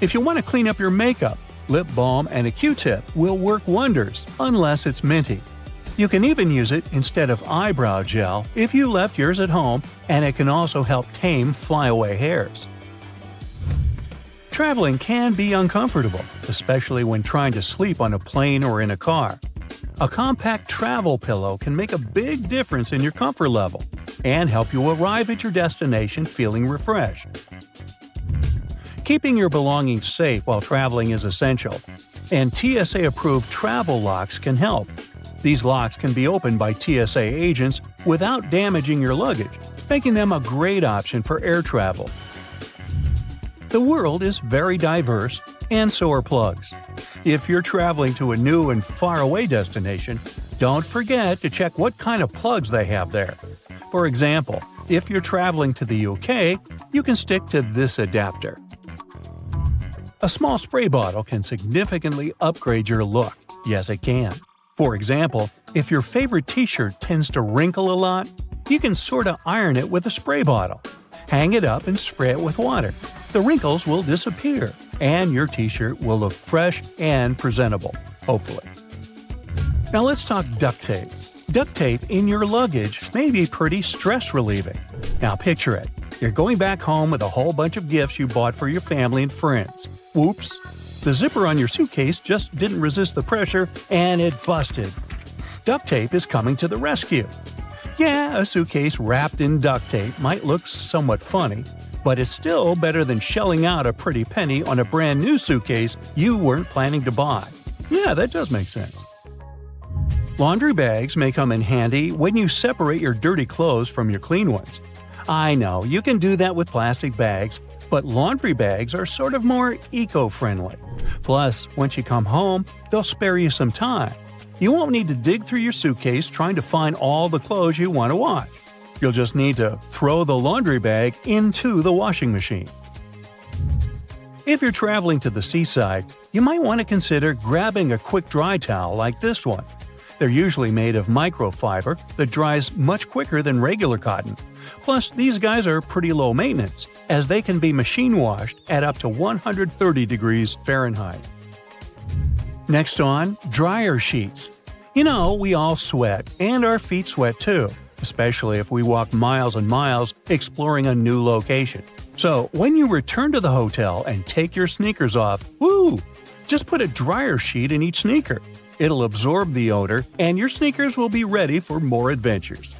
Speaker 2: If you want to clean up your makeup, lip balm and a Q-tip will work wonders, unless it's minty. You can even use it instead of eyebrow gel if you left yours at home, and it can also help tame flyaway hairs. Traveling can be uncomfortable, especially when trying to sleep on a plane or in a car. A compact travel pillow can make a big difference in your comfort level and help you arrive at your destination feeling refreshed. Keeping your belongings safe while traveling is essential, and TSA-approved travel locks can help. These locks can be opened by TSA agents without damaging your luggage, making them a great option for air travel. The world is very diverse, and so are plugs. If you're traveling to a new and faraway destination, don't forget to check what kind of plugs they have there. For example, if you're traveling to the UK, you can stick to this adapter. A small spray bottle can significantly upgrade your look. Yes, it can. For example, if your favorite t-shirt tends to wrinkle a lot, you can sorta iron it with a spray bottle. Hang it up and spray it with water. The wrinkles will disappear, and your t-shirt will look fresh and presentable, hopefully. Now let's talk duct tape. Duct tape in your luggage may be pretty stress-relieving. Now picture it. You're going back home with a whole bunch of gifts you bought for your family and friends. Whoops! The zipper on your suitcase just didn't resist the pressure, and it busted. Duct tape is coming to the rescue. Yeah, a suitcase wrapped in duct tape might look somewhat funny, but it's still better than shelling out a pretty penny on a brand new suitcase you weren't planning to buy. Yeah, that does make sense. Laundry bags may come in handy when you separate your dirty clothes from your clean ones. I know, you can do that with plastic bags, but laundry bags are sort of more eco-friendly. Plus, once you come home, they'll spare you some time. You won't need to dig through your suitcase trying to find all the clothes you want to wash. You'll just need to throw the laundry bag into the washing machine. If you're traveling to the seaside, you might want to consider grabbing a quick dry towel like this one. They're usually made of microfiber that dries much quicker than regular cotton. Plus, these guys are pretty low maintenance, as they can be machine washed at up to 130 degrees Fahrenheit. Next on, dryer sheets. You know, we all sweat, and our feet sweat too, especially if we walk miles and miles exploring a new location. So, when you return to the hotel and take your sneakers off, woo! Just put a dryer sheet in each sneaker. It'll absorb the odor, and your sneakers will be ready for more adventures.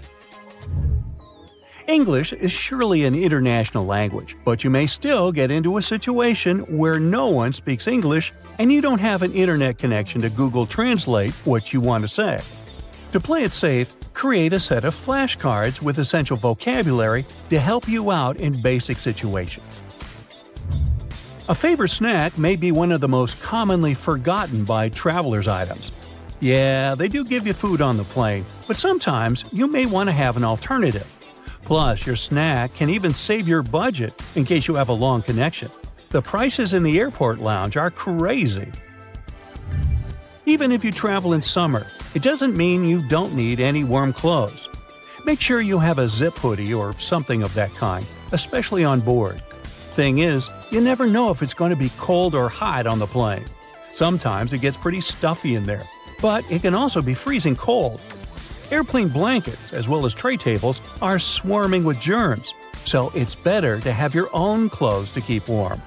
Speaker 2: English is surely an international language, but you may still get into a situation where no one speaks English and you don't have an internet connection to Google Translate what you want to say. To play it safe, create a set of flashcards with essential vocabulary to help you out in basic situations. A favorite snack may be one of the most commonly forgotten by travelers' items. Yeah, they do give you food on the plane, but sometimes you may want to have an alternative. Plus, your snack can even save your budget in case you have a long connection. The prices in the airport lounge are crazy. Even if you travel in summer, it doesn't mean you don't need any warm clothes. Make sure you have a zip hoodie or something of that kind, especially on board. Thing is, you never know if it's going to be cold or hot on the plane. Sometimes it gets pretty stuffy in there, but it can also be freezing cold. Airplane blankets, as well as tray tables, are swarming with germs, so it's better to have your own clothes to keep warm.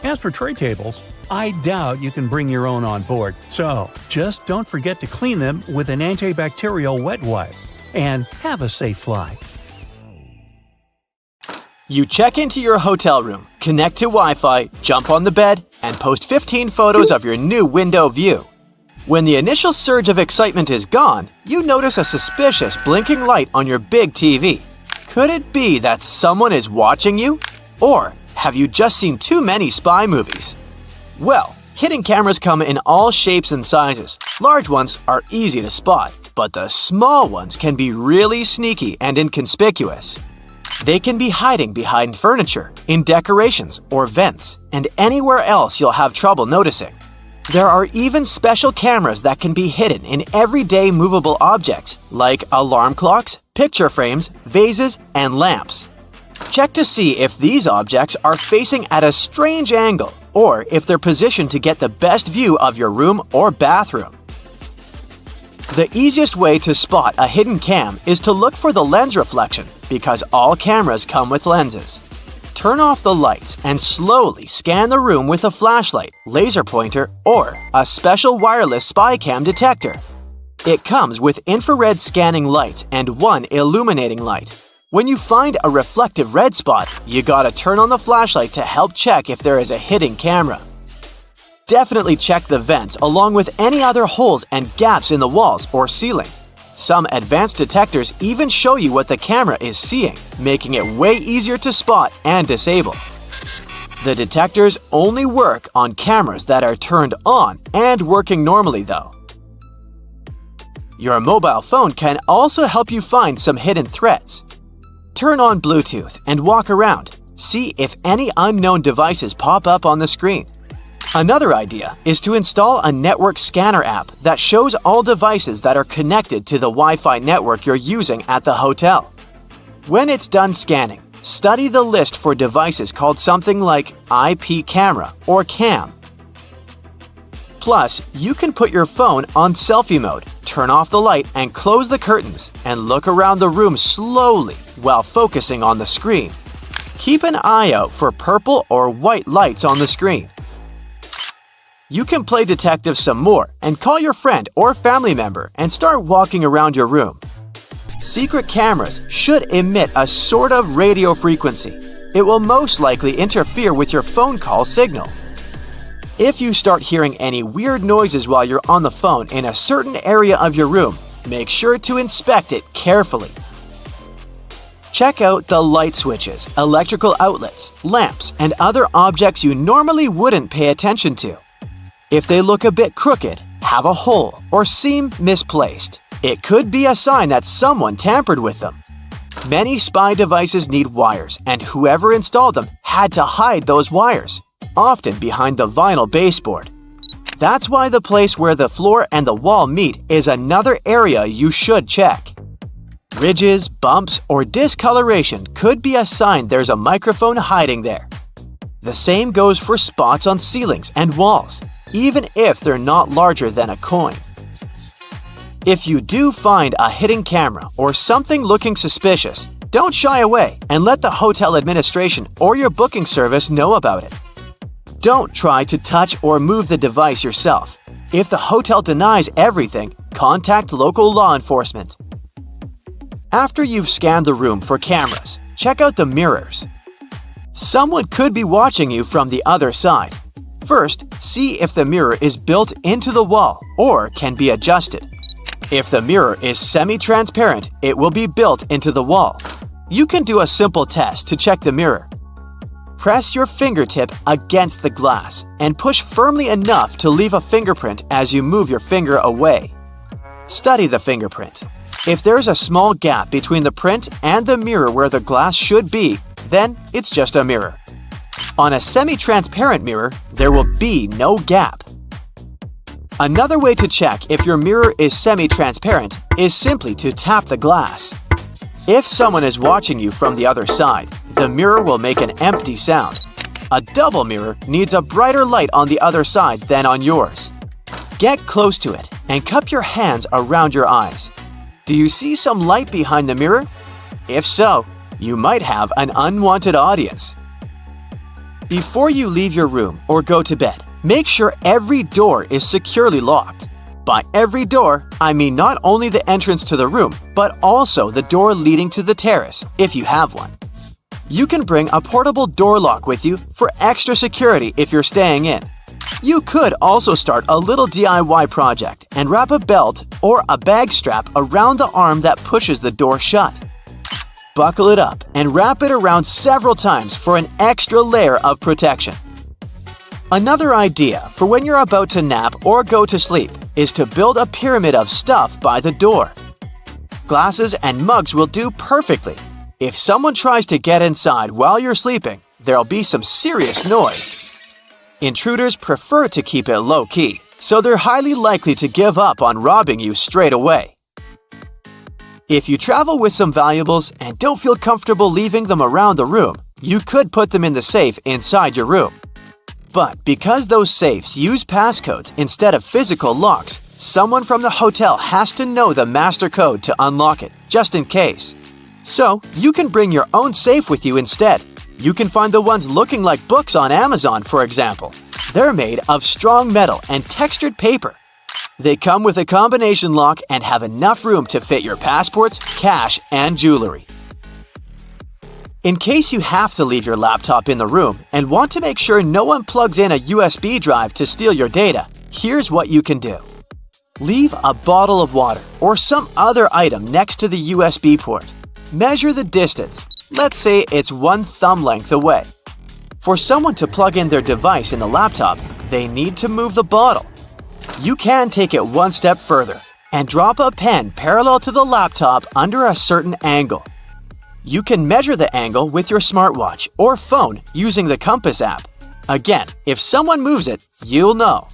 Speaker 2: As for tray tables, I doubt you can bring your own on board, so just don't forget to clean them with an antibacterial wet wipe. And have a safe flight.
Speaker 4: You check into your hotel room, connect to Wi-Fi, jump on the bed, and post 15 photos of your new window view. When the initial surge of excitement is gone, you notice a suspicious blinking light on your big TV. Could it be that someone is watching you? Or have you just seen too many spy movies? Well, hidden cameras come in all shapes and sizes. Large ones are easy to spot, but the small ones can be really sneaky and inconspicuous. They can be hiding behind furniture, in decorations or vents, and anywhere else you'll have trouble noticing. There are even special cameras that can be hidden in everyday movable objects, like alarm clocks, picture frames, vases, and lamps. Check to see if these objects are facing at a strange angle, or if they're positioned to get the best view of your room or bathroom. The easiest way to spot a hidden cam is to look for the lens reflection, because all cameras come with lenses. Turn off the lights and slowly scan the room with a flashlight, laser pointer, or a special wireless spy cam detector. It comes with infrared scanning lights and one illuminating light. When you find a reflective red spot, you gotta turn on the flashlight to help check if there is a hidden camera. Definitely check the vents along with any other holes and gaps in the walls or ceiling. Some advanced detectors even show you what the camera is seeing, making it way easier to spot and disable. The detectors only work on cameras that are turned on and working normally though. Your mobile phone can also help you find some hidden threats. Turn on Bluetooth and walk around. See if any unknown devices pop up on the screen. Another idea is to install a network scanner app that shows all devices that are connected to the Wi-Fi network you're using at the hotel. When it's done scanning, study the list for devices called something like IP camera or cam. Plus, you can put your phone on selfie mode, turn off the light and close the curtains, and look around the room slowly while focusing on the screen. Keep an eye out for purple or white lights on the screen. You can play detective some more and call your friend or family member and start walking around your room. Secret cameras should emit a sort of radio frequency. It will most likely interfere with your phone call signal. If you start hearing any weird noises while you're on the phone in a certain area of your room, make sure to inspect it carefully. Check out the light switches, electrical outlets, lamps, and other objects you normally wouldn't pay attention to. If they look a bit crooked, have a hole, or seem misplaced, it could be a sign that someone tampered with them. Many spy devices need wires, and whoever installed them had to hide those wires, often behind the vinyl baseboard. That's why the place where the floor and the wall meet is another area you should check. Ridges, bumps, or discoloration could be a sign there's a microphone hiding there. The same goes for spots on ceilings and walls, even if they're not larger than a coin. If you do find a hidden camera or something looking suspicious, don't shy away and let the hotel administration or your booking service know about it. Don't try to touch or move the device yourself. If the hotel denies everything, contact local law enforcement. After you've scanned the room for cameras, check out the mirrors. Someone could be watching you from the other side. First, see if the mirror is built into the wall or can be adjusted. If the mirror is semi-transparent, it will be built into the wall. You can do a simple test to check the mirror. Press your fingertip against the glass and push firmly enough to leave a fingerprint as you move your finger away. Study the fingerprint. If there's a small gap between the print and the mirror where the glass should be, then it's just a mirror. On a semi-transparent mirror, there will be no gap. Another way to check if your mirror is semi-transparent is simply to tap the glass. If someone is watching you from the other side, the mirror will make an empty sound. A double mirror needs a brighter light on the other side than on yours. Get close to it and cup your hands around your eyes. Do you see some light behind the mirror? If so, you might have an unwanted audience. Before you leave your room or go to bed, make sure every door is securely locked. By every door, I mean not only the entrance to the room, but also the door leading to the terrace, if you have one. You can bring a portable door lock with you for extra security if you're staying in. You could also start a little DIY project and wrap a belt or a bag strap around the arm that pushes the door shut. Buckle it up and wrap it around several times for an extra layer of protection. Another idea for when you're about to nap or go to sleep is to build a pyramid of stuff by the door. Glasses and mugs will do perfectly. If someone tries to get inside while you're sleeping, there'll be some serious noise. Intruders prefer to keep it low-key, so they're highly likely to give up on robbing you straight away. If you travel with some valuables and don't feel comfortable leaving them around the room, you could put them in the safe inside your room. But because those safes use passcodes instead of physical locks, someone from the hotel has to know the master code to unlock it, just in case. So, you can bring your own safe with you instead. You can find the ones looking like books on Amazon, for example. They're made of strong metal and textured paper. They come with a combination lock and have enough room to fit your passports, cash, and jewelry. In case you have to leave your laptop in the room and want to make sure no one plugs in a USB drive to steal your data, here's what you can do. Leave a bottle of water or some other item next to the USB port. Measure the distance. Let's say it's 1 thumb length away. For someone to plug in their device in the laptop, they need to move the bottle. You can take it one step further and drop a pen parallel to the laptop under a certain angle. You can measure the angle with your smartwatch or phone using the compass app. Again, if someone moves it, you'll know.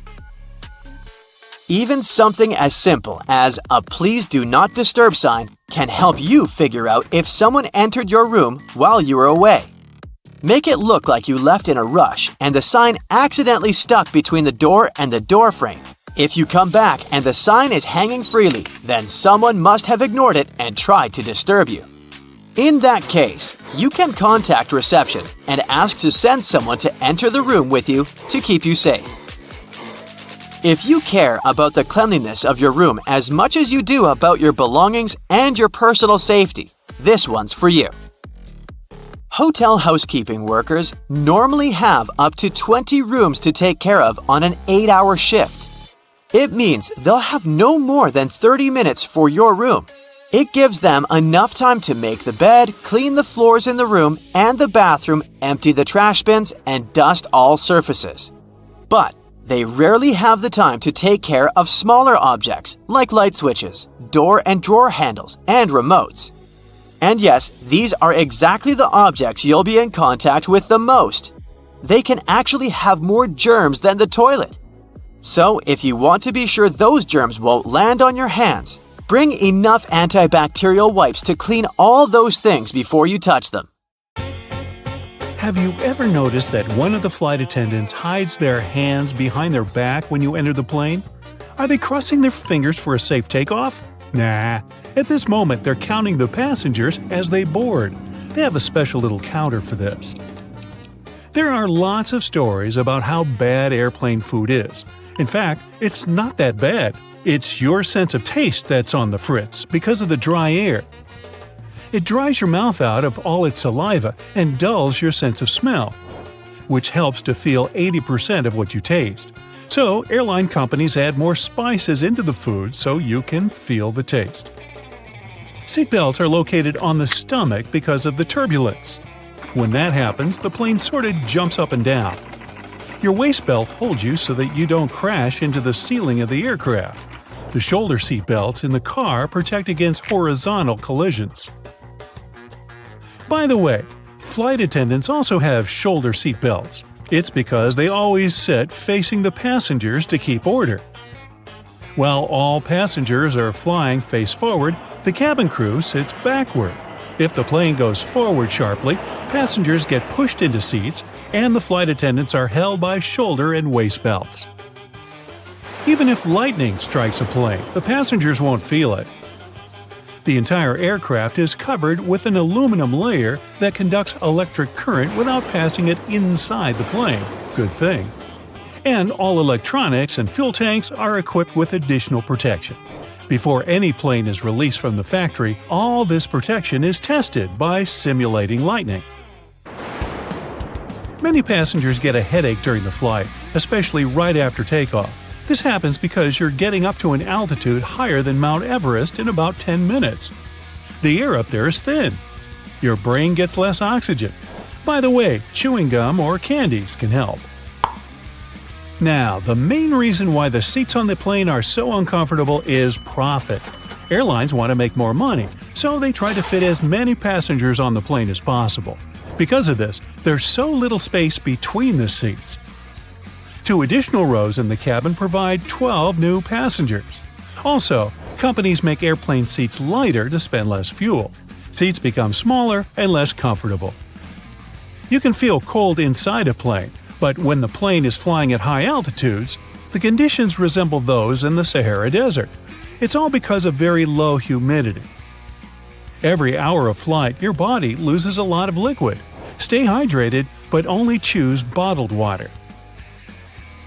Speaker 4: Even something as simple as a "Please do not disturb" sign can help you figure out if someone entered your room while you were away. Make it look like you left in a rush and the sign accidentally stuck between the door and the door frame. If you come back and the sign is hanging freely, then someone must have ignored it and tried to disturb you. In that case, you can contact reception and ask to send someone to enter the room with you to keep you safe. If you care about the cleanliness of your room as much as you do about your belongings and your personal safety, this one's for you. Hotel housekeeping workers normally have up to 20 rooms to take care of on an 8-hour shift. It means they'll have no more than 30 minutes for your room. It gives them enough time to make the bed, clean the floors in the room and the bathroom, empty the trash bins, and dust all surfaces. But they rarely have the time to take care of smaller objects like light switches, door and drawer handles, and remotes. And yes, these are exactly the objects you'll be in contact with the most. They can actually have more germs than the toilet. So if you want to be sure those germs won't land on your hands, bring enough antibacterial wipes to clean all those things before you touch them.
Speaker 2: Have you ever noticed that one of the flight attendants hides their hands behind their back when you enter the plane? Are they crossing their fingers for a safe takeoff? Nah. At this moment, they're counting the passengers as they board. They have a special little counter for this. There are lots of stories about how bad airplane food is. In fact, it's not that bad. It's your sense of taste that's on the fritz because of the dry air. It dries your mouth out of all its saliva and dulls your sense of smell, which helps to feel 80% of what you taste. So, airline companies add more spices into the food so you can feel the taste. Seatbelts are located on the stomach because of the turbulence. When that happens, the plane sort of jumps up and down. Your waist belt holds you so that you don't crash into the ceiling of the aircraft. The shoulder seat belts in the car protect against horizontal collisions. By the way, flight attendants also have shoulder seat belts. It's because they always sit facing the passengers to keep order. While all passengers are flying face forward, the cabin crew sits backward. If the plane goes forward sharply, passengers get pushed into seats, and the flight attendants are held by shoulder and waist belts. Even if lightning strikes a plane, the passengers won't feel it. The entire aircraft is covered with an aluminum layer that conducts electric current without passing it inside the plane. Good thing. And all electronics and fuel tanks are equipped with additional protection. Before any plane is released from the factory, all this protection is tested by simulating lightning. Many passengers get a headache during the flight, especially right after takeoff. This happens because you're getting up to an altitude higher than Mount Everest in about 10 minutes. The air up there is thin. Your brain gets less oxygen. By the way, chewing gum or candies can help. Now, the main reason why the seats on the plane are so uncomfortable is profit. Airlines want to make more money, so they try to fit as many passengers on the plane as possible. Because of this, there's so little space between the seats. 2 additional rows in the cabin provide 12 new passengers. Also, companies make airplane seats lighter to spend less fuel. Seats become smaller and less comfortable. You can feel cold inside a plane, but when the plane is flying at high altitudes, the conditions resemble those in the Sahara Desert. It's all because of very low humidity. Every hour of flight, your body loses a lot of liquid. Stay hydrated, but only choose bottled water.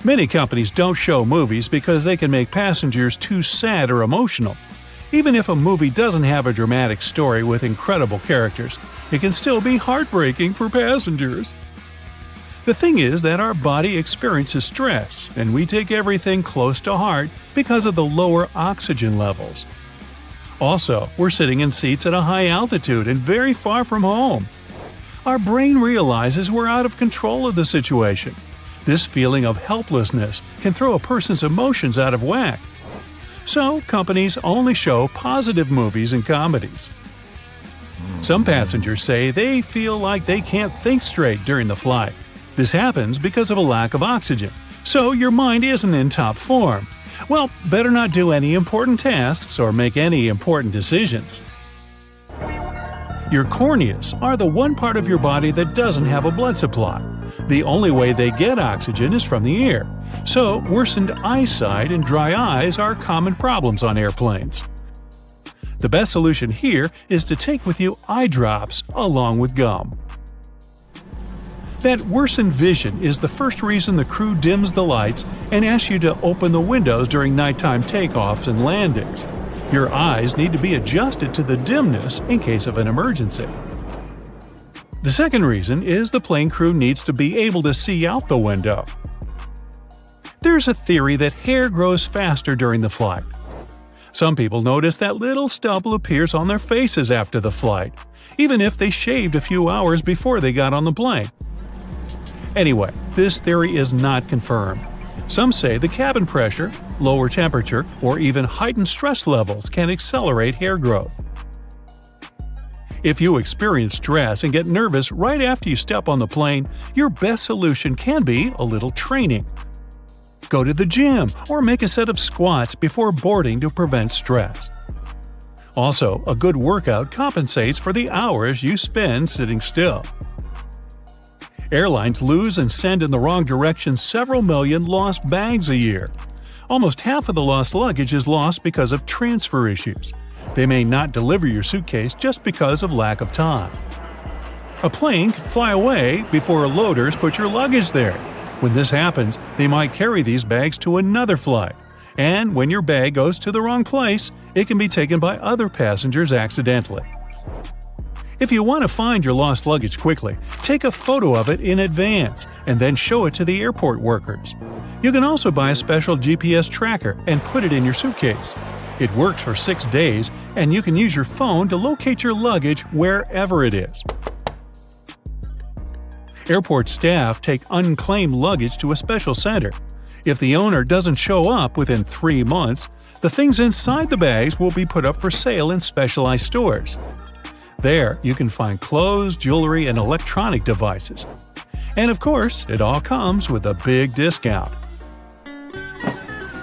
Speaker 2: Many companies don't show movies because they can make passengers too sad or emotional. Even if a movie doesn't have a dramatic story with incredible characters, it can still be heartbreaking for passengers. The thing is that our body experiences stress, and we take everything close to heart because of the lower oxygen levels. Also, we're sitting in seats at a high altitude and very far from home. Our brain realizes we're out of control of the situation. This feeling of helplessness can throw a person's emotions out of whack. So, companies only show positive movies and comedies. Some passengers say they feel like they can't think straight during the flight. This happens because of a lack of oxygen, so your mind isn't in top form. Well, better not do any important tasks or make any important decisions. Your corneas are the one part of your body that doesn't have a blood supply. The only way they get oxygen is from the air, so worsened eyesight and dry eyes are common problems on airplanes. The best solution here is to take with you eye drops along with gum. That worsened vision is the first reason the crew dims the lights and asks you to open the windows during nighttime takeoffs and landings. Your eyes need to be adjusted to the dimness in case of an emergency. The second reason is the plane crew needs to be able to see out the window. There's a theory that hair grows faster during the flight. Some people notice that little stubble appears on their faces after the flight, even if they shaved a few hours before they got on the plane. Anyway, this theory is not confirmed. Some say the cabin pressure, lower temperature, or even heightened stress levels can accelerate hair growth. If you experience stress and get nervous right after you step on the plane, your best solution can be a little training. Go to the gym or make a set of squats before boarding to prevent stress. Also, a good workout compensates for the hours you spend sitting still. Airlines lose and send in the wrong direction several million lost bags a year. Almost half of the lost luggage is lost because of transfer issues. They may not deliver your suitcase just because of lack of time. A plane can fly away before loaders put your luggage there. When this happens, they might carry these bags to another flight. And when your bag goes to the wrong place, it can be taken by other passengers accidentally. If you want to find your lost luggage quickly, take a photo of it in advance and then show it to the airport workers. You can also buy a special GPS tracker and put it in your suitcase. It works for 6 days, and you can use your phone to locate your luggage wherever it is. Airport staff take unclaimed luggage to a special center. If the owner doesn't show up within 3 months, the things inside the bags will be put up for sale in specialized stores. There, you can find clothes, jewelry, and electronic devices. And of course, it all comes with a big discount.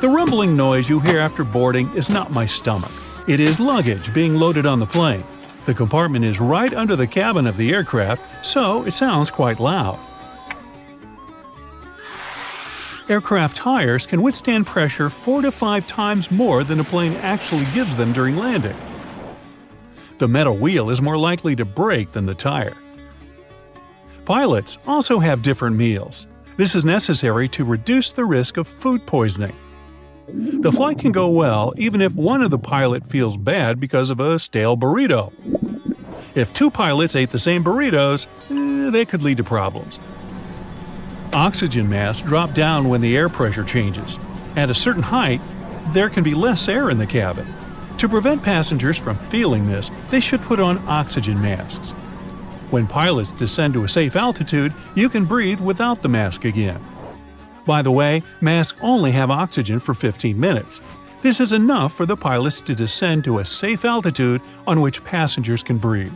Speaker 2: The rumbling noise you hear after boarding is not my stomach. It is luggage being loaded on the plane. The compartment is right under the cabin of the aircraft, so it sounds quite loud. Aircraft tires can withstand pressure 4 to 5 times more than a plane actually gives them during landing. The metal wheel is more likely to break than the tire. Pilots also have different meals. This is necessary to reduce the risk of food poisoning. The flight can go well even if one of the pilot feels bad because of a stale burrito. If 2 pilots ate the same burritos, they could lead to problems. Oxygen masks drop down when the air pressure changes. At a certain height, there can be less air in the cabin. To prevent passengers from feeling this, they should put on oxygen masks. When pilots descend to a safe altitude, you can breathe without the mask again. By the way, masks only have oxygen for 15 minutes. This is enough for the pilots to descend to a safe altitude on which passengers can breathe.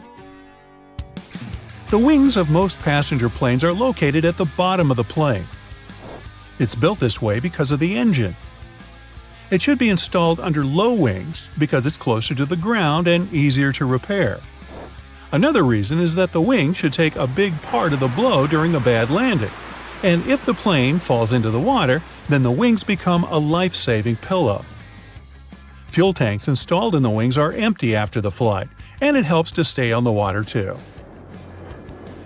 Speaker 2: The wings of most passenger planes are located at the bottom of the plane. It's built this way because of the engine. It should be installed under low wings because it's closer to the ground and easier to repair. Another reason is that the wing should take a big part of the blow during a bad landing. And if the plane falls into the water, then the wings become a life-saving pillow. Fuel tanks installed in the wings are empty after the flight, and it helps to stay on the water too.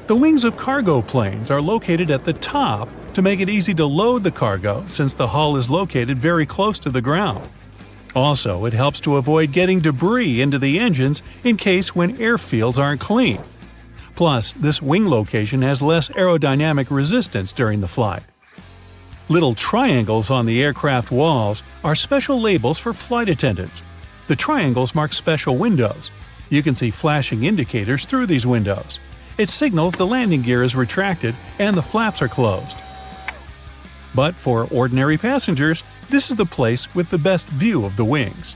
Speaker 2: The wings of cargo planes are located at the top to make it easy to load the cargo since the hull is located very close to the ground. Also, it helps to avoid getting debris into the engines in case when airfields aren't clean. Plus, this wing location has less aerodynamic resistance during the flight. Little triangles on the aircraft walls are special labels for flight attendants. The triangles mark special windows. You can see flashing indicators through these windows. It signals the landing gear is retracted and the flaps are closed. But for ordinary passengers, this is the place with the best view of the wings.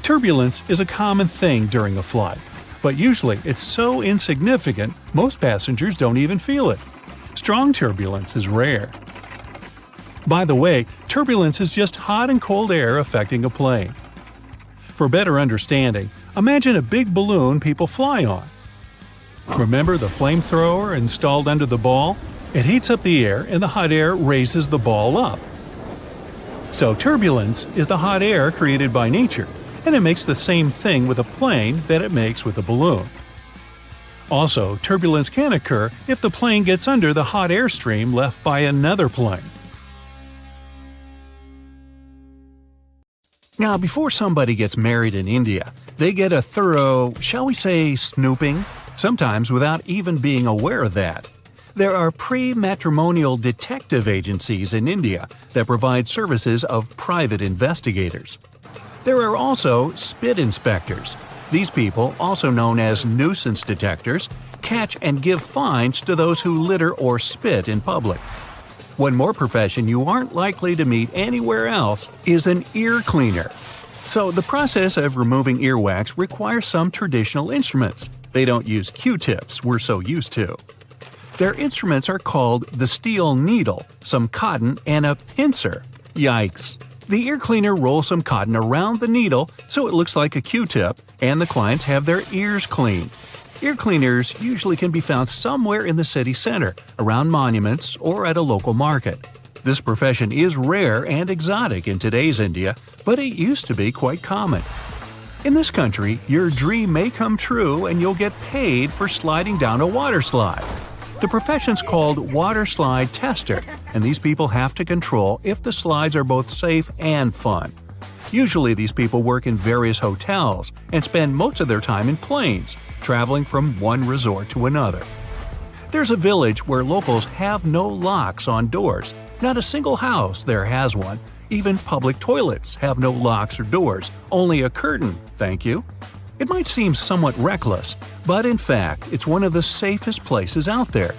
Speaker 2: Turbulence is a common thing during a flight, but usually it's so insignificant most passengers don't even feel it. Strong turbulence is rare. By the way, turbulence is just hot and cold air affecting a plane. For better understanding, imagine a big balloon people fly on. Remember the flamethrower installed under the ball? It heats up the air and the hot air raises the ball up. So turbulence is the hot air created by nature, and it makes the same thing with a plane that it makes with a balloon. Also, turbulence can occur if the plane gets under the hot air stream left by another plane. Now, before somebody gets married in India, they get a thorough, shall we say, snooping, sometimes without even being aware of that. There are pre-matrimonial detective agencies in India that provide services of private investigators. There are also spit inspectors. These people, also known as nuisance detectors, catch and give fines to those who litter or spit in public. One more profession you aren't likely to meet anywhere else is an ear cleaner. So the process of removing earwax requires some traditional instruments. They don't use Q-tips we're so used to. Their instruments are called the steel needle, some cotton, and a pincer. Yikes! The ear cleaner rolls some cotton around the needle so it looks like a Q-tip, and the clients have their ears cleaned. Ear cleaners usually can be found somewhere in the city center, around monuments, or at a local market. This profession is rare and exotic in today's India, but it used to be quite common. In this country, your dream may come true and you'll get paid for sliding down a water slide. The profession's called water slide tester, and these people have to control if the slides are both safe and fun. Usually these people work in various hotels and spend most of their time in planes, traveling from one resort to another. There's a village where locals have no locks on doors. Not a single house there has one. Even public toilets have no locks or doors, only a curtain, thank you. It might seem somewhat reckless, but in fact, it's one of the safest places out there.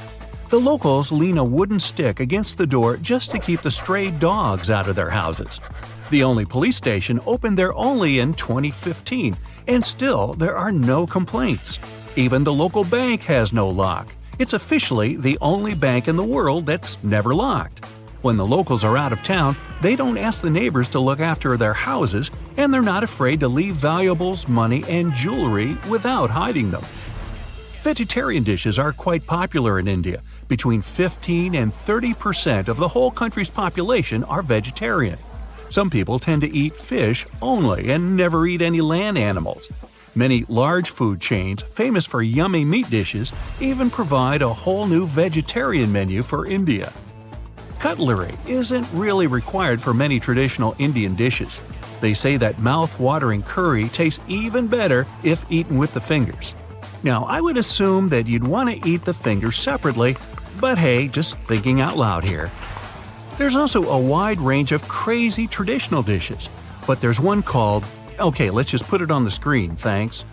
Speaker 2: The locals lean a wooden stick against the door just to keep the stray dogs out of their houses. The only police station opened there only in 2015, and still there are no complaints. Even the local bank has no lock. It's officially the only bank in the world that's never locked. When the locals are out of town, they don't ask the neighbors to look after their houses, and they're not afraid to leave valuables, money, and jewelry without hiding them. Vegetarian dishes are quite popular in India. Between 15 and 30% of the whole country's population are vegetarian. Some people tend to eat fish only and never eat any land animals. Many large food chains, famous for yummy meat dishes, even provide a whole new vegetarian menu for India. Cutlery isn't really required for many traditional Indian dishes. They say that mouth-watering curry tastes even better if eaten with the fingers. Now, I would assume that you'd want to eat the fingers separately, but hey, just thinking out loud here. There's also a wide range of crazy traditional dishes, but there's one called… okay, let's just put it on the screen, thanks.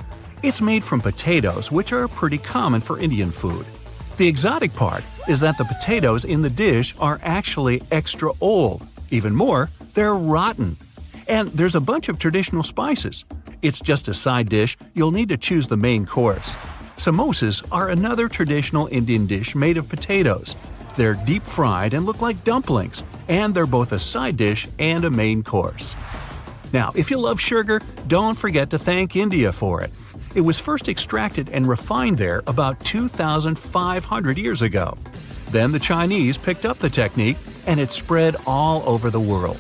Speaker 2: It's made from potatoes, which are pretty common for Indian food. The exotic part is that the potatoes in the dish are actually extra old. Even more, they're rotten. And there's a bunch of traditional spices. It's just a side dish, you'll need to choose the main course. Samosas are another traditional Indian dish made of potatoes. They're deep-fried and look like dumplings, and they're both a side dish and a main course. Now, if you love sugar, don't forget to thank India for it. It was first extracted and refined there about 2,500 years ago. Then the Chinese picked up the technique, and it spread all over the world.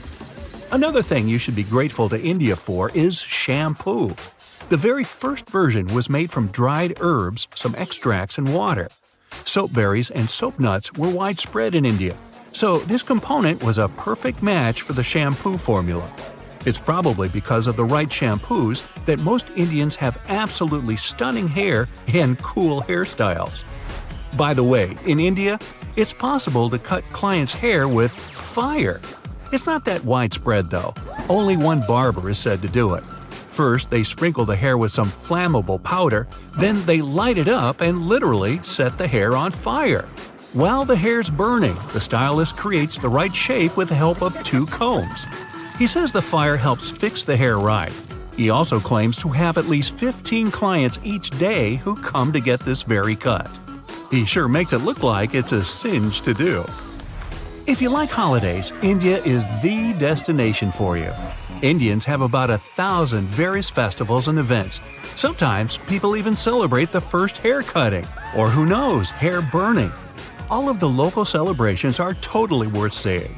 Speaker 2: Another thing you should be grateful to India for is shampoo. The very first version was made from dried herbs, some extracts, and water. Soap berries and soap nuts were widespread in India, so this component was a perfect match for the shampoo formula. It's probably because of the right shampoos that most Indians have absolutely stunning hair and cool hairstyles. By the way, in India, it's possible to cut clients' hair with fire. It's not that widespread though. Only one barber is said to do it. First, they sprinkle the hair with some flammable powder, then they light it up and literally set the hair on fire. While the hair's burning, the stylist creates the right shape with the help of 2 combs. He says the fire helps fix the hair right. He also claims to have at least 15 clients each day who come to get this very cut. He sure makes it look like it's a cinch to do. If you like holidays, India is the destination for you. Indians have about 1,000 various festivals and events. Sometimes people even celebrate the first hair cutting, or who knows, hair burning. All of the local celebrations are totally worth seeing.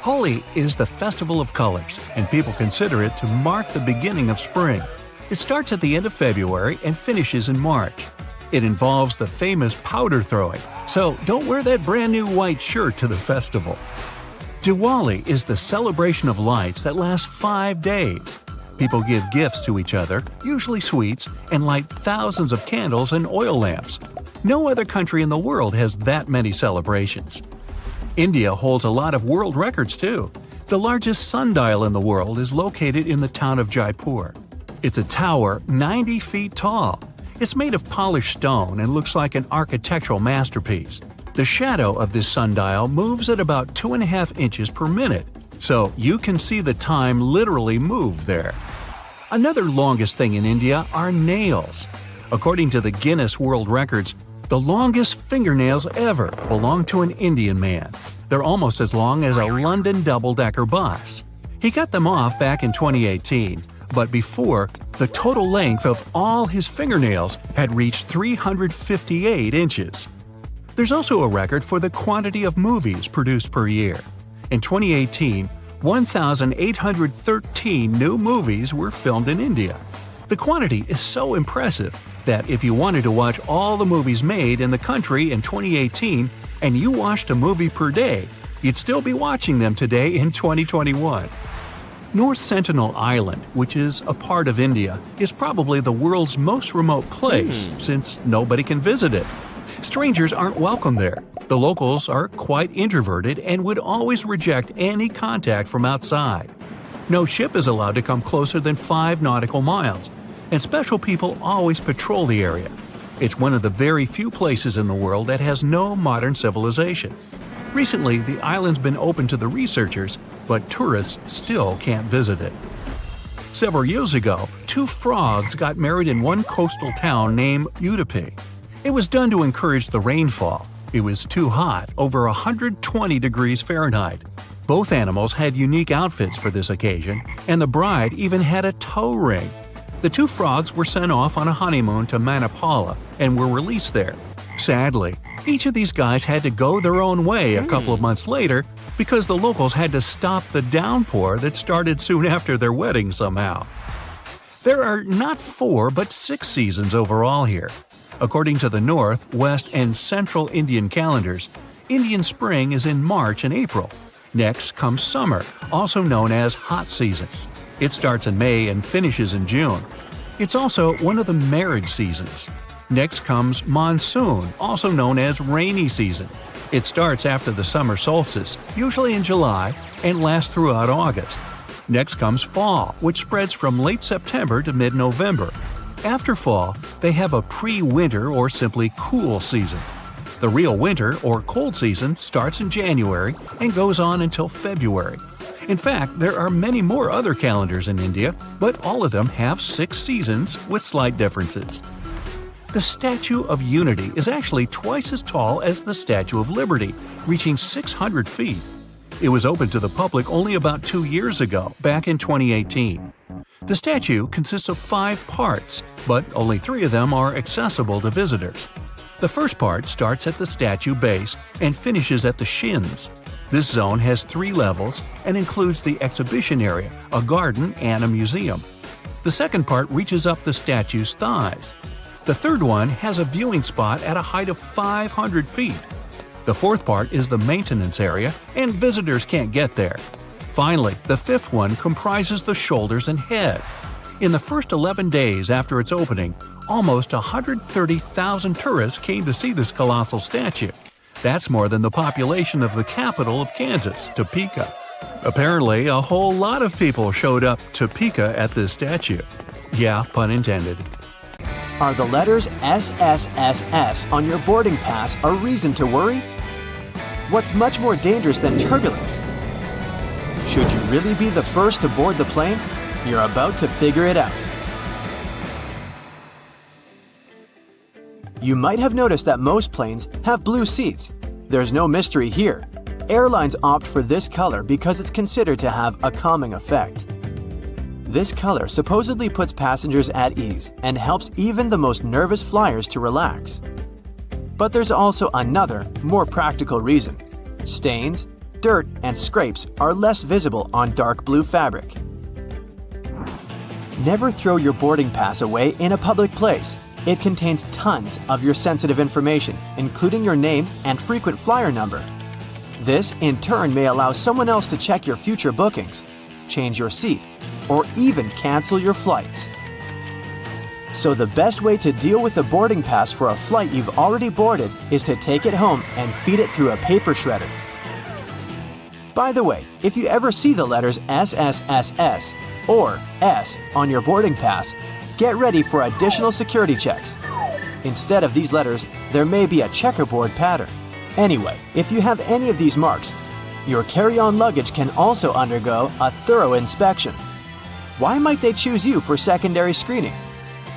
Speaker 2: Holi is the festival of colors, and people consider it to mark the beginning of spring. It starts at the end of February and finishes in March. It involves the famous powder throwing, so don't wear that brand new white shirt to the festival. Diwali is the celebration of lights that lasts 5 days. People give gifts to each other, usually sweets, and light thousands of candles and oil lamps. No other country in the world has that many celebrations. India holds a lot of world records too. The largest sundial in the world is located in the town of Jaipur. It's a tower 90 feet tall. It's made of polished stone and looks like an architectural masterpiece. The shadow of this sundial moves at about 2.5 inches per minute, so you can see the time literally move there. Another longest thing in India are nails. According to the Guinness World Records, the longest fingernails ever belong to an Indian man. They're almost as long as a London double-decker bus. He cut them off back in 2018, but before, the total length of all his fingernails had reached 358 inches. There's also a record for the quantity of movies produced per year. In 2018, 1,813 new movies were filmed in India. The quantity is so impressive that if you wanted to watch all the movies made in the country in 2018 and you watched a movie per day, you'd still be watching them today in 2021. North Sentinel Island, which is a part of India, is probably the world's most remote place since nobody can visit it. Strangers aren't welcome there. The locals are quite introverted and would always reject any contact from outside. No ship is allowed to come closer than 5 nautical miles, and special people always patrol the area. It's one of the very few places in the world that has no modern civilization. Recently, the island's been open to the researchers, but tourists still can't visit it. Several years ago, 2 frogs got married in one coastal town named Udupi. It was done to encourage the rainfall. It was too hot, over 120 degrees Fahrenheit. Both animals had unique outfits for this occasion, and the bride even had a toe ring. The 2 frogs were sent off on a honeymoon to Manipala and were released there. Sadly, each of these guys had to go their own way a couple of months later because the locals had to stop the downpour that started soon after their wedding somehow. There are not 4 but 6 seasons overall here. According to the North, West, and Central Indian calendars, Indian spring is in March and April. Next comes summer, also known as hot season. It starts in May and finishes in June. It's also one of the marriage seasons. Next comes monsoon, also known as rainy season. It starts after the summer solstice, usually in July, and lasts throughout August. Next comes fall, which spreads from late September to mid-November. After fall, they have a pre-winter or simply cool season. The real winter or cold season starts in January and goes on until February. In fact, there are many more other calendars in India, but all of them have 6 seasons with slight differences. The Statue of Unity is actually twice as tall as the Statue of Liberty, reaching 600 feet. It was open to the public only about 2 years ago, back in 2018. The statue consists of 5 parts, but only 3 of them are accessible to visitors. The first part starts at the statue base and finishes at the shins. This zone has 3 levels and includes the exhibition area, a garden, and a museum. The second part reaches up the statue's thighs. The third one has a viewing spot at a height of 500 feet. The fourth part is the maintenance area, and visitors can't get there. Finally, the 5th one comprises the shoulders and head. In the first 11 days after its opening, almost 130,000 tourists came to see this colossal statue. That's more than the population of the capital of Kansas, Topeka. Apparently, a whole lot of people showed up Topeka at this statue. Yeah, pun intended.
Speaker 4: Are the letters SSSS on your boarding pass a reason to worry? What's much more dangerous than turbulence? Should you really be the first to board the plane? You're about to figure it out. You might have noticed that most planes have blue seats. There's no mystery here. Airlines opt for this color because it's considered to have a calming effect. This color supposedly puts passengers at ease and helps even the most nervous flyers to relax. But there's also another, more practical reason. Stains, dirt, and scrapes are less visible on dark blue fabric. Never throw your boarding pass away in a public place. It contains tons of your sensitive information, including your name and frequent flyer number. This, in turn, may allow someone else to check your future bookings, change your seat, or even cancel your flights. So the best way to deal with the boarding pass for a flight you've already boarded is to take it home and feed it through a paper shredder. By the way, if you ever see the letters SSSS or S on your boarding pass, get ready for additional security checks. Instead of these letters, there may be a checkerboard pattern. Anyway, if you have any of these marks, your carry-on luggage can also undergo a thorough inspection. Why might they choose you for secondary screening?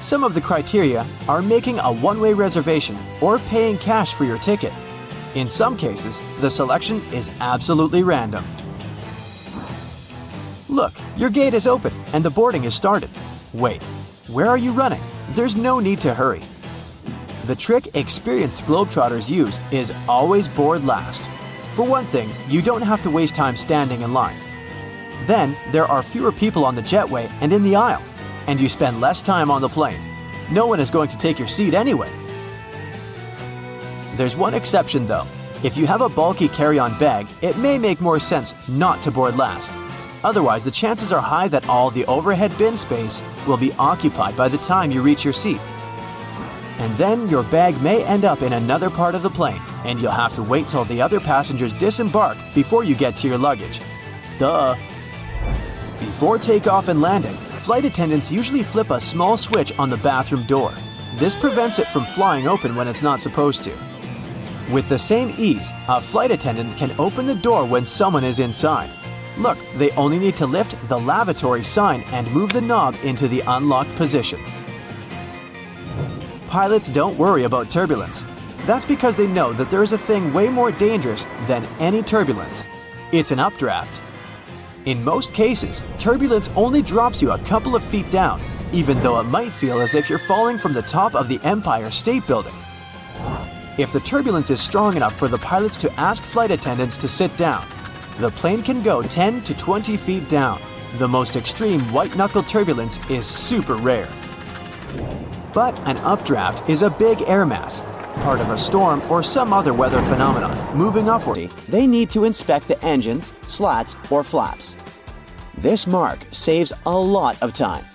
Speaker 4: Some of the criteria are making a one-way reservation or paying cash for your ticket. In some cases, the selection is absolutely random. Look, your gate is open and the boarding is started. Wait, where are you running? There's no need to hurry. The trick experienced Globetrotters use is always board last. For one thing, you don't have to waste time standing in line. Then, there are fewer people on the jetway and in the aisle, and you spend less time on the plane. No one is going to take your seat anyway. There's one exception though. If you have a bulky carry-on bag, it may make more sense not to board last. Otherwise, the chances are high that all the overhead bin space will be occupied by the time you reach your seat. And then your bag may end up in another part of the plane, and you'll have to wait till the other passengers disembark before you get to your luggage. Duh! Before takeoff and landing, flight attendants usually flip a small switch on the bathroom door. This prevents it from flying open when it's not supposed to. With the same ease, a flight attendant can open the door when someone is inside. Look, they only need to lift the lavatory sign and move the knob into the unlocked position. Pilots don't worry about turbulence. That's because they know that there is a thing way more dangerous than any turbulence. It's an updraft. In most cases, turbulence only drops you a couple of feet down, even though it might feel as if you're falling from the top of the Empire State Building. If the turbulence is strong enough for the pilots to ask flight attendants to sit down, the plane can go 10 to 20 feet down. The most extreme white-knuckle turbulence is super rare. But an updraft is a big air mass, part of a storm or some other weather phenomenon, moving upward. They need to inspect the engines, slats, or flaps. This mark saves a lot of time.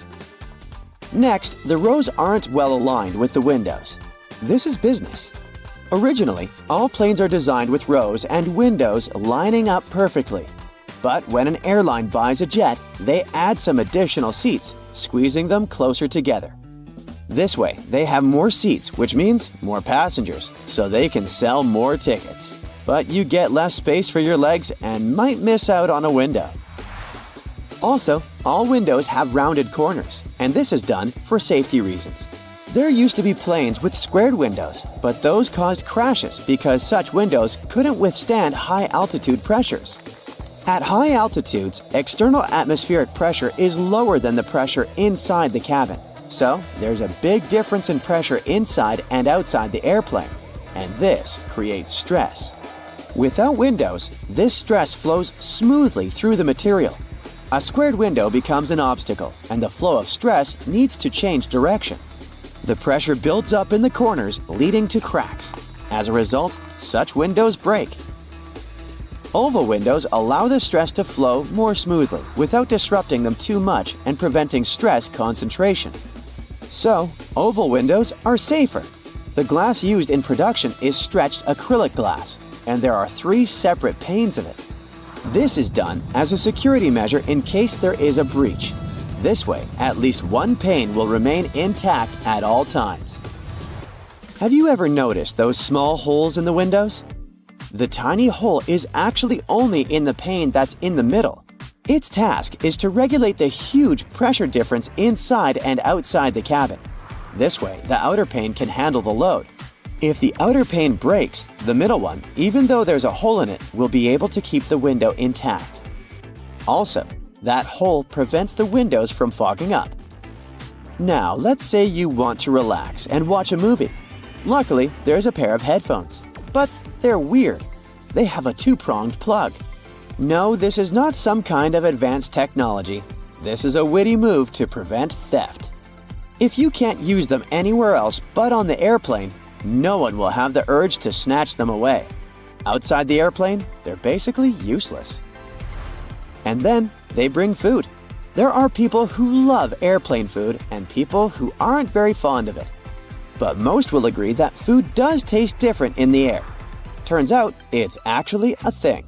Speaker 4: Next, the rows aren't well aligned with the windows. This is business. Originally, all planes are designed with rows and windows lining up perfectly. But when an airline buys a jet, they add some additional seats, squeezing them closer together. This way, they have more seats, which means more passengers, so they can sell more tickets. But you get less space for your legs and might miss out on a window. Also, all windows have rounded corners, and this is done for safety reasons. There used to be planes with squared windows, but those caused crashes because such windows couldn't withstand high-altitude pressures. At high altitudes, external atmospheric pressure is lower than the pressure inside the cabin. So, there's a big difference in pressure inside and outside the airplane, and this creates stress. Without windows, this stress flows smoothly through the material. A squared window becomes an obstacle, and the flow of stress needs to change direction. The pressure builds up in the corners, leading to cracks. As a result, such windows break. Oval windows allow the stress to flow more smoothly without disrupting them too much and preventing stress concentration. So, oval windows are safer. The glass used in production is stretched acrylic glass, and there are 3 separate panes of it. This is done as a security measure in case there is a breach. This way, at least one pane will remain intact at all times. Have you ever noticed those small holes in the windows? The tiny hole is actually only in the pane that's in the middle. Its task is to regulate the huge pressure difference inside and outside the cabin. This way, the outer pane can handle the load, If the outer pane breaks, the middle one, even though there's a hole in it, will be able to keep the window intact. Also, that hole prevents the windows from fogging up. Now, let's say you want to relax and watch a movie. Luckily, there's a pair of headphones. But they're weird. They have a two-pronged plug. No, this is not some kind of advanced technology. This is a witty move to prevent theft. If you can't use them anywhere else but on the airplane, no one will have the urge to snatch them away. Outside the airplane, they're basically useless. And then they bring food. There are people who love airplane food and people who aren't very fond of it. But most will agree that food does taste different in the air. Turns out, it's actually a thing.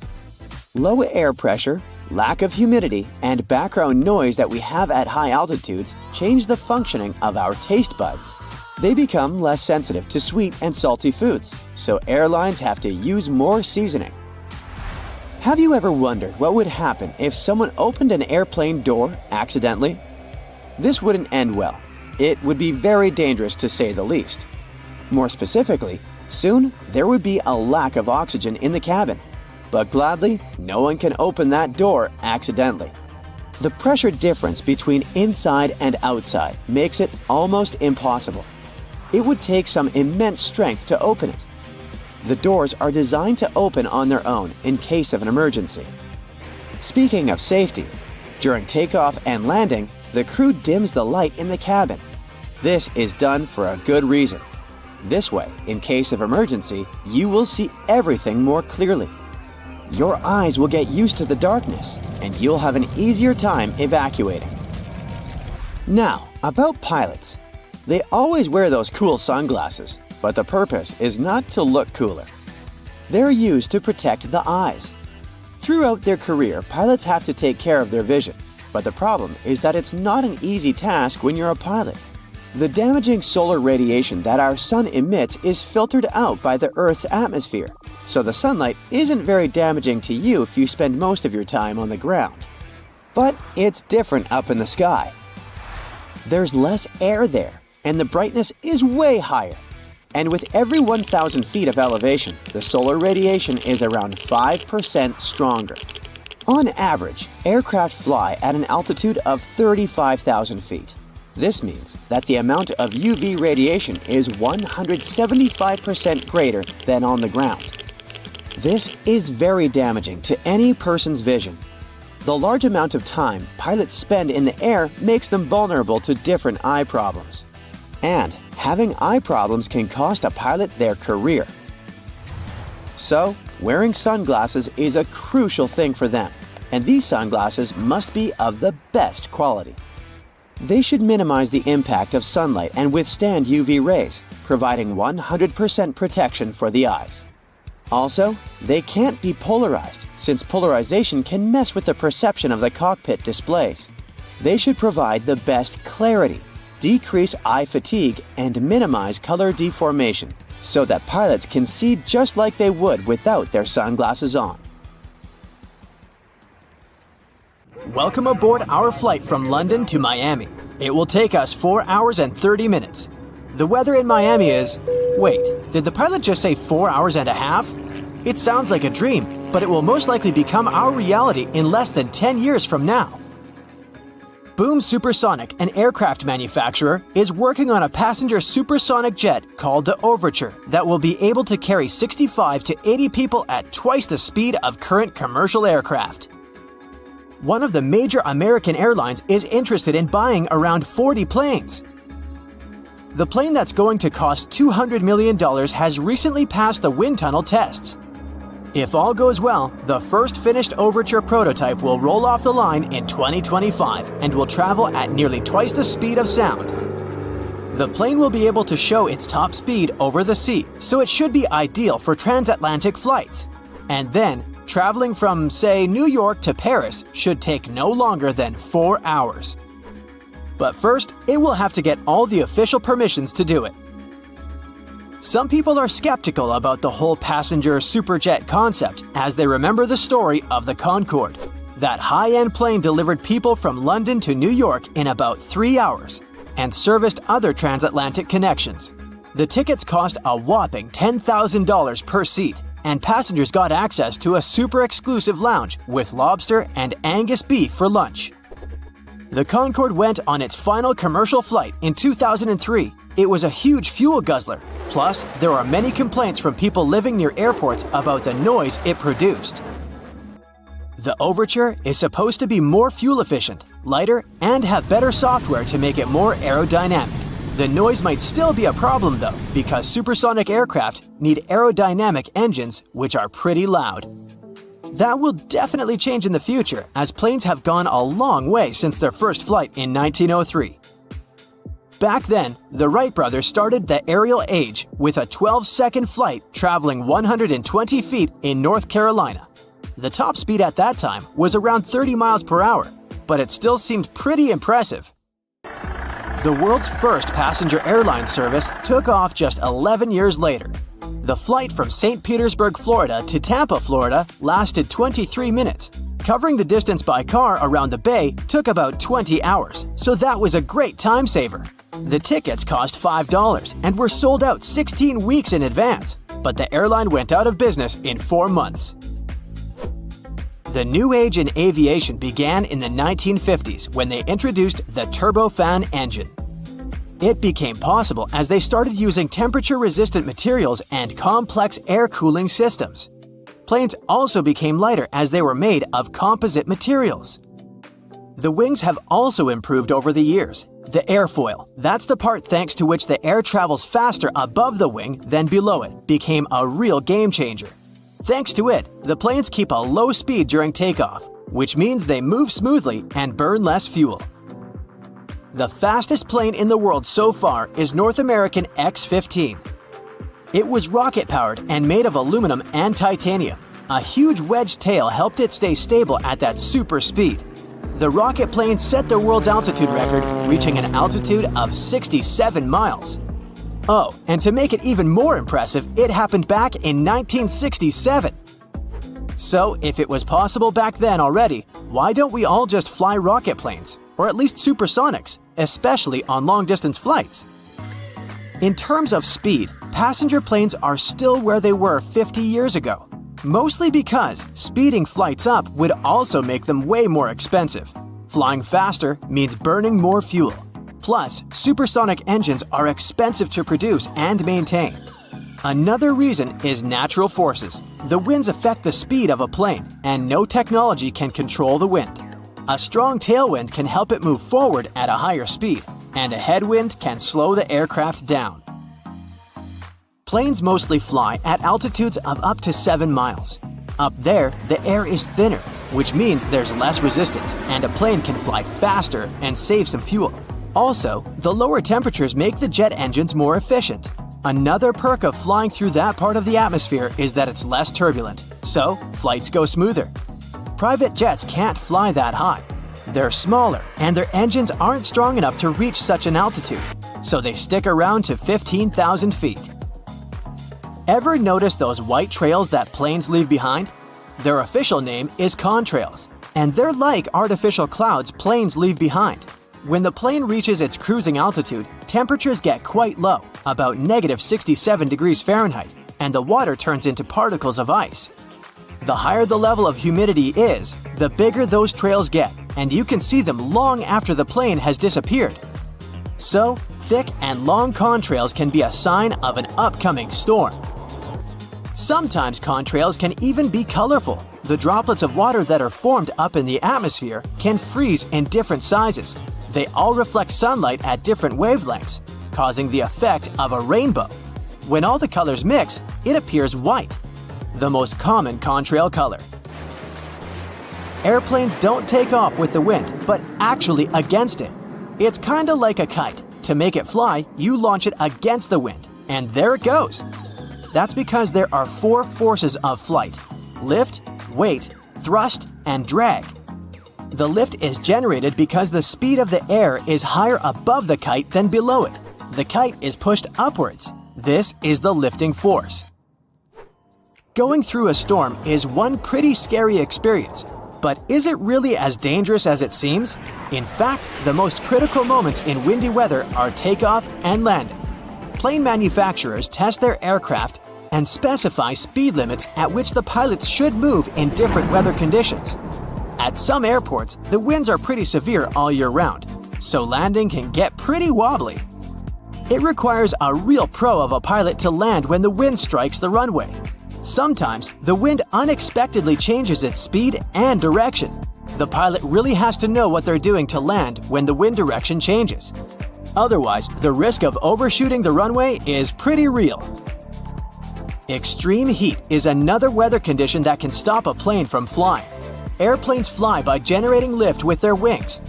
Speaker 4: Low air pressure, lack of humidity, and background noise that we have at high altitudes change the functioning of our taste buds. They become less sensitive to sweet and salty foods, so airlines have to use more seasoning. Have you ever wondered what would happen if someone opened an airplane door accidentally? This wouldn't end well. It would be very dangerous to say the least. More specifically, soon there would be a lack of oxygen in the cabin. But gladly, no one can open that door accidentally. The pressure difference between inside and outside makes it almost impossible. It would take some immense strength to open it. The doors are designed to open on their own in case of an emergency. Speaking of safety, during takeoff and landing, the crew dims the light in the cabin. This is done for a good reason. This way, in case of emergency, you will see everything more clearly. Your eyes will get used to the darkness, and you'll have an easier time evacuating. Now, about pilots. They always wear those cool sunglasses, but the purpose is not to look cooler. They're used to protect the eyes. Throughout their career, pilots have to take care of their vision, but the problem is that it's not an easy task when you're a pilot. The damaging solar radiation that our sun emits is filtered out by the Earth's atmosphere, so the sunlight isn't very damaging to you if you spend most of your time on the ground. But it's different up in the sky. There's less air there, and the brightness is way higher. And with every 1,000 feet of elevation, the solar radiation is around 5% stronger. On average, aircraft fly at an altitude of 35,000 feet. This means that the amount of UV radiation is 175% greater than on the ground. This is very damaging to any person's vision. The large amount of time pilots spend in the air makes them vulnerable to different eye problems. And having eye problems can cost a pilot their career. So, wearing sunglasses is a crucial thing for them, and these sunglasses must be of the best quality. They should minimize the impact of sunlight and withstand UV rays, providing 100% protection for the eyes. Also, they can't be polarized, since polarization can mess with the perception of the cockpit displays. They should provide the best clarity, decrease eye fatigue, and minimize color deformation, so that pilots can see just like they would without their sunglasses on. Welcome aboard our flight from London to Miami. It will take us 4 hours and 30 minutes. The weather in Miami is... Wait, did the pilot just say 4 hours and a half? It sounds like a dream, but it will most likely become our reality in less than 10 years from now. Boom Supersonic, an aircraft manufacturer, is working on a passenger supersonic jet called the Overture that will be able to carry 65 to 80 people at twice the speed of current commercial aircraft. One of the major American airlines is interested in buying around 40 planes. The plane that's going to cost $200 million has recently passed the wind tunnel tests. If all goes well, the first finished Overture prototype will roll off the line in 2025 and will travel at nearly twice the speed of sound. The plane will be able to show its top speed over the sea, so it should be ideal for transatlantic flights. And then, traveling from, say, New York to Paris should take no longer than 4 hours. But first, it will have to get all the official permissions to do it. Some people are skeptical about the whole passenger superjet concept as they remember the story of the Concorde. That high-end plane delivered people from London to New York in about 3 hours and serviced other transatlantic connections. The tickets cost a whopping $10,000 per seat, and passengers got access to a super exclusive lounge with lobster and Angus beef for lunch. The Concorde went on its final commercial flight in 2003. It was a huge fuel guzzler. Plus, there are many complaints from people living near airports about the noise it produced. The Overture is supposed to be more fuel efficient, lighter, and have better software to make it more aerodynamic. The noise might still be a problem though, because supersonic aircraft need aerodynamic engines, which are pretty loud. That will definitely change in the future, as planes have gone a long way since their first flight in 1903. Back then, the Wright brothers started the aerial age with a 12-second flight traveling 120 feet in North Carolina. The top speed at that time was around 30 miles per hour, but it still seemed pretty impressive. The world's first passenger airline service took off just 11 years later. The flight from St. Petersburg, Florida to Tampa, Florida lasted 23 minutes. Covering the distance by car around the bay took about 20 hours, so that was a great time saver. The tickets cost $5 and were sold out 16 weeks in advance, but the airline went out of business in 4 months. The new age in aviation began in the 1950s when they introduced the turbofan engine. It became possible as they started using temperature-resistant materials and complex air cooling systems. Planes also became lighter as they were made of composite materials. The wings have also improved over the years. The airfoil, that's the part thanks to which the air travels faster above the wing than below it, became a real game changer. Thanks to it, the planes keep a low speed during takeoff, which means they move smoothly and burn less fuel. The fastest plane in the world so far is North American X-15. It was rocket-powered and made of aluminum and titanium. A huge wedge tail helped it stay stable at that super speed. The rocket plane set the world's altitude record, reaching an altitude of 67 miles. Oh, and to make it even more impressive, it happened back in 1967. So, if it was possible back then already, why don't we all just fly rocket planes? Or at least supersonics, especially on long-distance flights? In terms of speed, passenger planes are still where they were 50 years ago. Mostly because speeding flights up would also make them way more expensive. Flying faster means burning more fuel. Plus, supersonic engines are expensive to produce and maintain. Another reason is natural forces. The winds affect the speed of a plane, and no technology can control the wind. A strong tailwind can help it move forward at a higher speed, and a headwind can slow the aircraft down. Planes mostly fly at altitudes of up to 7 miles. Up there, the air is thinner, which means there's less resistance, and a plane can fly faster and save some fuel. Also, the lower temperatures make the jet engines more efficient. Another perk of flying through that part of the atmosphere is that it's less turbulent, so flights go smoother. Private jets can't fly that high. They're smaller, and their engines aren't strong enough to reach such an altitude, so they stick around to 15,000 feet. Ever notice those white trails that planes leave behind? Their official name is contrails, and they're like artificial clouds planes leave behind. When the plane reaches its cruising altitude, temperatures get quite low, about -67 degrees Fahrenheit, and the water turns into particles of ice. The higher the level of humidity is, the bigger those trails get, and you can see them long after the plane has disappeared. So, thick and long contrails can be a sign of an upcoming storm. Sometimes contrails can even be colorful. The droplets of water that are formed up in the atmosphere can freeze in different sizes. They all reflect sunlight at different wavelengths, causing the effect of a rainbow. When all the colors mix, it appears white, the most common contrail color. Airplanes don't take off with the wind, but actually against it. It's kinda like a kite. To make it fly, you launch it against the wind, and there it goes. That's because there are 4 forces of flight: lift, weight, thrust, and drag. The lift is generated because the speed of the air is higher above the kite than below it. The kite is pushed upwards. This is the lifting force. Going through a storm is one pretty scary experience, but is it really as dangerous as it seems? In fact, the most critical moments in windy weather are takeoff and landing. Plane manufacturers test their aircraft and specify speed limits at which the pilots should move in different weather conditions. At some airports, the winds are pretty severe all year round, so landing can get pretty wobbly. It requires a real pro of a pilot to land when the wind strikes the runway. Sometimes, the wind unexpectedly changes its speed and direction. The pilot really has to know what they're doing to land when the wind direction changes. Otherwise, the risk of overshooting the runway is pretty real. Extreme heat is another weather condition that can stop a plane from flying. Airplanes fly by generating lift with their wings.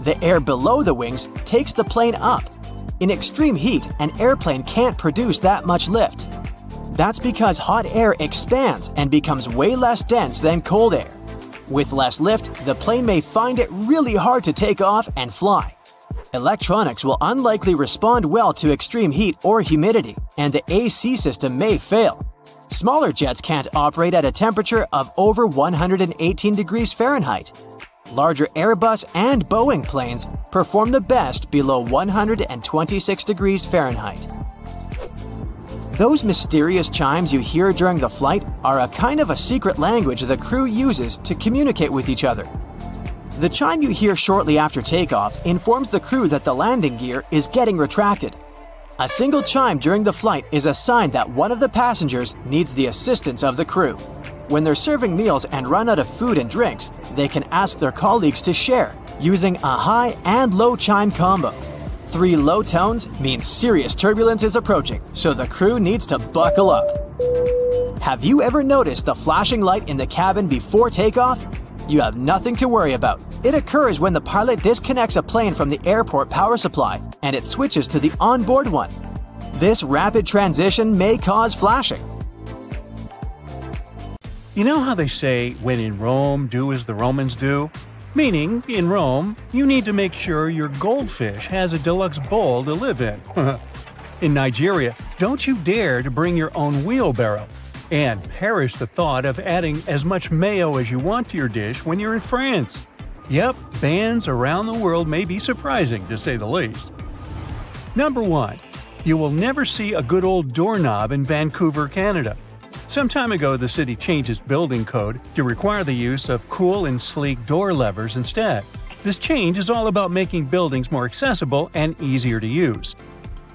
Speaker 4: The air below the wings takes the plane up. In extreme heat, an airplane can't produce that much lift. That's because hot air expands and becomes way less dense than cold air. With less lift, the plane may find it really hard to take off and fly. Electronics will unlikely respond well to extreme heat or humidity, and the AC system may fail. Smaller jets can't operate at a temperature of over 118 degrees Fahrenheit. Larger Airbus and Boeing planes perform the best below 126 degrees Fahrenheit. Those mysterious chimes you hear during the flight are a kind of a secret language the crew uses to communicate with each other. The chime you hear shortly after takeoff informs the crew that the landing gear is getting retracted. A single chime during the flight is a sign that one of the passengers needs the assistance of the crew. When they're serving meals and run out of food and drinks, they can ask their colleagues to share, using a high and low chime combo. 3 low tones means serious turbulence is approaching, so the crew needs to buckle up. Have you ever noticed the flashing light in the cabin before takeoff? You have nothing to worry about. It occurs when the pilot disconnects a plane from the airport power supply and it switches to the onboard one. This rapid transition may cause flashing.
Speaker 2: You know how they say, when in Rome, do as the Romans do? Meaning, in Rome, you need to make sure your goldfish has a deluxe bowl to live in. In Nigeria, don't you dare to bring your own wheelbarrow. And perish the thought of adding as much mayo as you want to your dish when you're in France. Yep, bans around the world may be surprising, to say the least. Number 1. You will never see a good old doorknob in Vancouver, Canada. Some time ago, the city changed its building code to require the use of cool and sleek door levers instead. This change is all about making buildings more accessible and easier to use.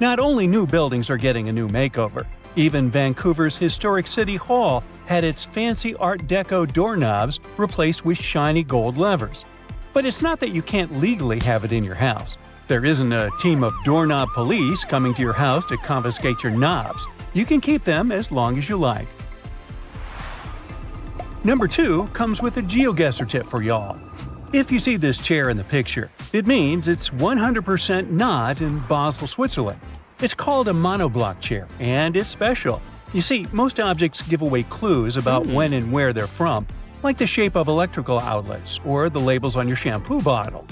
Speaker 2: Not only new buildings are getting a new makeover, even Vancouver's historic City Hall had its fancy Art Deco doorknobs replaced with shiny gold levers. But it's not that you can't legally have it in your house. There isn't a team of doorknob police coming to your house to confiscate your knobs. You can keep them as long as you like. Number 2 comes with a GeoGuessr tip for y'all. If you see this chair in the picture, it means it's 100% not in Basel, Switzerland. It's called a monoblock chair, and it's special. You see, most objects give away clues about when and where they're from, like the shape of electrical outlets or the labels on your shampoo bottle.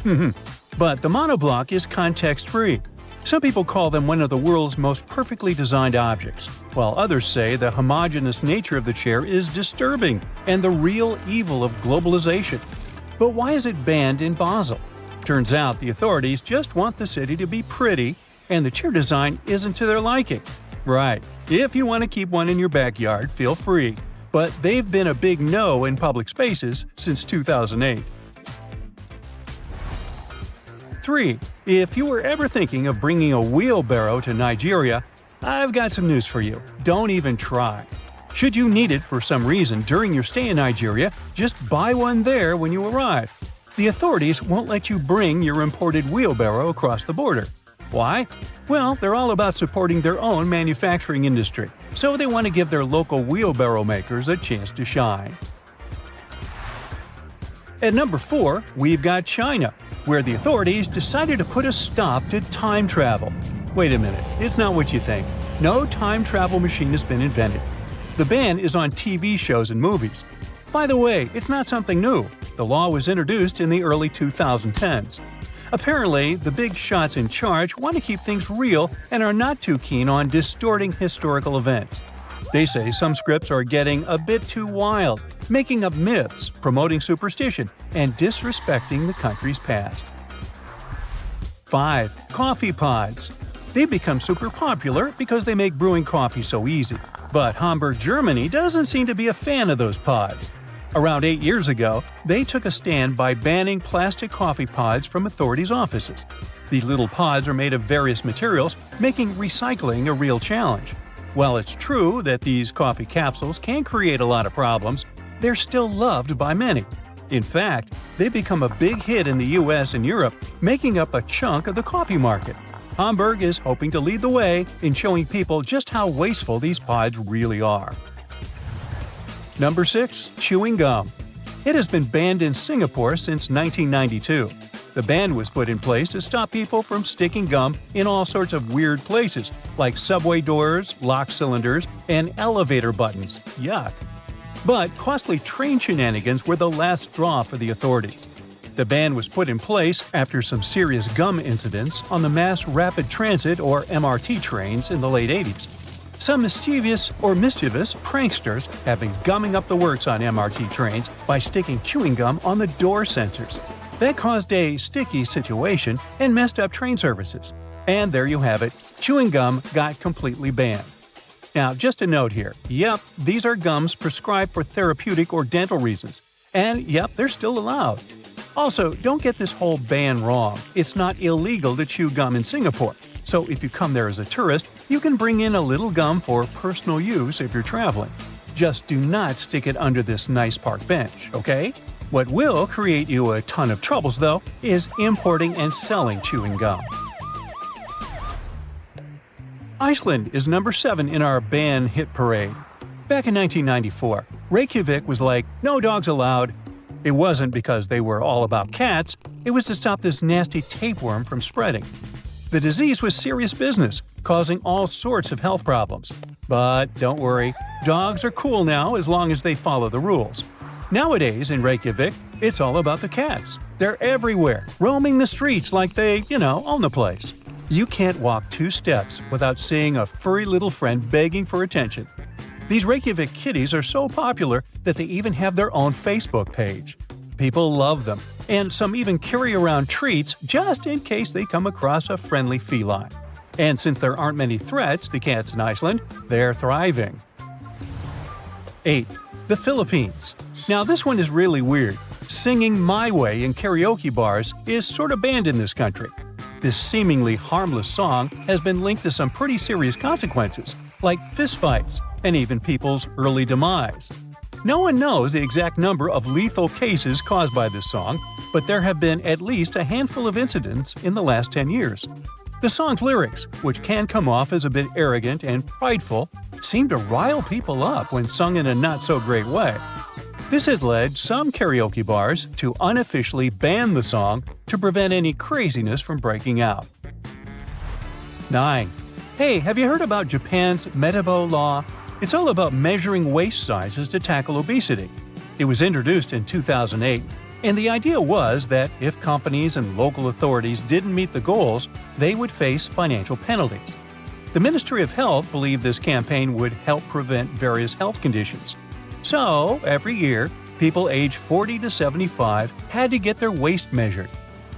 Speaker 2: But the monoblock is context-free. Some people call them one of the world's most perfectly designed objects, while others say the homogeneous nature of the chair is disturbing and the real evil of globalization. But why is it banned in Basel? Turns out the authorities just want the city to be pretty, and the chair design isn't to their liking. Right, if you want to keep one in your backyard, feel free. But they've been a big no in public spaces since 2008. 3. If you were ever thinking of bringing a wheelbarrow to Nigeria, I've got some news for you. Don't even try. Should you need it for some reason during your stay in Nigeria, just buy one there when you arrive. The authorities won't let you bring your imported wheelbarrow across the border. Why? Well, they're all about supporting their own manufacturing industry, so they want to give their local wheelbarrow makers a chance to shine. At number 4, we've got China, where the authorities decided to put a stop to time travel. Wait a minute, it's not what you think. No time travel machine has been invented. The ban is on TV shows and movies. By the way, it's not something new. The law was introduced in the early 2010s. Apparently, the big shots in charge want to keep things real and are not too keen on distorting historical events. They say some scripts are getting a bit too wild, making up myths, promoting superstition, and disrespecting the country's past. 5. Coffee pods. They've become super popular because they make brewing coffee so easy. But Hamburg, Germany doesn't seem to be a fan of those pods. Around 8 years ago, they took a stand by banning plastic coffee pods from authorities' offices. These little pods are made of various materials, making recycling a real challenge. While it's true that these coffee capsules can create a lot of problems, they're still loved by many. In fact, they've become a big hit in the US and Europe, making up a chunk of the coffee market. Hamburg is hoping to lead the way in showing people just how wasteful these pods really are. Number 6. Chewing gum. It has been banned in Singapore since 1992. The ban was put in place to stop people from sticking gum in all sorts of weird places, like subway doors, lock cylinders, and elevator buttons. Yuck. But costly train shenanigans were the last straw for the authorities. The ban was put in place after some serious gum incidents on the Mass Rapid Transit or MRT trains in the late 80s. Some mischievous pranksters have been gumming up the works on MRT trains by sticking chewing gum on the door sensors. That caused a sticky situation and messed up train services. And there you have it, chewing gum got completely banned. Now, just a note here, yep, these are gums prescribed for therapeutic or dental reasons. And yep, they're still allowed. Also, don't get this whole ban wrong. It's not illegal to chew gum in Singapore. So if you come there as a tourist, you can bring in a little gum for personal use if you're traveling. Just do not stick it under this nice park bench, okay? What will create you a ton of troubles, though, is importing and selling chewing gum. Iceland is number 7 in our ban hit parade. Back in 1994, Reykjavik was like, no dogs allowed. It wasn't because they were all about cats, it was to stop this nasty tapeworm from spreading. The disease was serious business, causing all sorts of health problems. But don't worry, dogs are cool now as long as they follow the rules. Nowadays in Reykjavik, it's all about the cats. They're everywhere, roaming the streets like they, own the place. You can't walk 2 steps without seeing a furry little friend begging for attention. These Reykjavik kitties are so popular that they even have their own Facebook page. People love them, and some even carry around treats just in case they come across a friendly feline. And since there aren't many threats to cats in Iceland, they're thriving. 8. The Philippines. Now this one is really weird. Singing My Way in karaoke bars is sort of banned in this country. This seemingly harmless song has been linked to some pretty serious consequences, like fistfights and even people's early demise. No one knows the exact number of lethal cases caused by this song, but there have been at least a handful of incidents in the last 10 years. The song's lyrics, which can come off as a bit arrogant and prideful, seem to rile people up when sung in a not-so-great way. This has led some karaoke bars to unofficially ban the song to prevent any craziness from breaking out. 9. Hey, have you heard about Japan's Metabo law? It's all about measuring waist sizes to tackle obesity. It was introduced in 2008, and the idea was that if companies and local authorities didn't meet the goals, they would face financial penalties. The Ministry of Health believed this campaign would help prevent various health conditions. So, every year, people aged 40 to 75 had to get their waist measured.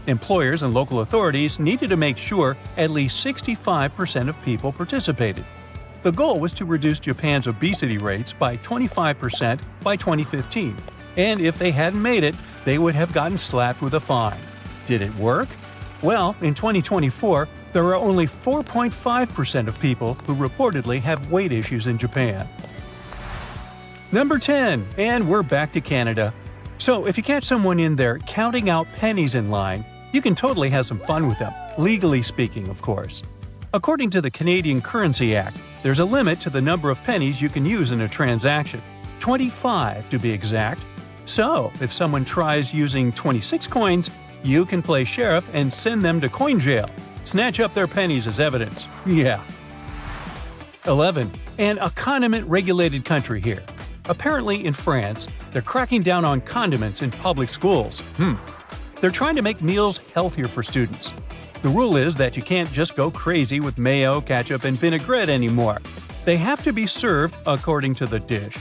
Speaker 2: Employers and local authorities needed to make sure at least 65% of people participated. The goal was to reduce Japan's obesity rates by 25% by 2015, and if they hadn't made it, they would have gotten slapped with a fine. Did it work? Well, in 2024, there are only 4.5% of people who reportedly have weight issues in Japan. Number 10, and we're back to Canada. So if you catch someone in there counting out pennies in line, you can totally have some fun with them, legally speaking, of course. According to the Canadian Currency Act, there's a limit to the number of pennies you can use in a transaction, 25 to be exact. So if someone tries using 26 coins, you can play sheriff and send them to coin jail. Snatch up their pennies as evidence. Yeah. 11. And a condiment-regulated country here. Apparently, in France, they're cracking down on condiments in public schools. They're trying to make meals healthier for students. The rule is that you can't just go crazy with mayo, ketchup, and vinaigrette anymore. They have to be served according to the dish.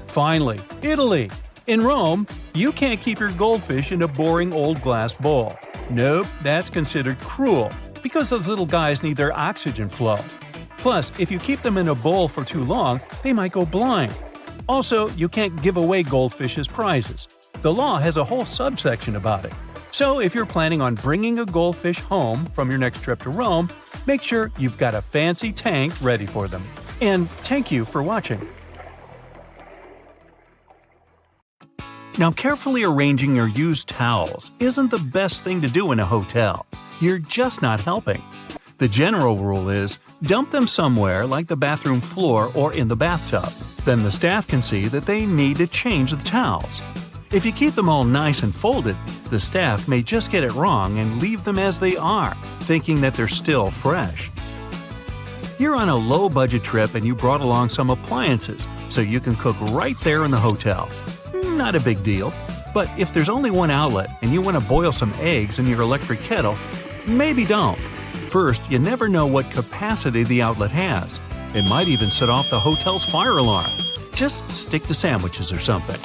Speaker 2: Finally, Italy. In Rome, you can't keep your goldfish in a boring old glass bowl. Nope, that's considered cruel. because those little guys need their oxygen flow. Plus, if you keep them in a bowl for too long, they might go blind. Also, you can't give away goldfish as prizes. The law has a whole subsection about it. So if you're planning on bringing a goldfish home from your next trip to Rome, make sure you've got a fancy tank ready for them. And thank you for watching. Now, carefully arranging your used towels isn't the best thing to do in a hotel. You're just not helping. The general rule is, dump them somewhere like the bathroom floor or in the bathtub. Then the staff can see that they need to change the towels. If you keep them all nice and folded, the staff may just get it wrong and leave them as they are, thinking that they're still fresh. You're on a low-budget trip and you brought along some appliances, so you can cook right there in the hotel. Not a big deal. But if there's only one outlet and you want to boil some eggs in your electric kettle, maybe don't. First, you never know what capacity the outlet has. It might even set off the hotel's fire alarm. Just stick to sandwiches or something.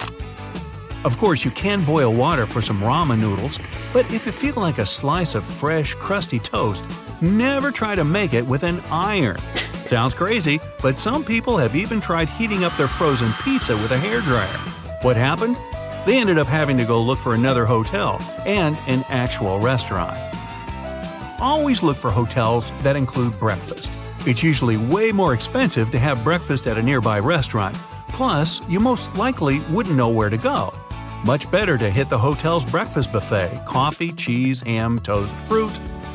Speaker 2: Of course, you can boil water for some ramen noodles, but if you feel like a slice of fresh, crusty toast, never try to make it with an iron. Sounds crazy, but some people have even tried heating up their frozen pizza with a hairdryer. What happened? They ended up having to go look for another hotel and an actual restaurant. Always look for hotels that include breakfast. It's usually way more expensive to have breakfast at a nearby restaurant. Plus, you most likely wouldn't know where to go. Much better to hit the hotel's breakfast buffet: coffee, cheese, ham, toast, fruit.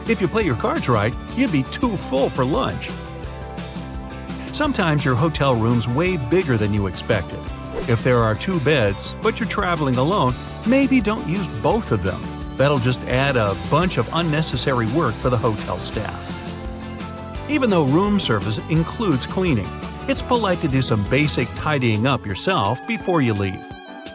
Speaker 2: If you play your cards right, you'd be too full for lunch. Sometimes your hotel room's way bigger than you expected. If there are 2 beds, but you're traveling alone, maybe don't use both of them. That'll just add a bunch of unnecessary work for the hotel staff. Even though room service includes cleaning, it's polite to do some basic tidying up yourself before you leave.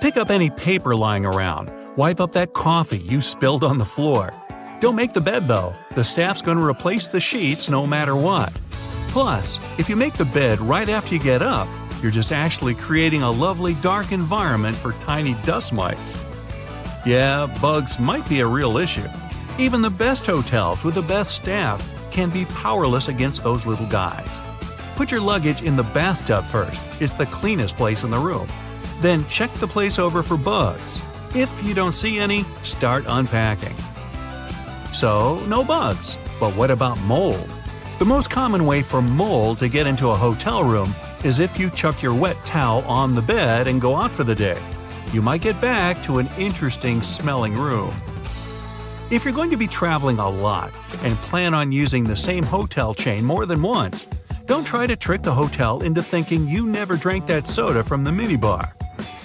Speaker 2: Pick up any paper lying around. Wipe up that coffee you spilled on the floor. Don't make the bed though. The staff's going to replace the sheets no matter what. Plus, if you make the bed right after you get up, you're just actually creating a lovely dark environment for tiny dust mites. Yeah, bugs might be a real issue. Even the best hotels with the best staff can be powerless against those little guys. Put your luggage in the bathtub first. It's the cleanest place in the room. Then check the place over for bugs. If you don't see any, start unpacking. So, no bugs. But what about mold? The most common way for mold to get into a hotel room is if you chuck your wet towel on the bed and go out for the day. You might get back to an interesting smelling room. If you're going to be traveling a lot and plan on using the same hotel chain more than once, don't try to trick the hotel into thinking you never drank that soda from the minibar.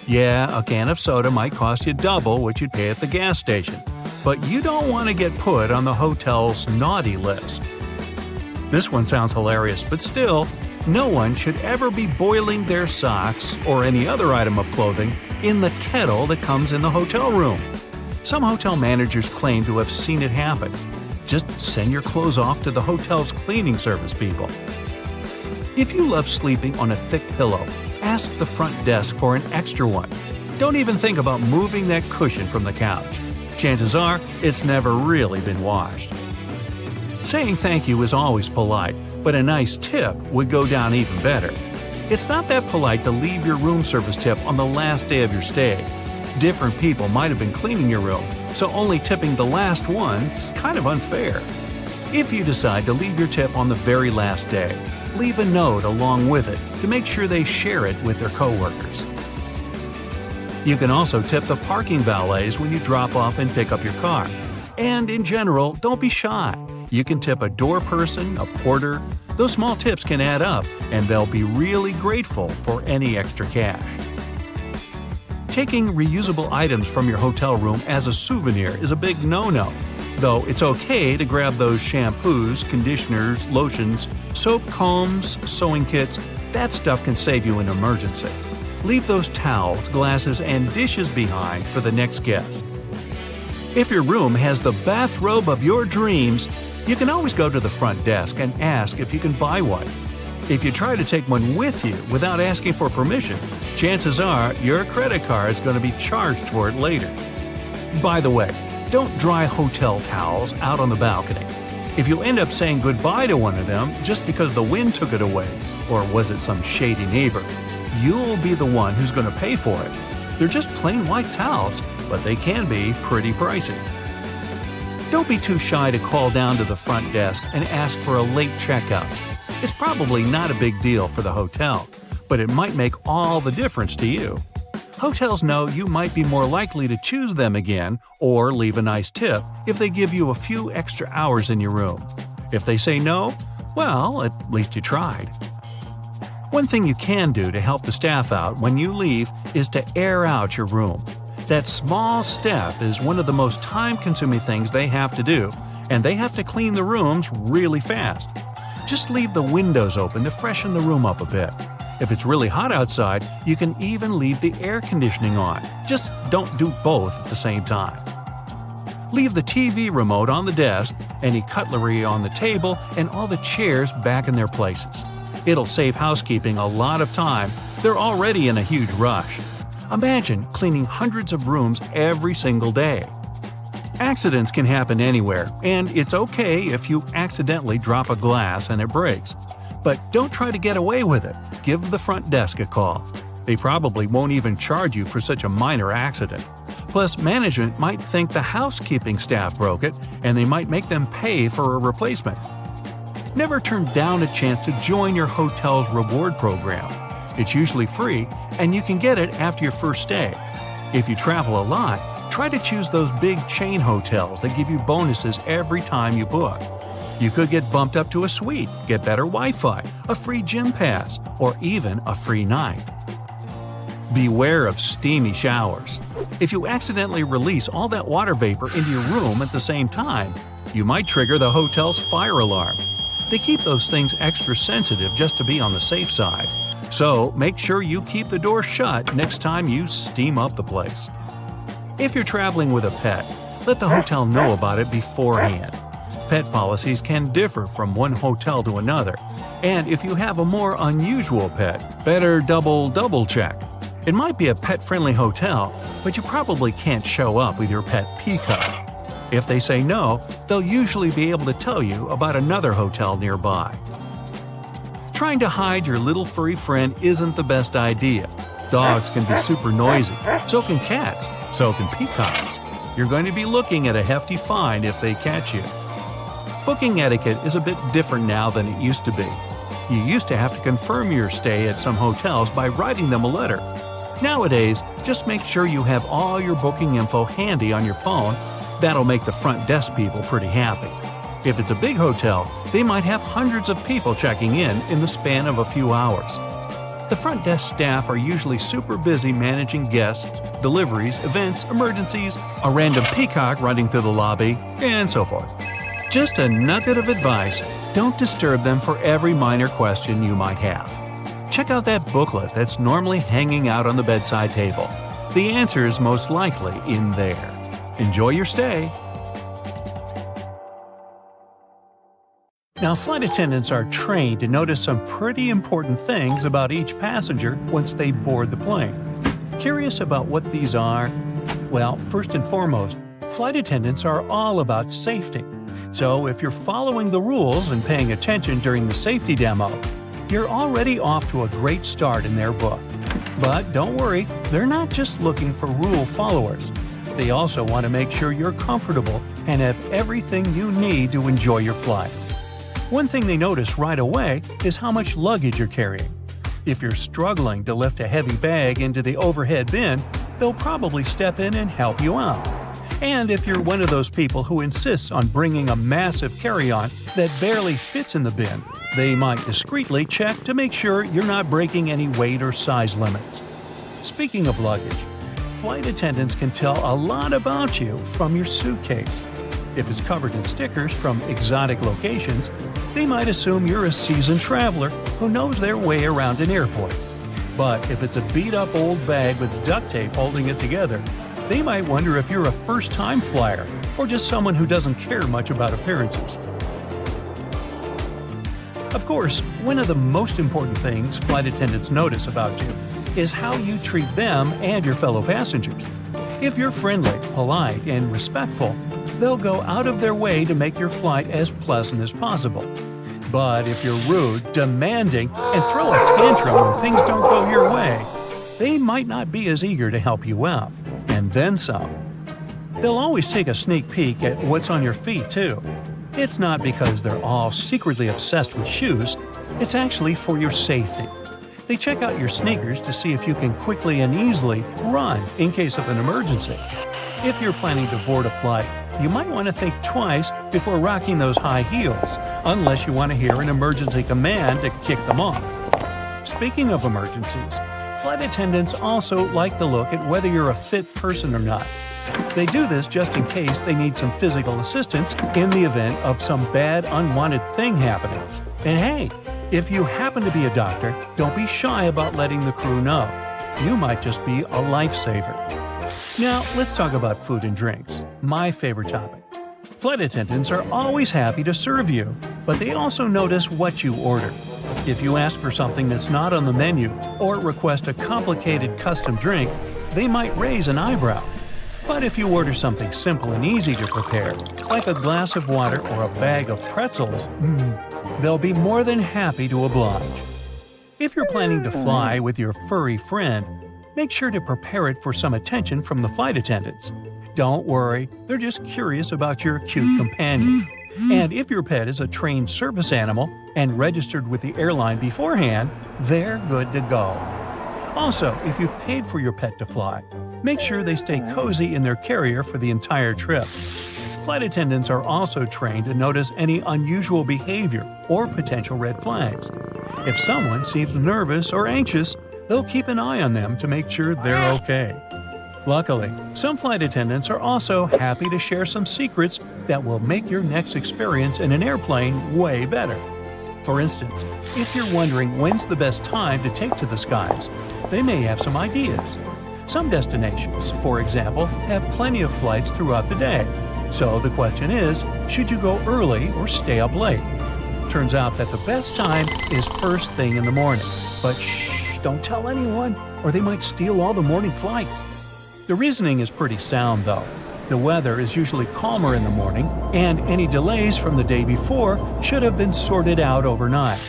Speaker 2: Yeah, a can of soda might cost you double what you'd pay at the gas station, but you don't want to get put on the hotel's naughty list. This one sounds hilarious, but still, no one should ever be boiling their socks or any other item of clothing in the kettle that comes in the hotel room. Some hotel managers claim to have seen it happen. Just send your clothes off to the hotel's cleaning service people. If you love sleeping on a thick pillow, ask the front desk for an extra one. Don't even think about moving that cushion from the couch. Chances are, it's never really been washed. Saying thank you is always polite, but a nice tip would go down even better. It's not that polite to leave your room service tip on the last day of your stay. Different people might have been cleaning your room, so only tipping the last one is kind of unfair. If you decide to leave your tip on the very last day, leave a note along with it to make sure they share it with their coworkers. You can also tip the parking valets when you drop off and pick up your car. And in general, don't be shy. You can tip a door person, a porter. Those small tips can add up, and they'll be really grateful for any extra cash. Taking reusable items from your hotel room as a souvenir is a big no-no, though it's okay to grab those shampoos, conditioners, lotions, soap, combs, sewing kits. That stuff can save you an emergency. Leave those towels, glasses, and dishes behind for the next guest. If your room has the bathrobe of your dreams, you can always go to the front desk and ask if you can buy one. If you try to take one with you without asking for permission, chances are your credit card is going to be charged for it later. By the way, don't dry hotel towels out on the balcony. If you end up saying goodbye to one of them just because the wind took it away, or was it some shady neighbor, you'll be the one who's going to pay for it. They're just plain white towels, but they can be pretty pricey. Don't be too shy to call down to the front desk and ask for a late checkout. It's probably not a big deal for the hotel, but it might make all the difference to you. Hotels know you might be more likely to choose them again or leave a nice tip if they give you a few extra hours in your room. If they say no, well, at least you tried. One thing you can do to help the staff out when you leave is to air out your room. That small step is one of the most time-consuming things they have to do, and they have to clean the rooms really fast. Just leave the windows open to freshen the room up a bit. If it's really hot outside, you can even leave the air conditioning on. Just don't do both at the same time. Leave the TV remote on the desk, any cutlery on the table, and all the chairs back in their places. It'll save housekeeping a lot of time. They're already in a huge rush. Imagine cleaning hundreds of rooms every single day. Accidents can happen anywhere, and it's okay if you accidentally drop a glass and it breaks. But don't try to get away with it. Give the front desk a call. They probably won't even charge you for such a minor accident. Plus, management might think the housekeeping staff broke it, and they might make them pay for a replacement. Never turn down a chance to join your hotel's reward program. It's usually free, and you can get it after your first stay. If you travel a lot, try to choose those big chain hotels that give you bonuses every time you book. You could get bumped up to a suite, get better Wi-Fi, a free gym pass, or even a free night. Beware of steamy showers. If you accidentally release all that water vapor into your room at the same time, you might trigger the hotel's fire alarm. They keep those things extra sensitive just to be on the safe side. So make sure you keep the door shut next time you steam up the place. If you're traveling with a pet, let the hotel know about it beforehand. Pet policies can differ from one hotel to another, and if you have a more unusual pet, better double check. It might be a pet-friendly hotel, but you probably can't show up with your pet peacock. If they say no, they'll usually be able to tell you about another hotel nearby. Trying to hide your little furry friend isn't the best idea. Dogs can be super noisy, so can cats, so can peacocks. You're going to be looking at a hefty fine if they catch you. Booking etiquette is a bit different now than it used to be. You used to have to confirm your stay at some hotels by writing them a letter. Nowadays, just make sure you have all your booking info handy on your phone. That'll make the front desk people pretty happy. If it's a big hotel, they might have hundreds of people checking in the span of a few hours. The front desk staff are usually super busy managing guests, deliveries, events, emergencies, a random peacock running through the lobby, and so forth. Just a nugget of advice, don't disturb them for every minor question you might have. Check out that booklet that's normally hanging out on the bedside table. The answer is most likely in there. Enjoy your stay! Now, flight attendants are trained to notice some pretty important things about each passenger once they board the plane. Curious about what these are? Well, first and foremost, flight attendants are all about safety. So if you're following the rules and paying attention during the safety demo, you're already off to a great start in their book. But don't worry, they're not just looking for rule followers. They also want to make sure you're comfortable and have everything you need to enjoy your flight. One thing they notice right away is how much luggage you're carrying. If you're struggling to lift a heavy bag into the overhead bin, they'll probably step in and help you out. And if you're one of those people who insists on bringing a massive carry-on that barely fits in the bin, they might discreetly check to make sure you're not breaking any weight or size limits. Speaking of luggage, flight attendants can tell a lot about you from your suitcase. If it's covered in stickers from exotic locations, they might assume you're a seasoned traveler who knows their way around an airport. But if it's a beat-up old bag with duct tape holding it together, they might wonder if you're a first-time flyer or just someone who doesn't care much about appearances. Of course, one of the most important things flight attendants notice about you is how you treat them and your fellow passengers. If you're friendly, polite, and respectful, they'll go out of their way to make your flight as pleasant as possible. But if you're rude, demanding, and throw a tantrum when things don't go your way, they might not be as eager to help you out. And then some. They'll always take a sneak peek at what's on your feet, too. It's not because they're all secretly obsessed with shoes, it's actually for your safety. They check out your sneakers to see if you can quickly and easily run in case of an emergency. If you're planning to board a flight, you might want to think twice before rocking those high heels, unless you want to hear an emergency command to kick them off. Speaking of emergencies, flight attendants also like to look at whether you're a fit person or not. They do this just in case they need some physical assistance in the event of some bad, unwanted thing happening. And hey, if you happen to be a doctor, don't be shy about letting the crew know. You might just be a lifesaver. Now, let's talk about food and drinks, my favorite topic. Flight attendants are always happy to serve you, but they also notice what you order. If you ask for something that's not on the menu or request a complicated custom drink, they might raise an eyebrow. But if you order something simple and easy to prepare, like a glass of water or a bag of pretzels, they'll be more than happy to oblige. If you're planning to fly with your furry friend, make sure to prepare it for some attention from the flight attendants. Don't worry, they're just curious about your cute companion. And if your pet is a trained service animal and registered with the airline beforehand, they're good to go. Also, if you've paid for your pet to fly, make sure they stay cozy in their carrier for the entire trip. Flight attendants are also trained to notice any unusual behavior or potential red flags. If someone seems nervous or anxious, they'll keep an eye on them to make sure they're okay. Luckily, some flight attendants are also happy to share some secrets that will make your next experience in an airplane way better. For instance, if you're wondering when's the best time to take to the skies, they may have some ideas. Some destinations, for example, have plenty of flights throughout the day. So the question is, should you go early or stay up late? Turns out that the best time is first thing in the morning. But shh, don't tell anyone, or they might steal all the morning flights. The reasoning is pretty sound, though. The weather is usually calmer in the morning, and any delays from the day before should have been sorted out overnight.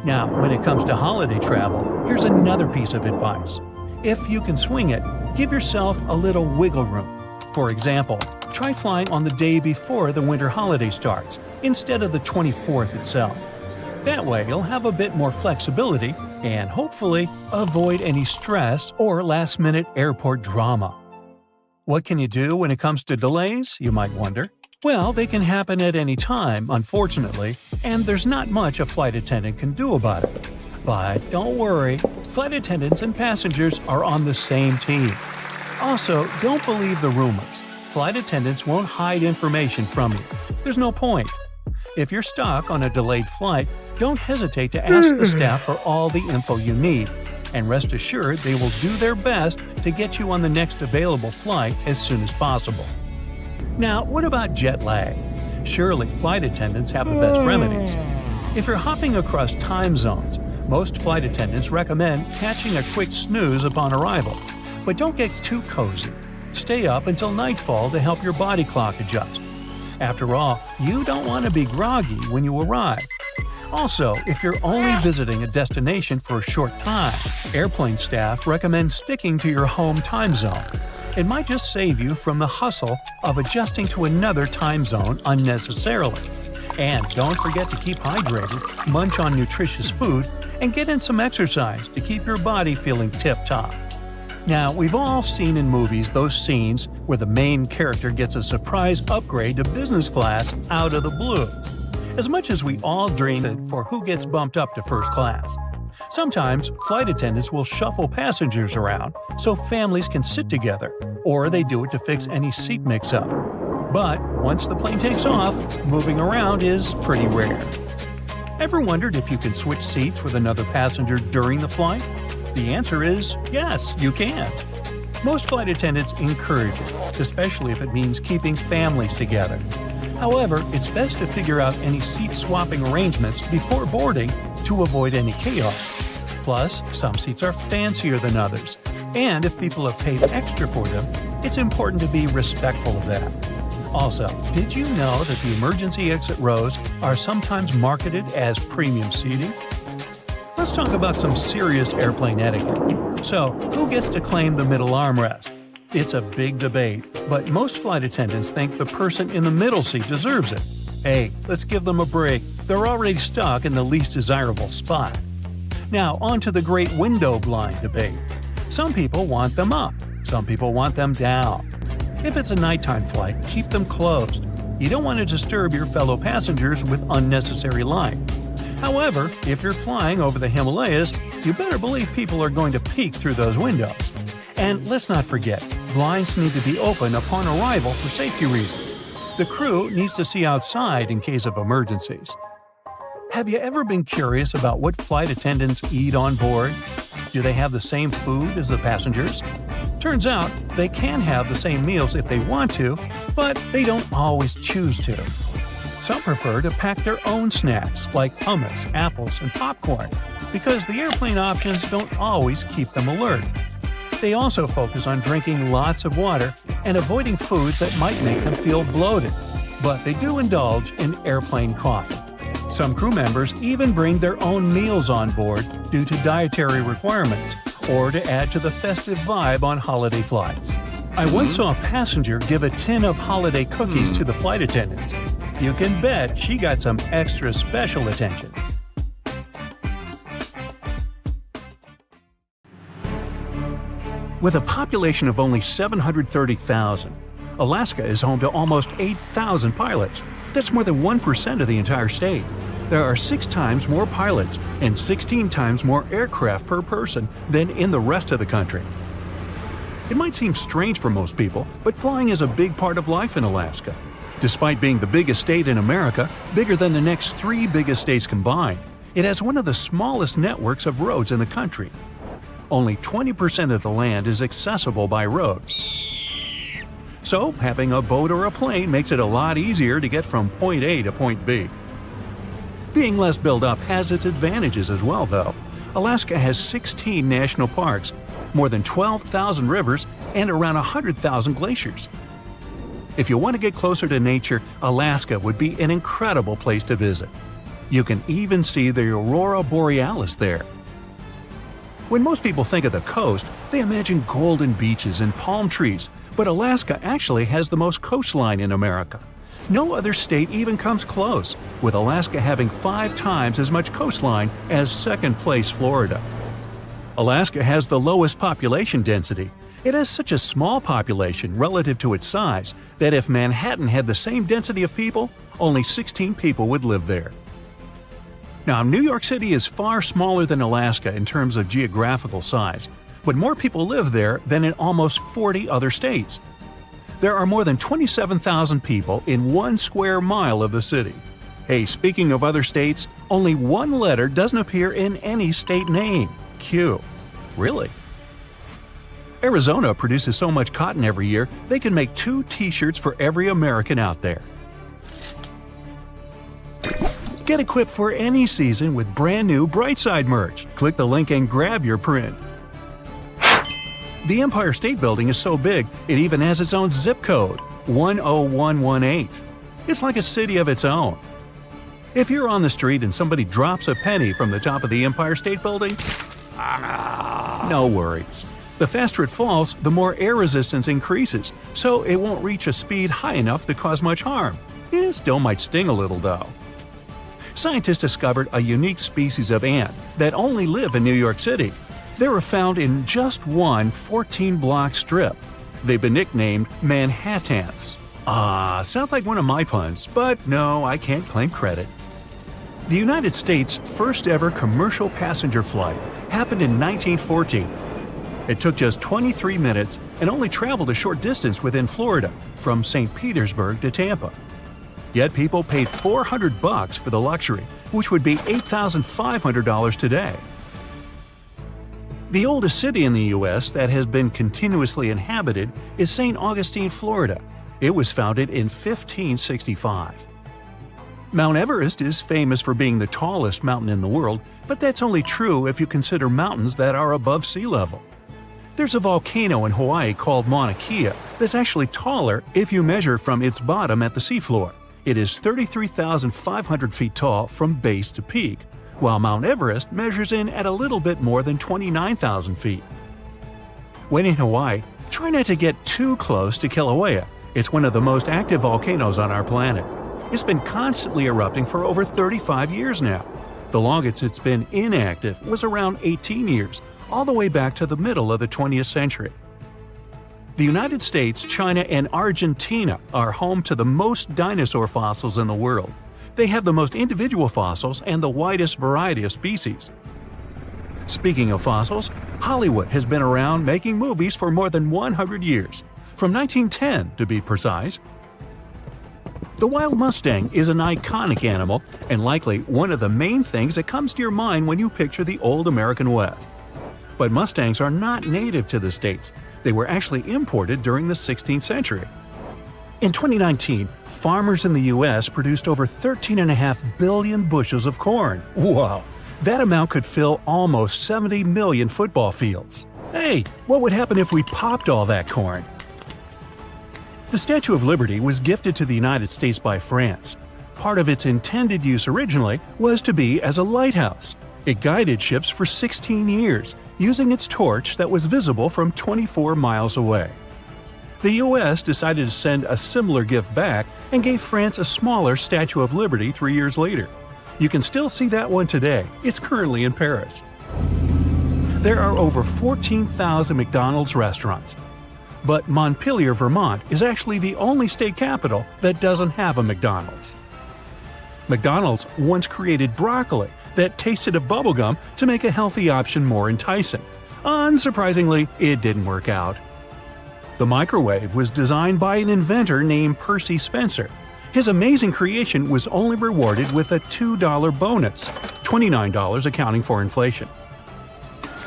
Speaker 2: Now, when it comes to holiday travel, here's another piece of advice. If you can swing it, give yourself a little wiggle room. For example, try flying on the day before the winter holiday starts, instead of the 24th itself. That way, you'll have a bit more flexibility and hopefully avoid any stress or last-minute airport drama. What can you do when it comes to delays, you might wonder? Well, they can happen at any time, unfortunately, and there's not much a flight attendant can do about it. But don't worry, flight attendants and passengers are on the same team. Also, don't believe the rumors. Flight attendants won't hide information from you. There's no point. If you're stuck on a delayed flight, don't hesitate to ask the staff for all the info you need, and rest assured they will do their best to get you on the next available flight as soon as possible. Now, what about jet lag? Surely flight attendants have the best remedies. If you're hopping across time zones, most flight attendants recommend catching a quick snooze upon arrival. But don't get too cozy. Stay up until nightfall to help your body clock adjust. After all, you don't want to be groggy when you arrive. Also, if you're only visiting a destination for a short time, airplane staff recommend sticking to your home time zone. It might just save you from the hustle of adjusting to another time zone unnecessarily. And don't forget to keep hydrated, munch on nutritious food, and get in some exercise to keep your body feeling tip-top. Now, we've all seen in movies those scenes where the main character gets a surprise upgrade to business class out of the blue. As much as we all dream it for who gets bumped up to first class. Sometimes, flight attendants will shuffle passengers around so families can sit together, or they do it to fix any seat mix-up. But once the plane takes off, moving around is pretty rare. Ever wondered if you can switch seats with another passenger during the flight? The answer is yes, you can. Most flight attendants encourage it, especially if it means keeping families together. However, it's best to figure out any seat-swapping arrangements before boarding to avoid any chaos. Plus, some seats are fancier than others, and if people have paid extra for them, it's important to be respectful of that. Also, did you know that the emergency exit rows are sometimes marketed as premium seating? Let's talk about some serious airplane etiquette. So, who gets to claim the middle armrest? It's a big debate, but most flight attendants think the person in the middle seat deserves it. Hey, let's give them a break. They're already stuck in the least desirable spot. Now, on to the great window blind debate. Some people want them up, some people want them down. If it's a nighttime flight, keep them closed. You don't want to disturb your fellow passengers with unnecessary light. However, if you're flying over the Himalayas, you better believe people are going to peek through those windows. And let's not forget, blinds need to be open upon arrival for safety reasons. The crew needs to see outside in case of emergencies. Have you ever been curious about what flight attendants eat on board? Do they have the same food as the passengers? Turns out, they can have the same meals if they want to, but they don't always choose to. Some prefer to pack their own snacks, like hummus, apples, and popcorn, because the airplane options don't always keep them alert. They also focus on drinking lots of water and avoiding foods that might make them feel bloated, but they do indulge in airplane coffee. Some crew members even bring their own meals on board due to dietary requirements or to add to the festive vibe on holiday flights. I once saw a passenger give a tin of holiday cookies to the flight attendants. You can bet she got some extra special attention. With a population of only 730,000, Alaska is home to almost 8,000 pilots. That's more than 1% of the entire state. There are 6 times more pilots and 16 times more aircraft per person than in the rest of the country. It might seem strange for most people, but flying is a big part of life in Alaska. Despite being the biggest state in America, bigger than the next 3 biggest states combined, it has one of the smallest networks of roads in the country. Only 20% of the land is accessible by road. So, having a boat or a plane makes it a lot easier to get from point A to point B. Being less built up has its advantages as well, though. Alaska has 16 national parks, more than 12,000 rivers, and around 100,000 glaciers. If you want to get closer to nature, Alaska would be an incredible place to visit. You can even see the aurora borealis there. When most people think of the coast, they imagine golden beaches and palm trees, but Alaska actually has the most coastline in America. No other state even comes close, with Alaska having 5 times as much coastline as second-place Florida. Alaska has the lowest population density. It has such a small population relative to its size that if Manhattan had the same density of people, only 16 people would live there. Now, New York City is far smaller than Alaska in terms of geographical size, but more people live there than in almost 40 other states. There are more than 27,000 people in 1 square mile of the city. Hey, speaking of other states, only 1 letter doesn't appear in any state name – Q. Really? Arizona produces so much cotton every year, they can make 2 t-shirts for every American out there. Get equipped for any season with brand new Brightside merch. Click the link and grab your print. The Empire State Building is so big, it even has its own zip code, 10118. It's like a city of its own. If you're on the street and somebody drops a penny from the top of the Empire State Building, no worries. The faster it falls, the more air resistance increases, so it won't reach a speed high enough to cause much harm. It still might sting a little though. Scientists discovered a unique species of ant that only live in New York City. They were found in just one 14-block strip. They've been nicknamed Manhattans. Sounds like one of my puns, but no, I can't claim credit. The United States' first ever commercial passenger flight happened in 1914. It took just 23 minutes and only traveled a short distance within Florida, from St. Petersburg to Tampa. Yet people paid $400 for the luxury, which would be $8,500 today. The oldest city in the U.S. that has been continuously inhabited is St. Augustine, Florida. It was founded in 1565. Mount Everest is famous for being the tallest mountain in the world, but that's only true if you consider mountains that are above sea level. There's a volcano in Hawaii called Mauna Kea that's actually taller if you measure from its bottom at the seafloor. It is 33,500 feet tall from base to peak, while Mount Everest measures in at a little bit more than 29,000 feet. When in Hawaii, try not to get too close to Kilauea. It's one of the most active volcanoes on our planet. It's been constantly erupting for over 35 years now. The longest it's been inactive was around 18 years, all the way back to the middle of the 20th century. The United States, China, and Argentina are home to the most dinosaur fossils in the world. They have the most individual fossils and the widest variety of species. Speaking of fossils, Hollywood has been around making movies for more than 100 years, from 1910 to be precise. The wild Mustang is an iconic animal and likely one of the main things that comes to your mind when you picture the old American West. But Mustangs are not native to the States. They were actually imported during the 16th century. In 2019, farmers in the U.S. produced over 13.5 billion bushels of corn. Wow! That amount could fill almost 70 million football fields. Hey, what would happen if we popped all that corn? The Statue of Liberty was gifted to the United States by France. Part of its intended use originally was to be as a lighthouse. It guided ships for 16 years, using its torch that was visible from 24 miles away. The U.S. decided to send a similar gift back and gave France a smaller Statue of Liberty 3 years later. You can still see that one today. It's currently in Paris. There are over 14,000 McDonald's restaurants. But Montpelier, Vermont is actually the only state capital that doesn't have a McDonald's. McDonald's once created broccoli that tasted of bubblegum to make a healthy option more enticing. Unsurprisingly, it didn't work out. The microwave was designed by an inventor named Percy Spencer. His amazing creation was only rewarded with a $2 bonus, $29 accounting for inflation.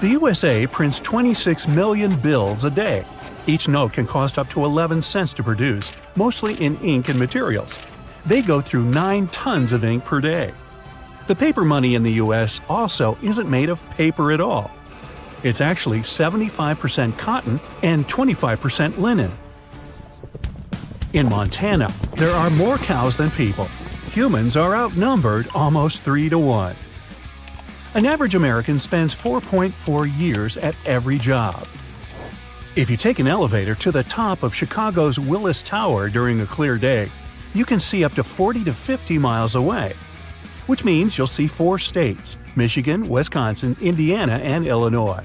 Speaker 2: The USA prints 26 million bills a day. Each note can cost up to 11 cents to produce, mostly in ink and materials. They go through 9 tons of ink per day. The paper money in the US also isn't made of paper at all. It's actually 75% cotton and 25% linen. In Montana, there are more cows than people. Humans are outnumbered almost 3 to 1. An average American spends 4.4 years at every job. If you take an elevator to the top of Chicago's Willis Tower during a clear day, you can see up to 40 to 50 miles away, which means you'll see 4 states: Michigan, Wisconsin, Indiana, and Illinois.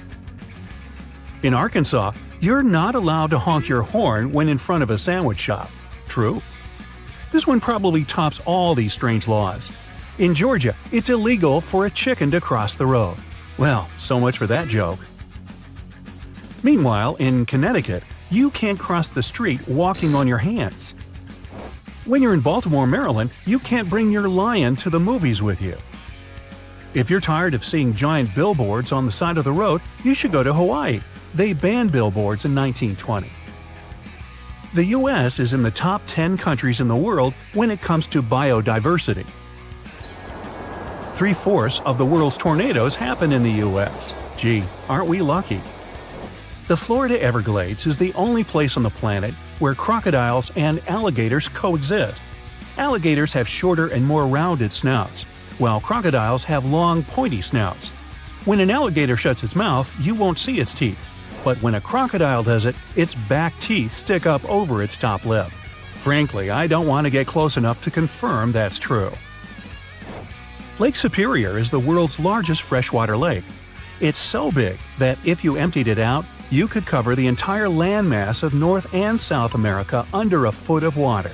Speaker 2: In Arkansas, you're not allowed to honk your horn when in front of a sandwich shop. True? This one probably tops all these strange laws. In Georgia, it's illegal for a chicken to cross the road. Well, so much for that joke. Meanwhile, in Connecticut, you can't cross the street walking on your hands. When you're in Baltimore, Maryland, you can't bring your lion to the movies with you. If you're tired of seeing giant billboards on the side of the road, you should go to Hawaii. They banned billboards in 1920. The U.S. is in the top 10 countries in the world when it comes to biodiversity. 3/4 of the world's tornadoes happen in the U.S. Gee, aren't we lucky? The Florida Everglades is the only place on the planet where crocodiles and alligators coexist. Alligators have shorter and more rounded snouts, while crocodiles have long, pointy snouts. When an alligator shuts its mouth, you won't see its teeth. But when a crocodile does it, its back teeth stick up over its top lip. Frankly, I don't want to get close enough to confirm that's true. Lake Superior is the world's largest freshwater lake. It's so big that if you emptied it out, you could cover the entire landmass of North and South America under a foot of water.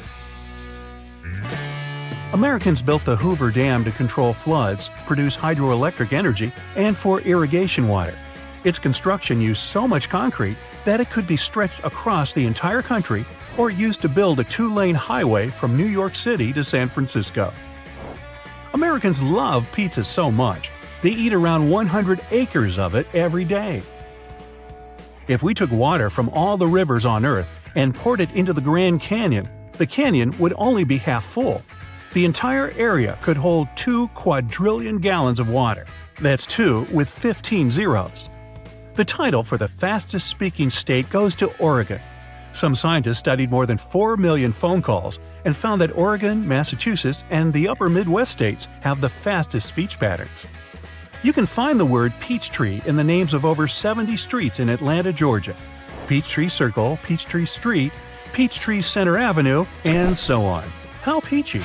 Speaker 2: Americans built the Hoover Dam to control floods, produce hydroelectric energy, and for irrigation water. Its construction used so much concrete that it could be stretched across the entire country or used to build a 2-lane highway from New York City to San Francisco. Americans love pizza so much, they eat around 100 acres of it every day. If we took water from all the rivers on Earth and poured it into the Grand Canyon, the canyon would only be half full. The entire area could hold 2 quadrillion gallons of water. That's 2 with 15 zeros. The title for the fastest-speaking state goes to Oregon. Some scientists studied more than 4 million phone calls and found that Oregon, Massachusetts, and the upper Midwest states have the fastest speech patterns. You can find the word Peachtree in the names of over 70 streets in Atlanta, Georgia. Peachtree Circle, Peachtree Street, Peachtree Center Avenue, and so on. How peachy!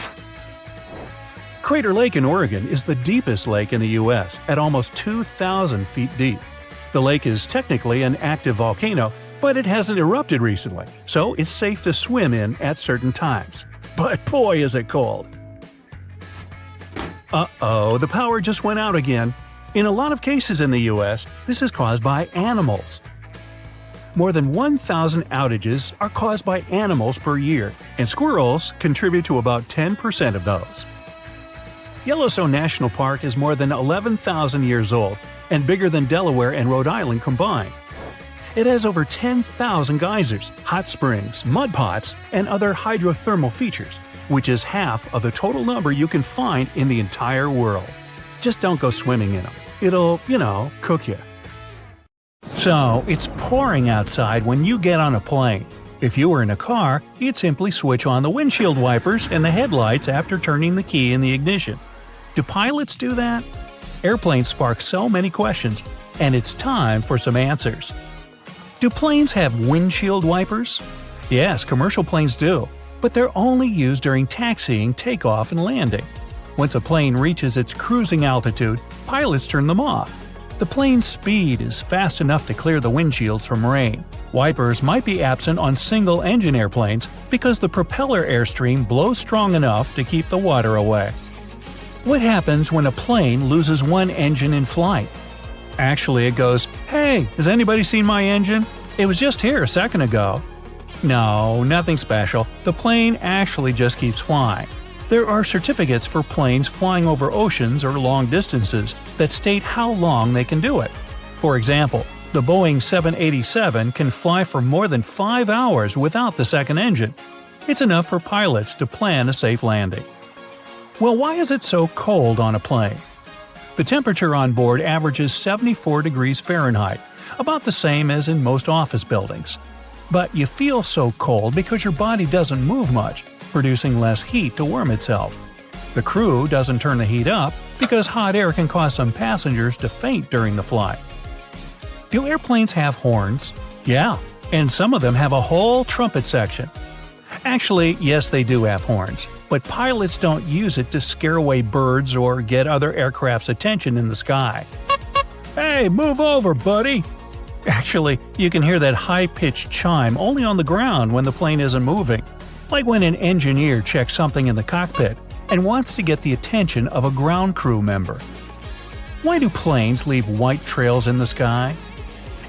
Speaker 2: Crater Lake in Oregon is the deepest lake in the U.S. at almost 2,000 feet deep. The lake is technically an active volcano, but it hasn't erupted recently, so it's safe to swim in at certain times. But boy is it cold! Uh-oh, the power just went out again. In a lot of cases in the U.S., this is caused by animals. More than 1,000 outages are caused by animals per year, and squirrels contribute to about 10% of those. Yellowstone National Park is more than 11,000 years old and bigger than Delaware and Rhode Island combined. It has over 10,000 geysers, hot springs, mud pots, and other hydrothermal features, which is half of the total number you can find in the entire world. Just don't go swimming in them. It'll, cook you. So, it's pouring outside when you get on a plane. If you were in a car, you'd simply switch on the windshield wipers and the headlights after turning the key in the ignition. Do pilots do that? Airplanes spark so many questions, and it's time for some answers. Do planes have windshield wipers? Yes, commercial planes do, but they're only used during taxiing, takeoff, and landing. Once a plane reaches its cruising altitude, pilots turn them off. The plane's speed is fast enough to clear the windshields from rain. Wipers might be absent on single-engine airplanes because the propeller airstream blows strong enough to keep the water away. What happens when a plane loses one engine in flight? Actually, it goes, "Hey, has anybody seen my engine? It was just here a second ago." No, nothing special. The plane actually just keeps flying. There are certificates for planes flying over oceans or long distances that state how long they can do it. For example, the Boeing 787 can fly for more than 5 hours without the second engine. It's enough for pilots to plan a safe landing. Well, why is it so cold on a plane? The temperature on board averages 74 degrees Fahrenheit, about the same as in most office buildings. But you feel so cold because your body doesn't move much, producing less heat to warm itself. The crew doesn't turn the heat up because hot air can cause some passengers to faint during the flight. Do airplanes have horns? Yeah, and some of them have a whole trumpet section. Actually, yes, they do have horns, but pilots don't use it to scare away birds or get other aircraft's attention in the sky. "Hey, move over, buddy!" Actually, you can hear that high-pitched chime only on the ground when the plane isn't moving, like when an engineer checks something in the cockpit and wants to get the attention of a ground crew member. Why do planes leave white trails in the sky?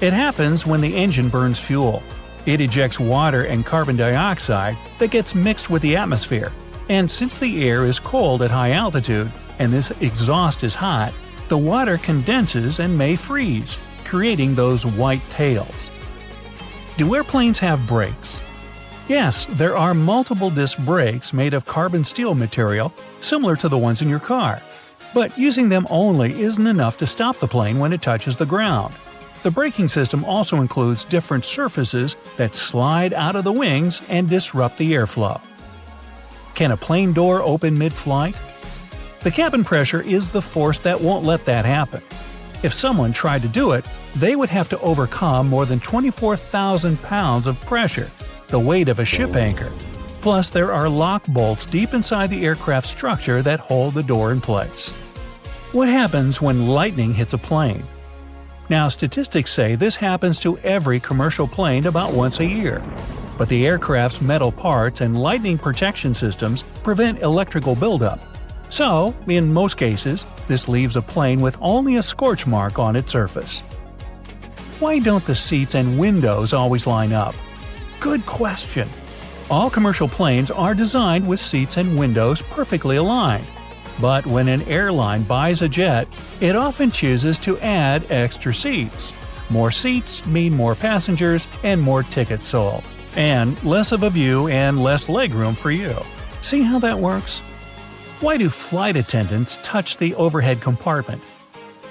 Speaker 2: It happens when the engine burns fuel. It ejects water and carbon dioxide that gets mixed with the atmosphere, and since the air is cold at high altitude and this exhaust is hot, the water condenses and may freeze, creating those white tails. Do airplanes have brakes? Yes, there are multiple disc brakes made of carbon steel material, similar to the ones in your car. But using them only isn't enough to stop the plane when it touches the ground. The braking system also includes different surfaces that slide out of the wings and disrupt the airflow. Can a plane door open mid-flight? The cabin pressure is the force that won't let that happen. If someone tried to do it, they would have to overcome more than 24,000 pounds of pressure, the weight of a ship anchor. Plus, there are lock bolts deep inside the aircraft structure that hold the door in place. What happens when lightning hits a plane? Now, statistics say this happens to every commercial plane about once a year. But the aircraft's metal parts and lightning protection systems prevent electrical buildup. So, in most cases, this leaves a plane with only a scorch mark on its surface. Why don't the seats and windows always line up? Good question. All commercial planes are designed with seats and windows perfectly aligned. But when an airline buys a jet, it often chooses to add extra seats. More seats mean more passengers and more tickets sold. And less of a view and less legroom for you. See how that works? Why do flight attendants touch the overhead compartment?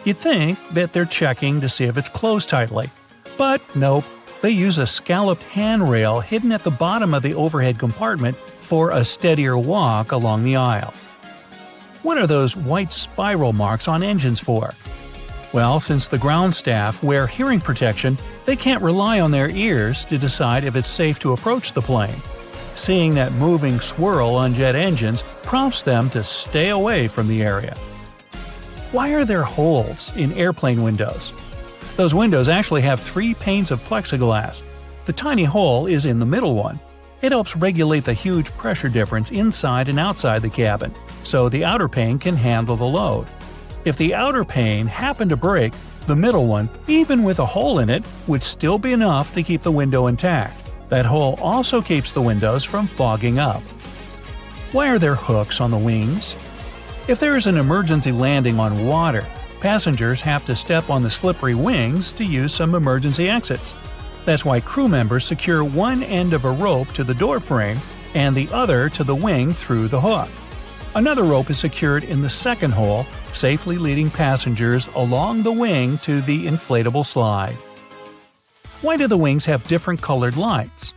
Speaker 2: You'd think that they're checking to see if it's closed tightly. But nope, they use a scalloped handrail hidden at the bottom of the overhead compartment for a steadier walk along the aisle. What are those white spiral marks on engines for? Well, since the ground staff wear hearing protection, they can't rely on their ears to decide if it's safe to approach the plane. Seeing that moving swirl on jet engines prompts them to stay away from the area. Why are there holes in airplane windows? Those windows actually have 3 panes of plexiglass. The tiny hole is in the middle one. It helps regulate the huge pressure difference inside and outside the cabin, so the outer pane can handle the load. If the outer pane happened to break, the middle one, even with a hole in it, would still be enough to keep the window intact. That hole also keeps the windows from fogging up. Why are there hooks on the wings? If there is an emergency landing on water, passengers have to step on the slippery wings to use some emergency exits. That's why crew members secure one end of a rope to the door frame and the other to the wing through the hook. Another rope is secured in the second hole, safely leading passengers along the wing to the inflatable slide. Why do the wings have different colored lights?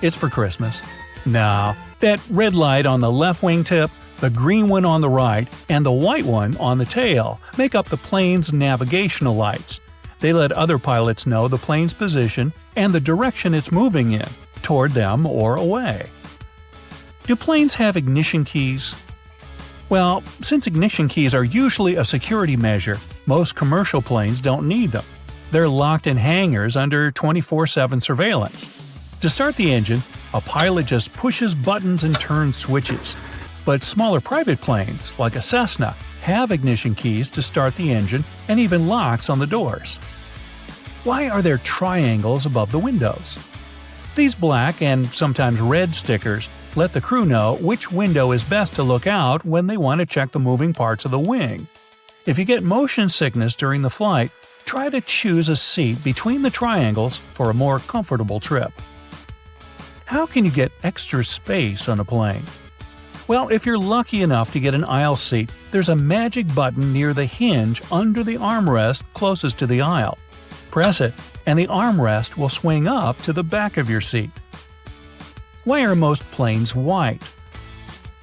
Speaker 2: It's for Christmas. No, that red light on the left wingtip, the green one on the right, and the white one on the tail make up the plane's navigational lights. They let other pilots know the plane's position and the direction it's moving in, toward them or away. Do planes have ignition keys? Well, since ignition keys are usually a security measure, most commercial planes don't need them. They're locked in hangars under 24/7 surveillance. To start the engine, a pilot just pushes buttons and turns switches. But smaller private planes, like a Cessna, have ignition keys to start the engine and even locks on the doors. Why are there triangles above the windows? These black and sometimes red stickers let the crew know which window is best to look out when they want to check the moving parts of the wing. If you get motion sickness during the flight, try to choose a seat between the triangles for a more comfortable trip. How can you get extra space on a plane? Well, if you're lucky enough to get an aisle seat, there's a magic button near the hinge under the armrest closest to the aisle. Press it, and the armrest will swing up to the back of your seat. Why are most planes white?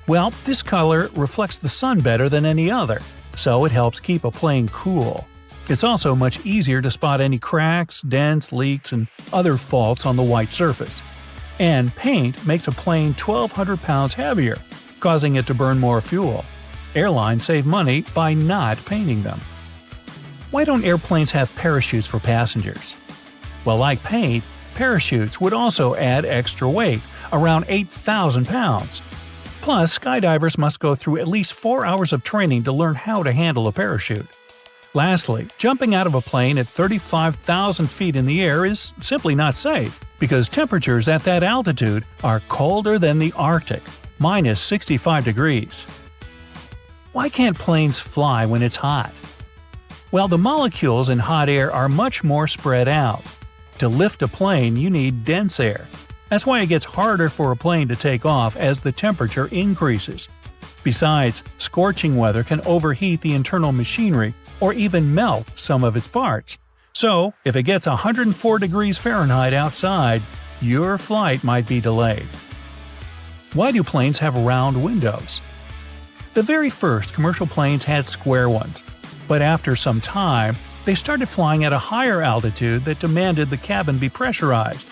Speaker 2: Well, this color reflects the sun better than any other, so it helps keep a plane cool. It's also much easier to spot any cracks, dents, leaks, and other faults on the white surface. And paint makes a plane 1,200 pounds heavier, causing it to burn more fuel. Airlines save money by not painting them. Why don't airplanes have parachutes for passengers? Well, like paint, parachutes would also add extra weight, around 8,000 pounds. Plus, skydivers must go through at least 4 hours of training to learn how to handle a parachute. Lastly, jumping out of a plane at 35,000 feet in the air is simply not safe, because temperatures at that altitude are colder than the Arctic, minus 65 degrees. Why can't planes fly when it's hot? Well, the molecules in hot air are much more spread out. To lift a plane, you need dense air. That's why it gets harder for a plane to take off as the temperature increases. Besides, scorching weather can overheat the internal machinery or even melt some of its parts. So, if it gets 104 degrees Fahrenheit outside, your flight might be delayed. Why do planes have round windows? The very first commercial planes had square ones, but after some time, they started flying at a higher altitude that demanded the cabin be pressurized.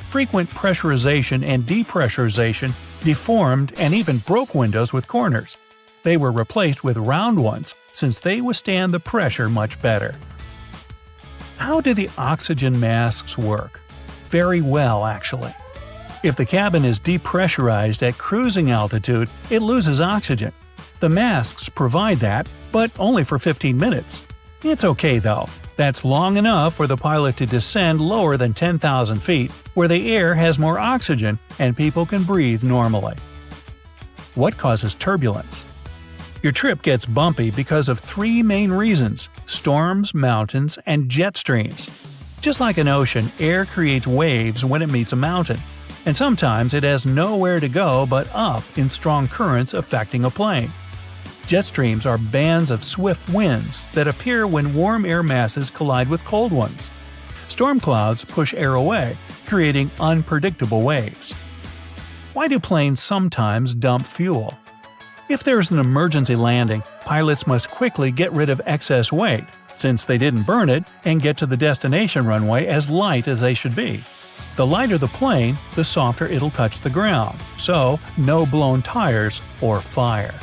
Speaker 2: Frequent pressurization and depressurization deformed and even broke windows with corners. They were replaced with round ones since they withstand the pressure much better. How do the oxygen masks work? Very well, actually. If the cabin is depressurized at cruising altitude, it loses oxygen. The masks provide that, but only for 15 minutes. It's okay though. That's long enough for the pilot to descend lower than 10,000 feet, where the air has more oxygen and people can breathe normally. What causes turbulence? Your trip gets bumpy because of 3 main reasons: storms, mountains, and jet streams. Just like an ocean, air creates waves when it meets a mountain, and sometimes it has nowhere to go but up in strong currents affecting a plane. Jet streams are bands of swift winds that appear when warm air masses collide with cold ones. Storm clouds push air away, creating unpredictable waves. Why do planes sometimes dump fuel? If there's an emergency landing, pilots must quickly get rid of excess weight, since they didn't burn it, and get to the destination runway as light as they should be. The lighter the plane, the softer it'll touch the ground, so no blown tires or fire.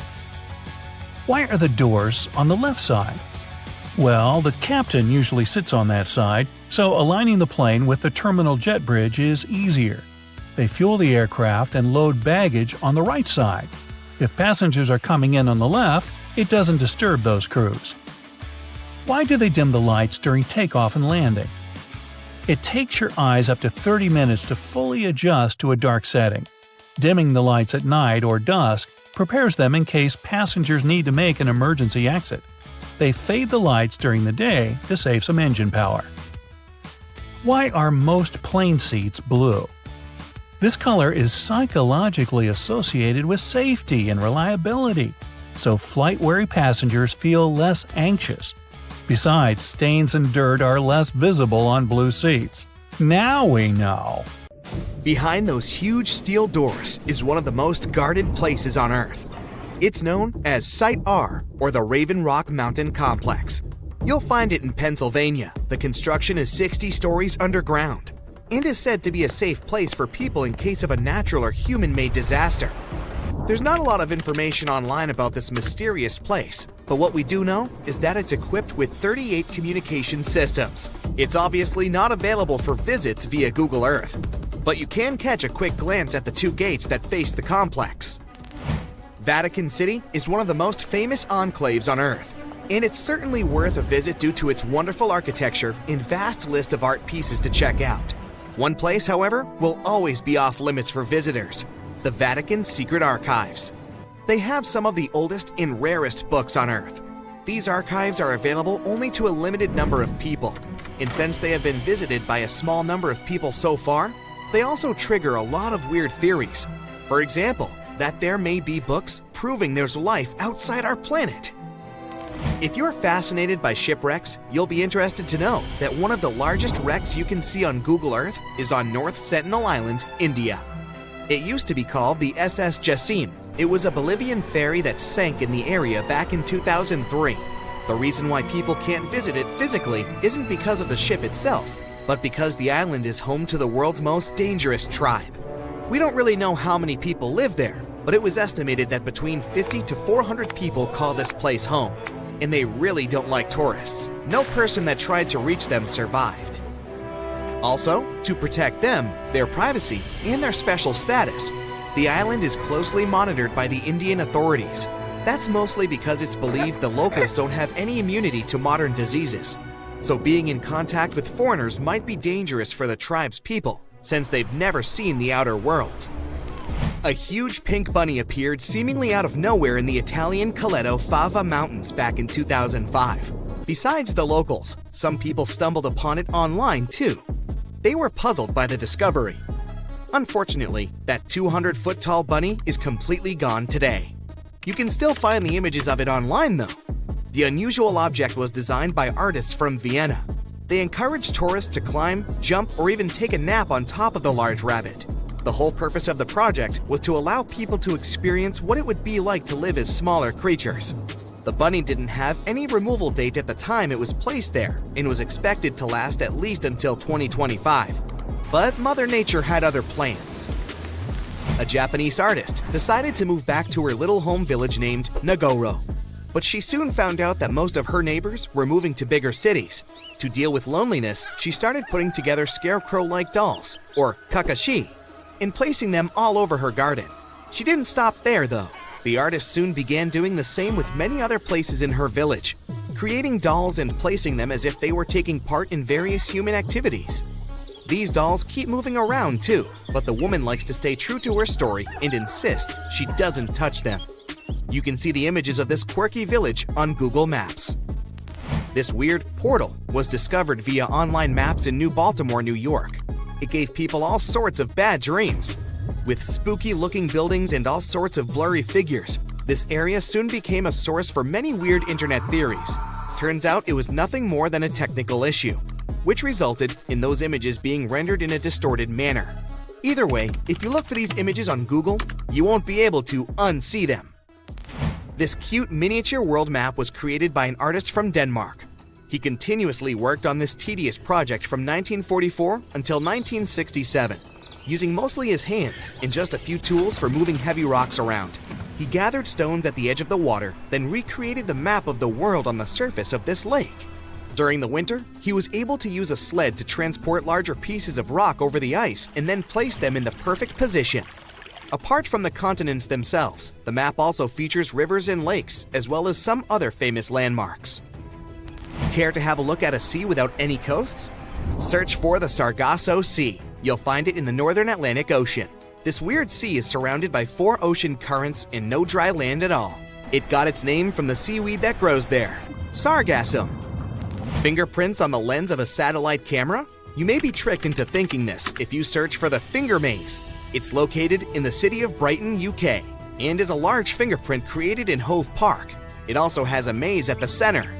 Speaker 2: Why are the doors on the left side? Well, the captain usually sits on that side, so aligning the plane with the terminal jet bridge is easier. They fuel the aircraft and load baggage on the right side. If passengers are coming in on the left, it doesn't disturb those crews. Why do they dim the lights during takeoff and landing? It takes your eyes up to 30 minutes to fully adjust to a dark setting. Dimming the lights at night or dusk prepares them in case passengers need to make an emergency exit. They fade the lights during the day to save some engine power. Why are most plane seats blue? This color is psychologically associated with safety and reliability, so flight-weary passengers feel less anxious. Besides, stains and dirt are less visible on blue seats. Now we know.
Speaker 5: Behind those huge steel doors is one of the most guarded places on Earth. It's known as Site R, or the Raven Rock Mountain Complex. You'll find it in Pennsylvania. The construction is 60 stories underground and is said to be a safe place for people in case of a natural or human-made disaster. There's not a lot of information online about this mysterious place, but what we do know is that it's equipped with 38 communication systems. It's obviously not available for visits via Google Earth, but you can catch a quick glance at the two gates that face the complex. Vatican City is one of the most famous enclaves on Earth, and it's certainly worth a visit due to its wonderful architecture and vast list of art pieces to check out. One place, however, will always be off limits for visitors: the Vatican's secret archives. They have some of the oldest and rarest books on Earth. These archives are available only to a limited number of people, and since they have been visited by a small number of people so far, they also trigger a lot of weird theories. For example, that there may be books proving there's life outside our planet. If you're fascinated by shipwrecks, you'll be interested to know that one of the largest wrecks you can see on Google Earth is on North Sentinel Island, India. It used to be called the SS Jassim. It was a Bolivian ferry that sank in the area back in 2003. The reason why people can't visit it physically isn't because of the ship itself, but because the island is home to the world's most dangerous tribe. We don't really know how many people live there, but it was estimated that between 50 to 400 people call this place home. And they really don't like tourists. No person that tried to reach them survived. Also, to protect them, their privacy, and their special status, the island is closely monitored by the Indian authorities. That's mostly because it's believed the locals don't have any immunity to modern diseases. So being in contact with foreigners might be dangerous for the tribe's people, since they've never seen the outer world. A huge pink bunny appeared seemingly out of nowhere in the Italian Coleto Fava Mountains back in 2005. Besides the locals, some people stumbled upon it online too. They were puzzled by the discovery. Unfortunately, that 200-foot-tall bunny is completely gone today. You can still find the images of it online though. The unusual object was designed by artists from Vienna. They encouraged tourists to climb, jump, or even take a nap on top of the large rabbit. The whole purpose of the project was to allow people to experience what it would be like to live as smaller creatures. The bunny didn't have any removal date at the time it was placed there and was expected to last at least until 2025. But Mother Nature had other plans. A Japanese artist decided to move back to her little home village named Nagoro. But she soon found out that most of her neighbors were moving to bigger cities. To deal with loneliness, she started putting together scarecrow-like dolls, or kakashi, and placing them all over her garden. She didn't stop there though. The artist soon began doing the same with many other places in her village, creating dolls and placing them as if they were taking part in various human activities. These dolls keep moving around too, but the woman likes to stay true to her story and insists she doesn't touch them. You can see the images of this quirky village on Google Maps. This weird portal was discovered via online maps in New Baltimore, New York. It gave people all sorts of bad dreams. With spooky-looking buildings and all sorts of blurry figures, This area soon became a source for many weird internet theories. Turns out it was nothing more than a technical issue, which resulted in those images being rendered in a distorted manner. Either way, if you look for these images on Google, you won't be able to unsee them. This cute miniature world map was created by an artist from Denmark. He continuously worked on this tedious project from 1944 until 1967, using mostly his hands and just a few tools for moving heavy rocks around. He gathered stones at the edge of the water, then recreated the map of the world on the surface of this lake. During the winter, he was able to use a sled to transport larger pieces of rock over the ice and then place them in the perfect position. Apart from the continents themselves, the map also features rivers and lakes, as well as some other famous landmarks. Care to have a look at a sea without any coasts? Search for the Sargasso Sea. You'll find it in the northern Atlantic Ocean. This weird sea is surrounded by 4 ocean currents and no dry land at all. It got its name from the seaweed that grows there, sargassum. Fingerprints on the lens of a satellite camera? You may be tricked into thinking this if you search for the finger maze. It's located in the city of Brighton, UK, and is a large fingerprint created in Hove Park. It also has a maze at the center.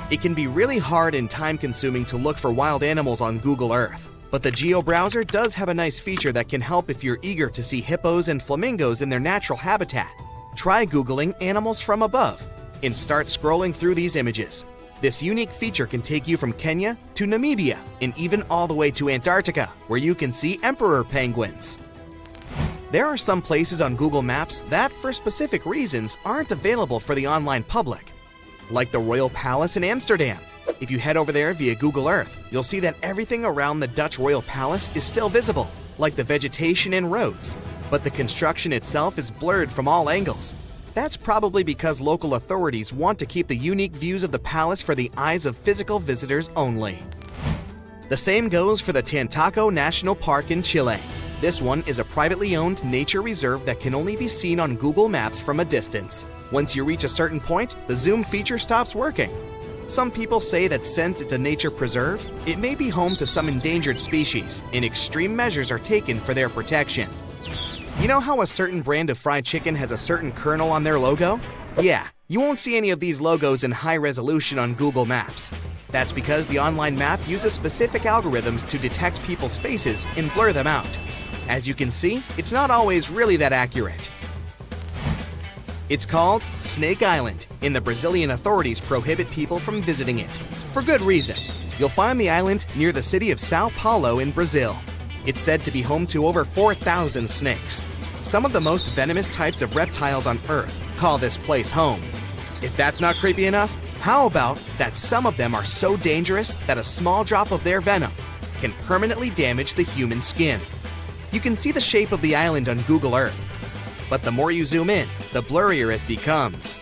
Speaker 5: It can be really hard and time-consuming to look for wild animals on Google Earth, but the Geo browser does have a nice feature that can help if you're eager to see hippos and flamingos in their natural habitat. Try Googling animals from above and start scrolling through these images. This unique feature can take you from Kenya to Namibia and even all the way to Antarctica, where you can see emperor penguins. There are some places on Google Maps that, for specific reasons, aren't available for the online public, like the Royal Palace in Amsterdam. If you head over there via Google Earth, you'll see that everything around the Dutch Royal Palace is still visible, like the vegetation and roads, but the construction itself is blurred from all angles. That's probably because local authorities want to keep the unique views of the palace for the eyes of physical visitors only. The same goes for the Tantaco National Park in Chile. This one is a privately owned nature reserve that can only be seen on Google Maps from a distance. Once you reach a certain point, the zoom feature stops working. Some people say that since it's a nature preserve, it may be home to some endangered species, and extreme measures are taken for their protection. You know how a certain brand of fried chicken has a certain kernel on their logo? Yeah, you won't see any of these logos in high resolution on Google Maps. That's because the online map uses specific algorithms to detect people's faces and blur them out. As you can see, it's not always really that accurate. It's called Snake Island, and the Brazilian authorities prohibit people from visiting it. For good reason. You'll find the island near the city of Sao Paulo in Brazil. It's said to be home to over 4,000 snakes. Some of the most venomous types of reptiles on Earth call this place home. If that's not creepy enough, how about that some of them are so dangerous that a small drop of their venom can permanently damage the human skin? You can see the shape of the island on Google Earth, but the more you zoom in, the blurrier it becomes.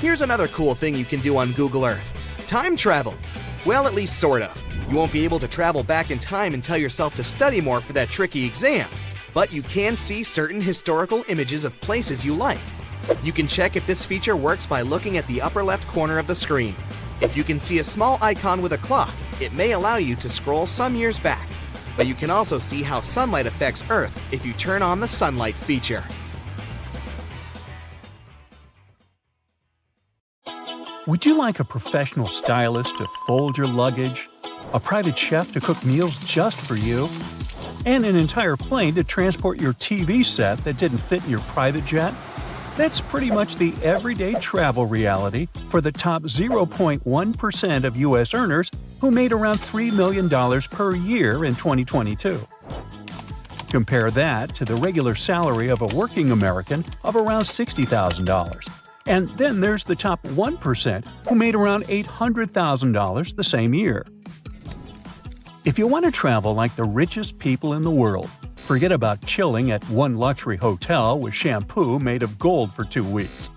Speaker 5: Here's another cool thing you can do on Google Earth. Time travel. Well, at least sort of. You won't be able to travel back in time and tell yourself to study more for that tricky exam, but you can see certain historical images of places you like. You can check if this feature works by looking at the upper left corner of the screen. If you can see a small icon with a clock, it may allow you to scroll some years back. But you can also see how sunlight affects Earth if you turn on the sunlight feature.
Speaker 2: Would you like a professional stylist to fold your luggage, a private chef to cook meals just for you, and an entire plane to transport your TV set that didn't fit in your private jet? That's pretty much the everyday travel reality for the top 0.1% of U.S. earners who made around $3 million per year in 2022. Compare that to the regular salary of a working American of around $60,000. And then there's the top 1% who made around $800,000 the same year. If you want to travel like the richest people in the world, forget about chilling at one luxury hotel with shampoo made of gold for 2 weeks.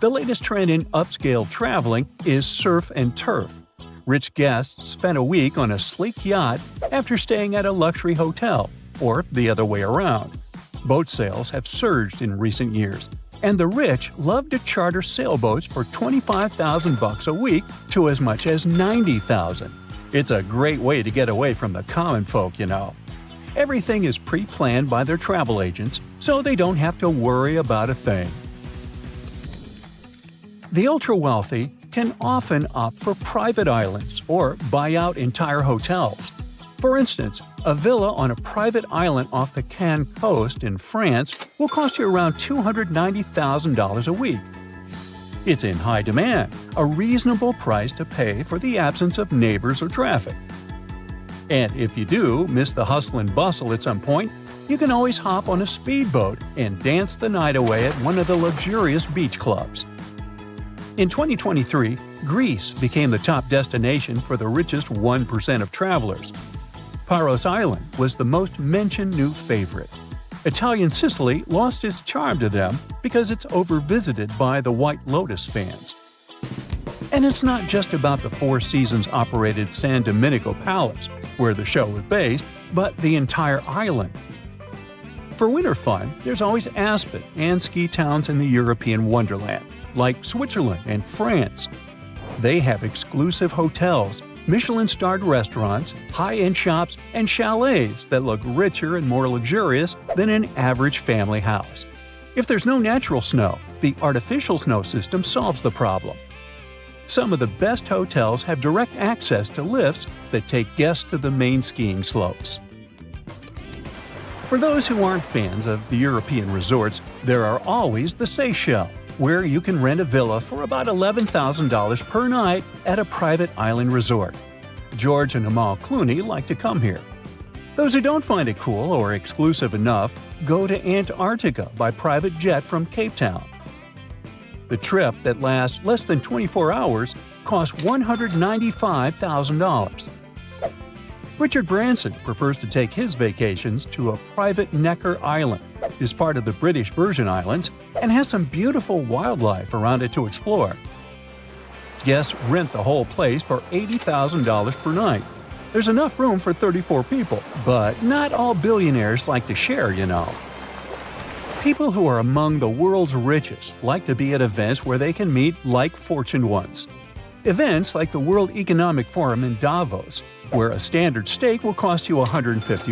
Speaker 2: The latest trend in upscale traveling is surf and turf. Rich guests spend a week on a sleek yacht after staying at a luxury hotel, or the other way around. Boat sales have surged in recent years, and the rich love to charter sailboats for $25,000 a week to as much as $90,000. It's a great way to get away from the common folk, you know. Everything is pre-planned by their travel agents, so they don't have to worry about a thing. The ultra-wealthy can often opt for private islands or buy out entire hotels. For instance, a villa on a private island off the Cannes coast in France will cost you around $290,000 a week. It's in high demand, a reasonable price to pay for the absence of neighbors or traffic. And if you do miss the hustle and bustle at some point, you can always hop on a speedboat and dance the night away at one of the luxurious beach clubs. In 2023, Greece became the top destination for the richest 1% of travelers. Paros Island was the most mentioned new favorite. Italian Sicily lost its charm to them because it's overvisited by the White Lotus fans. And it's not just about the Four Seasons-operated San Domenico Palace, where the show was based, but the entire island. For winter fun, there's always Aspen and ski towns in the European wonderland, like Switzerland and France. They have exclusive hotels, Michelin-starred restaurants, high-end shops, and chalets that look richer and more luxurious than an average family house. If there's no natural snow, the artificial snow system solves the problem. Some of the best hotels have direct access to lifts that take guests to the main skiing slopes. For those who aren't fans of the European resorts, there are always the Seychelles, where you can rent a villa for about $11,000 per night at a private island resort. George and Amal Clooney like to come here. Those who don't find it cool or exclusive enough go to Antarctica by private jet from Cape Town. The trip that lasts less than 24 hours costs $195,000. Richard Branson prefers to take his vacations to a private Necker Island, is part of the British Virgin Islands, and has some beautiful wildlife around it to explore. Guests rent the whole place for $80,000 per night. There's enough room for 34 people, but not all billionaires like to share, you know. People who are among the world's richest like to be at events where they can meet like-fortuned ones. Events like the World Economic Forum in Davos, where a standard steak will cost you $150.